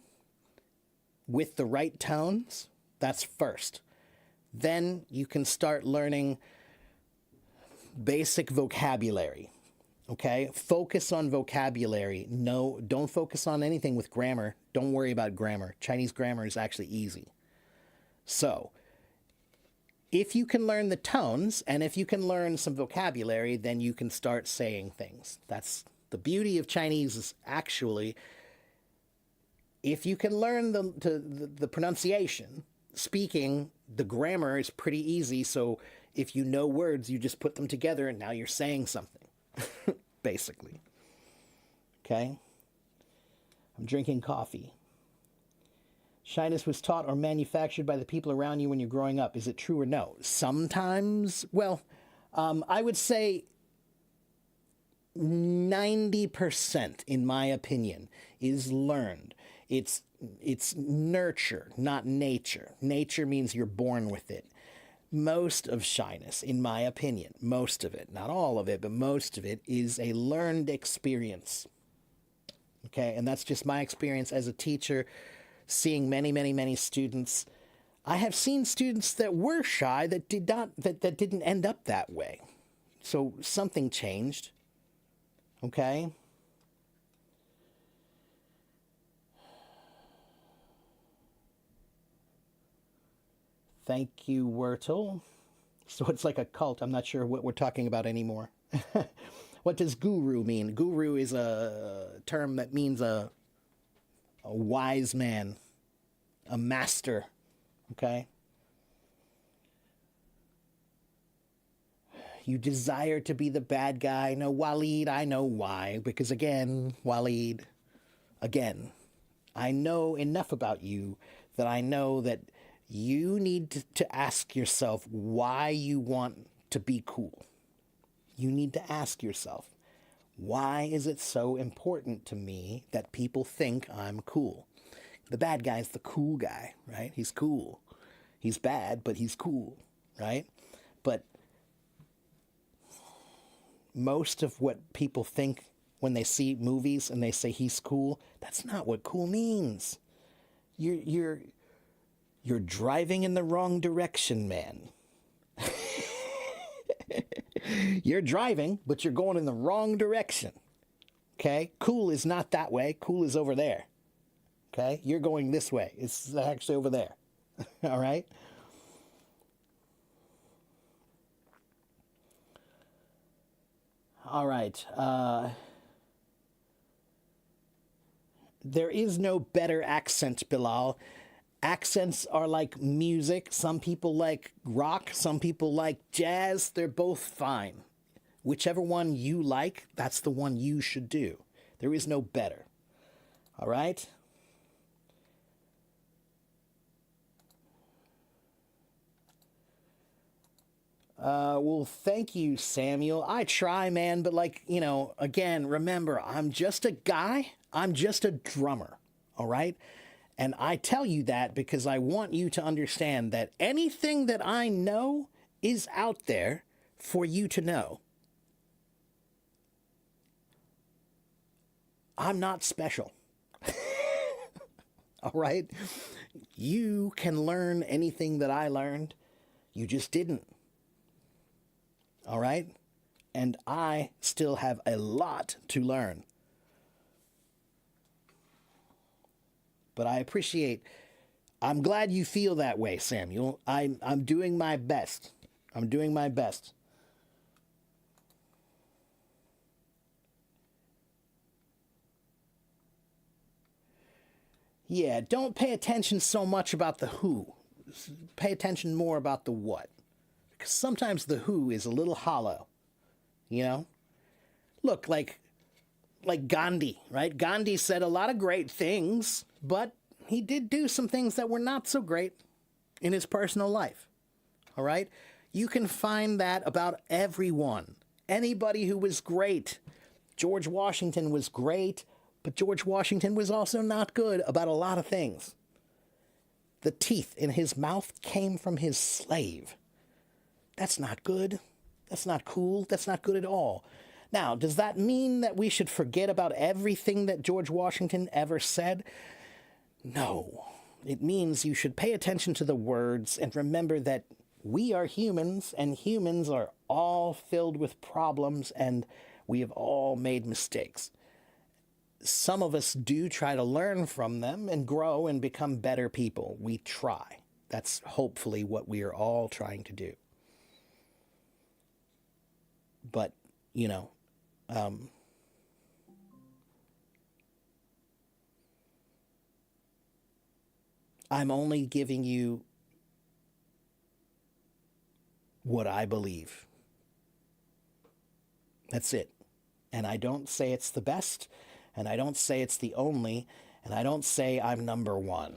with the right tones. That's first. Then you can start learning basic vocabulary. Okay? Focus on vocabulary. No, don't focus on anything with grammar. Don't worry about grammar. Chinese grammar is actually easy. So, if you can learn the tones and if you can learn some vocabulary, then you can start saying things. That's the beauty of Chinese, is actually, if you can learn the pronunciation, speaking, the grammar is pretty easy. So if you know words, you just put them together and now you're saying something, basically. Okay? I'm drinking coffee. Shyness was taught or manufactured by the people around you when you're growing up. Is it true or no? Sometimes, well, I would say 90%, in my opinion, is learned. It's nurture, not nature. Nature means you're born with it. Most of shyness, in my opinion, most of it, not all of it, but most of it is a learned experience. Okay, and that's just my experience as a teacher, seeing many students. I have seen students that were shy that didn't end up that way. So something changed. Okay? Thank you, Wurtle. So it's like a cult. I'm not sure what we're talking about anymore. What does guru mean? Guru is a term that means a wise man, a master. Okay? You desire to be the bad guy. No, Waleed, I know why. Because again, Waleed, again, I know enough about you that I know that you need to ask yourself why you want to be cool. You need to ask yourself, why is it so important to me that people think I'm cool? The bad guy's the cool guy, right? He's cool. He's bad, but he's cool, right? But most of what people think when they see movies and they say he's cool, that's not what cool means. You're driving in the wrong direction, man. You're driving, but you're going in the wrong direction. Okay? Cool is not that way. Cool is over there. Okay? You're going this way. It's actually over there. All right? All right. There is no better accent, Bilal. Accents are like music. Some people like rock, some people like jazz. They're both fine. Whichever one you like, that's the one you should do. There is no better. All right? Well, thank you, Samuel. I try, man, but again, remember, I'm just a guy. I'm just a drummer. All right? And I tell you that because I want you to understand that anything that I know is out there for you to know. I'm not special. All right? You can learn anything that I learned. You just didn't. All right? And I still have a lot to learn. But I'm glad you feel that way, Samuel. I'm doing my best. I'm doing my best. Yeah, don't pay attention so much about the who. Pay attention more about the what. Because sometimes the who is a little hollow, you know? Look, like Gandhi, right? Gandhi said a lot of great things, but he did do some things that were not so great in his personal life. All right? You can find that about everyone. Anybody who was great. George Washington was great, but George Washington was also not good about a lot of things. The teeth in his mouth came from his slave. That's not good. That's not cool. That's not good at all. Now, does that mean that we should forget about everything that George Washington ever said? No. It means you should pay attention to the words and remember that we are humans, and humans are all filled with problems, and we have all made mistakes. Some of us do try to learn from them and grow and become better people. We try. That's hopefully what we are all trying to do. But, I'm only giving you what I believe. That's it. And I don't say it's the best, and I don't say it's the only, and I don't say I'm number one.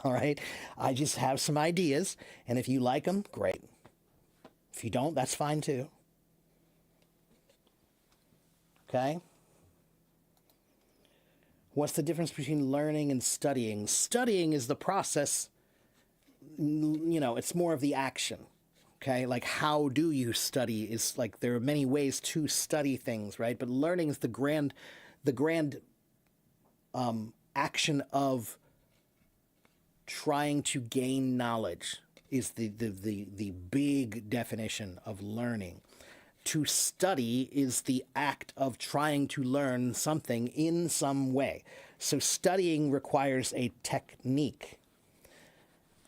All right? I just have some ideas, and if you like them, great. If you don't, that's fine too. Okay? What's the difference between learning and studying? Studying is the process, it's more of the action. Okay? Like, how do you study is like, there are many ways to study things, right? But learning is the grand action of trying to gain knowledge is the big definition of learning. To study is the act of trying to learn something in some way. So studying requires a technique.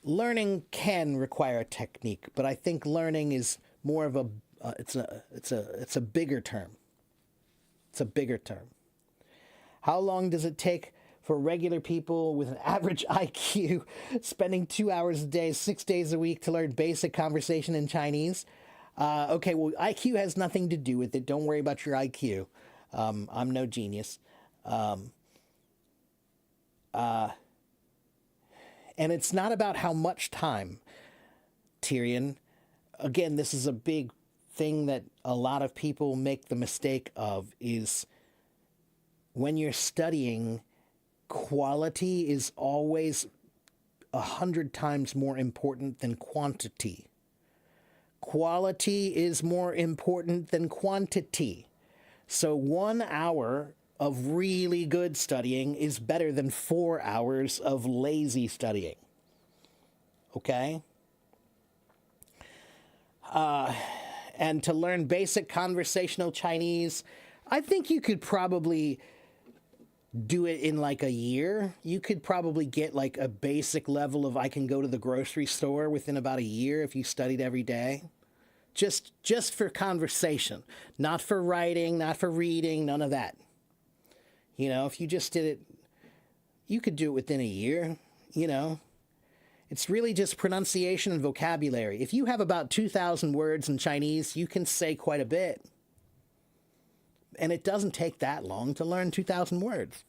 Learning can require a technique, but I think learning is more of a it's a bigger term. It's a bigger term. How long does it take for regular people with an average IQ spending 2 hours a day, 6 days a week to learn basic conversation in Chinese? Okay, well, IQ has nothing to do with it. Don't worry about your IQ. I'm no genius. And it's not about how much time, Tyrion. Again, this is a big thing that a lot of people make the mistake of, is when you're studying, quality is always 100 times more important than quantity. Quality is more important than quantity. So 1 hour of really good studying is better than 4 hours of lazy studying. Okay? And to learn basic conversational Chinese, I think you could probably do it in like a year. You could probably get like a basic level of I can go to the grocery store within about a year if you studied every day. Just for conversation, not for writing, not for reading, none of that. You know, if you just did it, you could do it within a year, you know. It's really just pronunciation and vocabulary. If you have about 2,000 words in Chinese, you can say quite a bit. And it doesn't take that long to learn 2,000 words.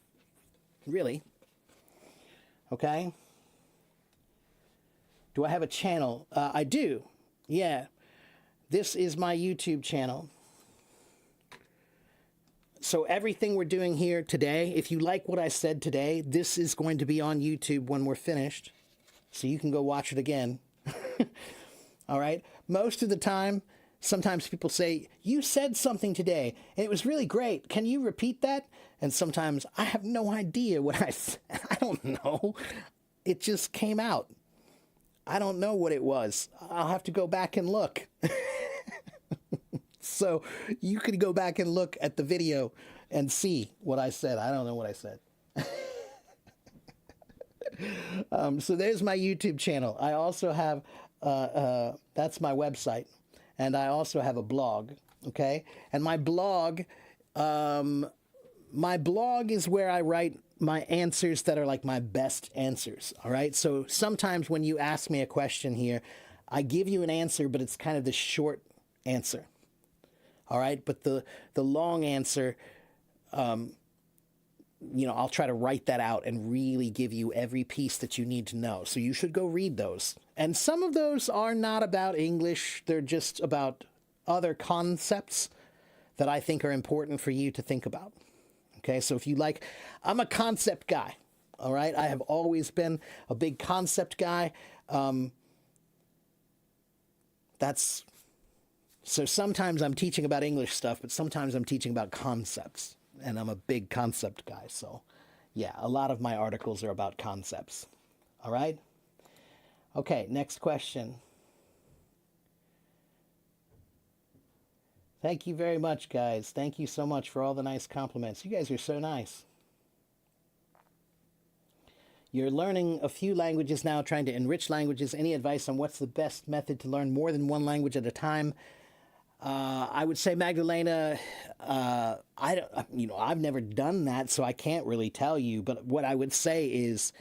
Really. Okay? Do I have a channel? I do. Yeah. This is my YouTube channel. So everything we're doing here today, if you like what I said today, this is going to be on YouTube when we're finished. So you can go watch it again. All right? Most of the time, sometimes people say, you said something today, and it was really great. Can you repeat that? And sometimes, I have no idea what I said. I don't know. It just came out. I don't know what it was. I'll have to go back and look. So you could go back and look at the video and see what I said. I don't know what I said. So there's my YouTube channel. I also have, that's my website. And I also have a blog, okay? And my blog is where I write my answers that are like my best answers, all right? So sometimes when you ask me a question here, I give you an answer, but it's kind of the short answer, all right? But the long answer, you know, I'll try to write that out and really give you every piece that you need to know. So you should go read those. And some of those are not about English. They're just about other concepts that I think are important for you to think about. Okay, so if you like, I'm a concept guy. All right, I have always been a big concept guy. So sometimes I'm teaching about English stuff, but sometimes I'm teaching about concepts. And I'm a big concept guy. So yeah, a lot of my articles are about concepts. All right? Okay, next question. Thank you very much, guys. Thank you so much for all the nice compliments. You guys are so nice. You're learning a few languages now, trying to enrich languages. Any advice on what's the best method to learn more than one language at a time? I would say, Magdalena, I've never done that, so I can't really tell you. But what I would say is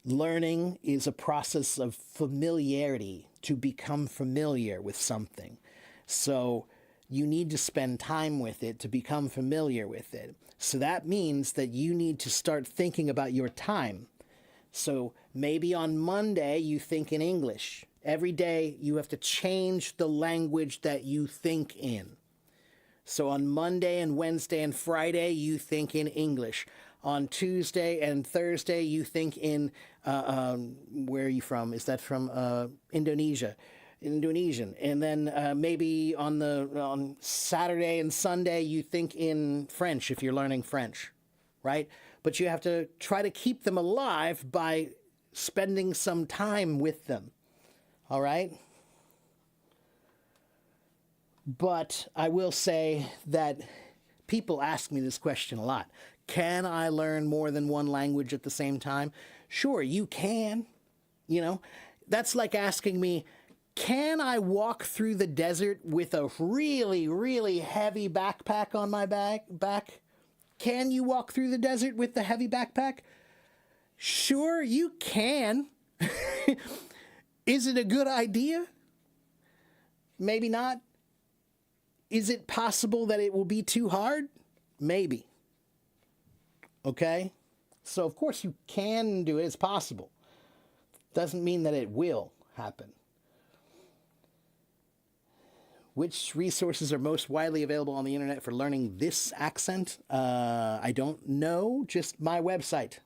learning is a process of familiarity, to become familiar with something. So you need to spend time with it to become familiar with it. So that means that you need to start thinking about your time. So maybe on Monday you think in English. Every day you have to change the language that you think in. So on Monday and Wednesday and Friday you think in English. On Tuesday and Thursday you think in, where are you from? Is that from Indonesia? Indonesian. And then maybe on Saturday and Sunday you think in French if you're learning French, right? But you have to try to keep them alive by spending some time with them. All right? But I will say that people ask me this question a lot. Can I learn more than one language at the same time? Sure, you can. You know, that's like asking me, can I walk through the desert with a really, really heavy backpack on my back? Can you walk through the desert with the heavy backpack? Sure, you can. Is it a good idea? Maybe not. Is it possible that it will be too hard? Maybe. Okay? So, of course, you can do it. It's possible. Doesn't mean that it will happen. Which resources are most widely available on the internet for learning this accent? I don't know. Just my website.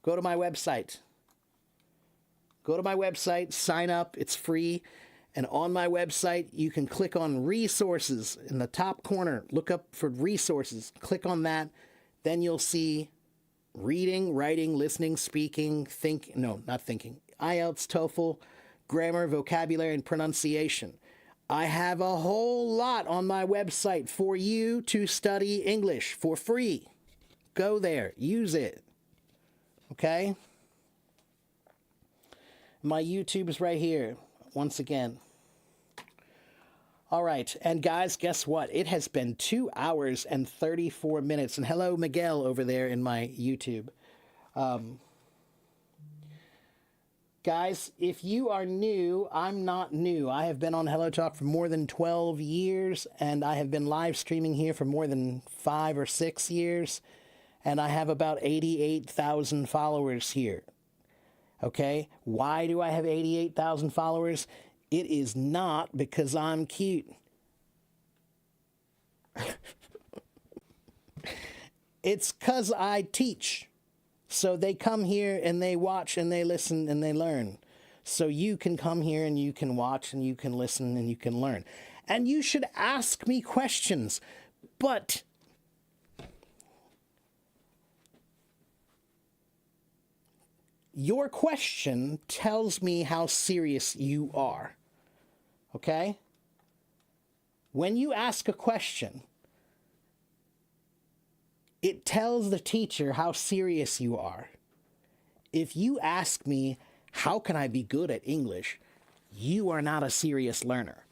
Go to my website. Sign up. It's free. And on my website, you can click on resources in the top corner. Look up for resources. Click on that. Then you'll see reading, writing, listening, speaking, not thinking. IELTS, TOEFL, grammar, vocabulary, and pronunciation. I have a whole lot on my website for you to study English for free. Go there. Use it. Okay? My YouTube is right here. Once again. All right, and guys, guess what? It has been 2 hours and 34 minutes. And hello, Miguel, over there in my YouTube. Guys, if you are new, I'm not new. I have been on Hello Talk for more than 12 years, and I have been live streaming here for more than 5 or 6 years, and I have about 88,000 followers here. Okay? Why do I have 88,000 followers? It is not because I'm cute. It's because I teach. So they come here and they watch and they listen and they learn. So you can come here and you can watch and you can listen and you can learn. And you should ask me questions. But your question tells me how serious you are. Okay? When you ask a question, it tells the teacher how serious you are. If you ask me, how can I be good at English? You are not a serious learner.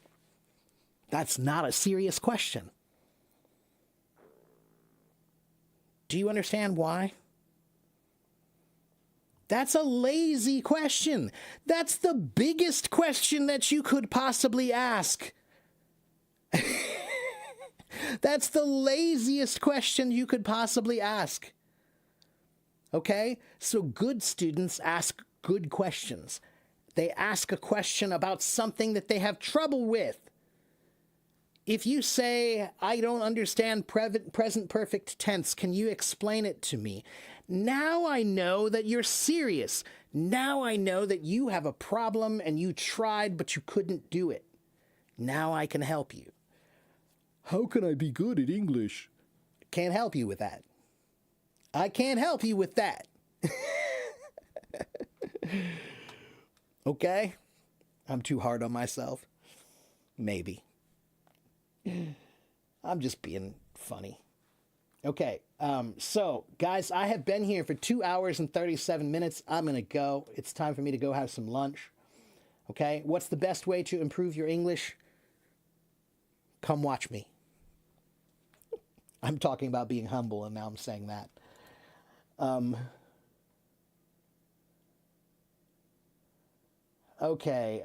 That's not a serious question. Do you understand why? That's a lazy question. That's the biggest question that you could possibly ask. That's the laziest question you could possibly ask. Okay? So good students ask good questions. They ask a question about something that they have trouble with. If you say, I don't understand present perfect tense, can you explain it to me? Now I know that you're serious. Now I know that you have a problem and you tried, but you couldn't do it. Now I can help you. How can I be good at English? Can't help you with that. I can't help you with that. Okay? I'm too hard on myself. Maybe. I'm just being funny. Okay, so, guys, I have been here for 2 hours and 37 minutes. I'm going to go. It's time for me to go have some lunch. Okay, what's the best way to improve your English? Come watch me. I'm talking about being humble, and now I'm saying that. Okay,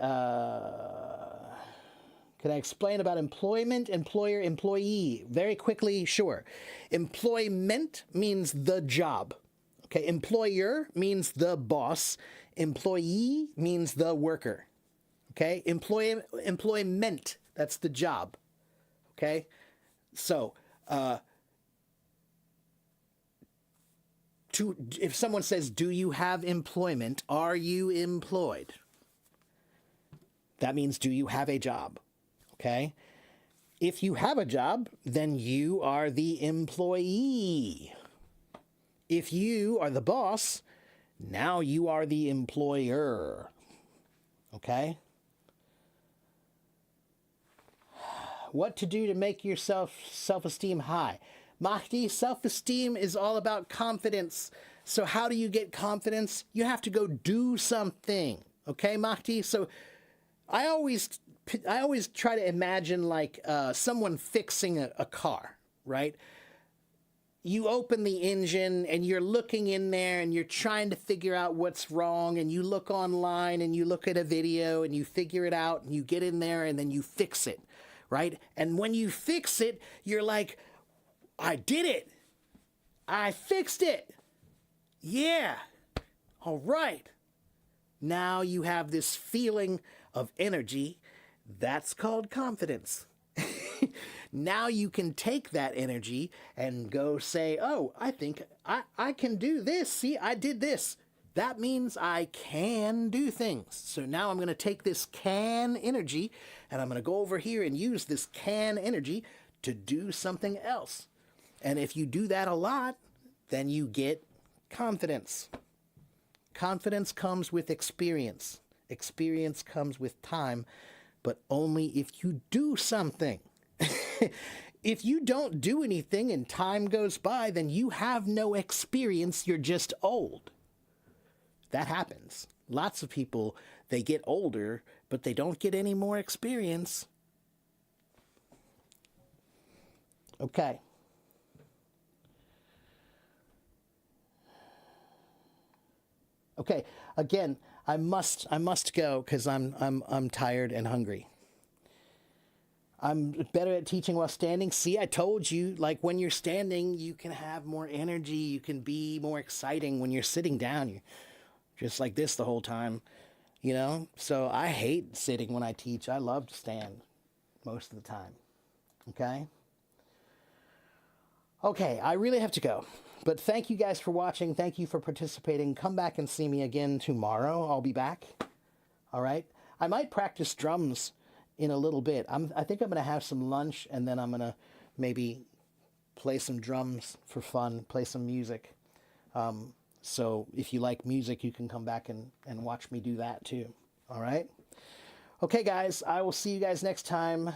can I explain about employment, employer, employee? Very quickly, sure. Employment means the job. Okay, employer means the boss. Employee means the worker. Okay, employment, that's the job. Okay, so if someone says, do you have employment? Are you employed? That means, do you have a job? Okay? If you have a job, then you are the employee. If you are the boss, now you are the employer. Okay? what to do to make your self-esteem high. Mahdi, self-esteem is all about confidence. So how do you get confidence? You have to go do something. Okay, Mahdi? So I always try to imagine like someone fixing a car, right? You open the engine and you're looking in there and you're trying to figure out what's wrong, and you look online and you look at a video and you figure it out and you get in there and then you fix it, right? And when you fix it, you're like, I did it. I fixed it. Yeah. All right. Now you have this feeling of energy. That's called confidence. Now you can take that energy and go say, oh, I think I can do this. See, I did this. That means I can do things. So now I'm going to take this can energy and I'm going to go over here and use this can energy to do something else. And if you do that a lot, then you get confidence. Confidence comes with experience. Experience comes with time, but only if you do something. If you don't do anything and time goes by, then you have no experience. You're just old. That happens. Lots of people, they get older, but they don't get any more experience. Okay. Okay, again, I must go because I'm tired and hungry. I'm better at teaching while standing. See, I told you, like when you're standing, you can have more energy, you can be more exciting. When you're sitting down, you're just like this the whole time, you know? So I hate sitting when I teach. I love to stand most of the time. Okay? Okay, I really have to go. But thank you guys for watching. Thank you for participating. Come back and see me again tomorrow. I'll be back. All right? I might practice drums in a little bit. I think I'm going to have some lunch, and then I'm going to maybe play some drums for fun, play some music. So if you like music, you can come back and watch me do that too. All right? Okay, guys, I will see you guys next time.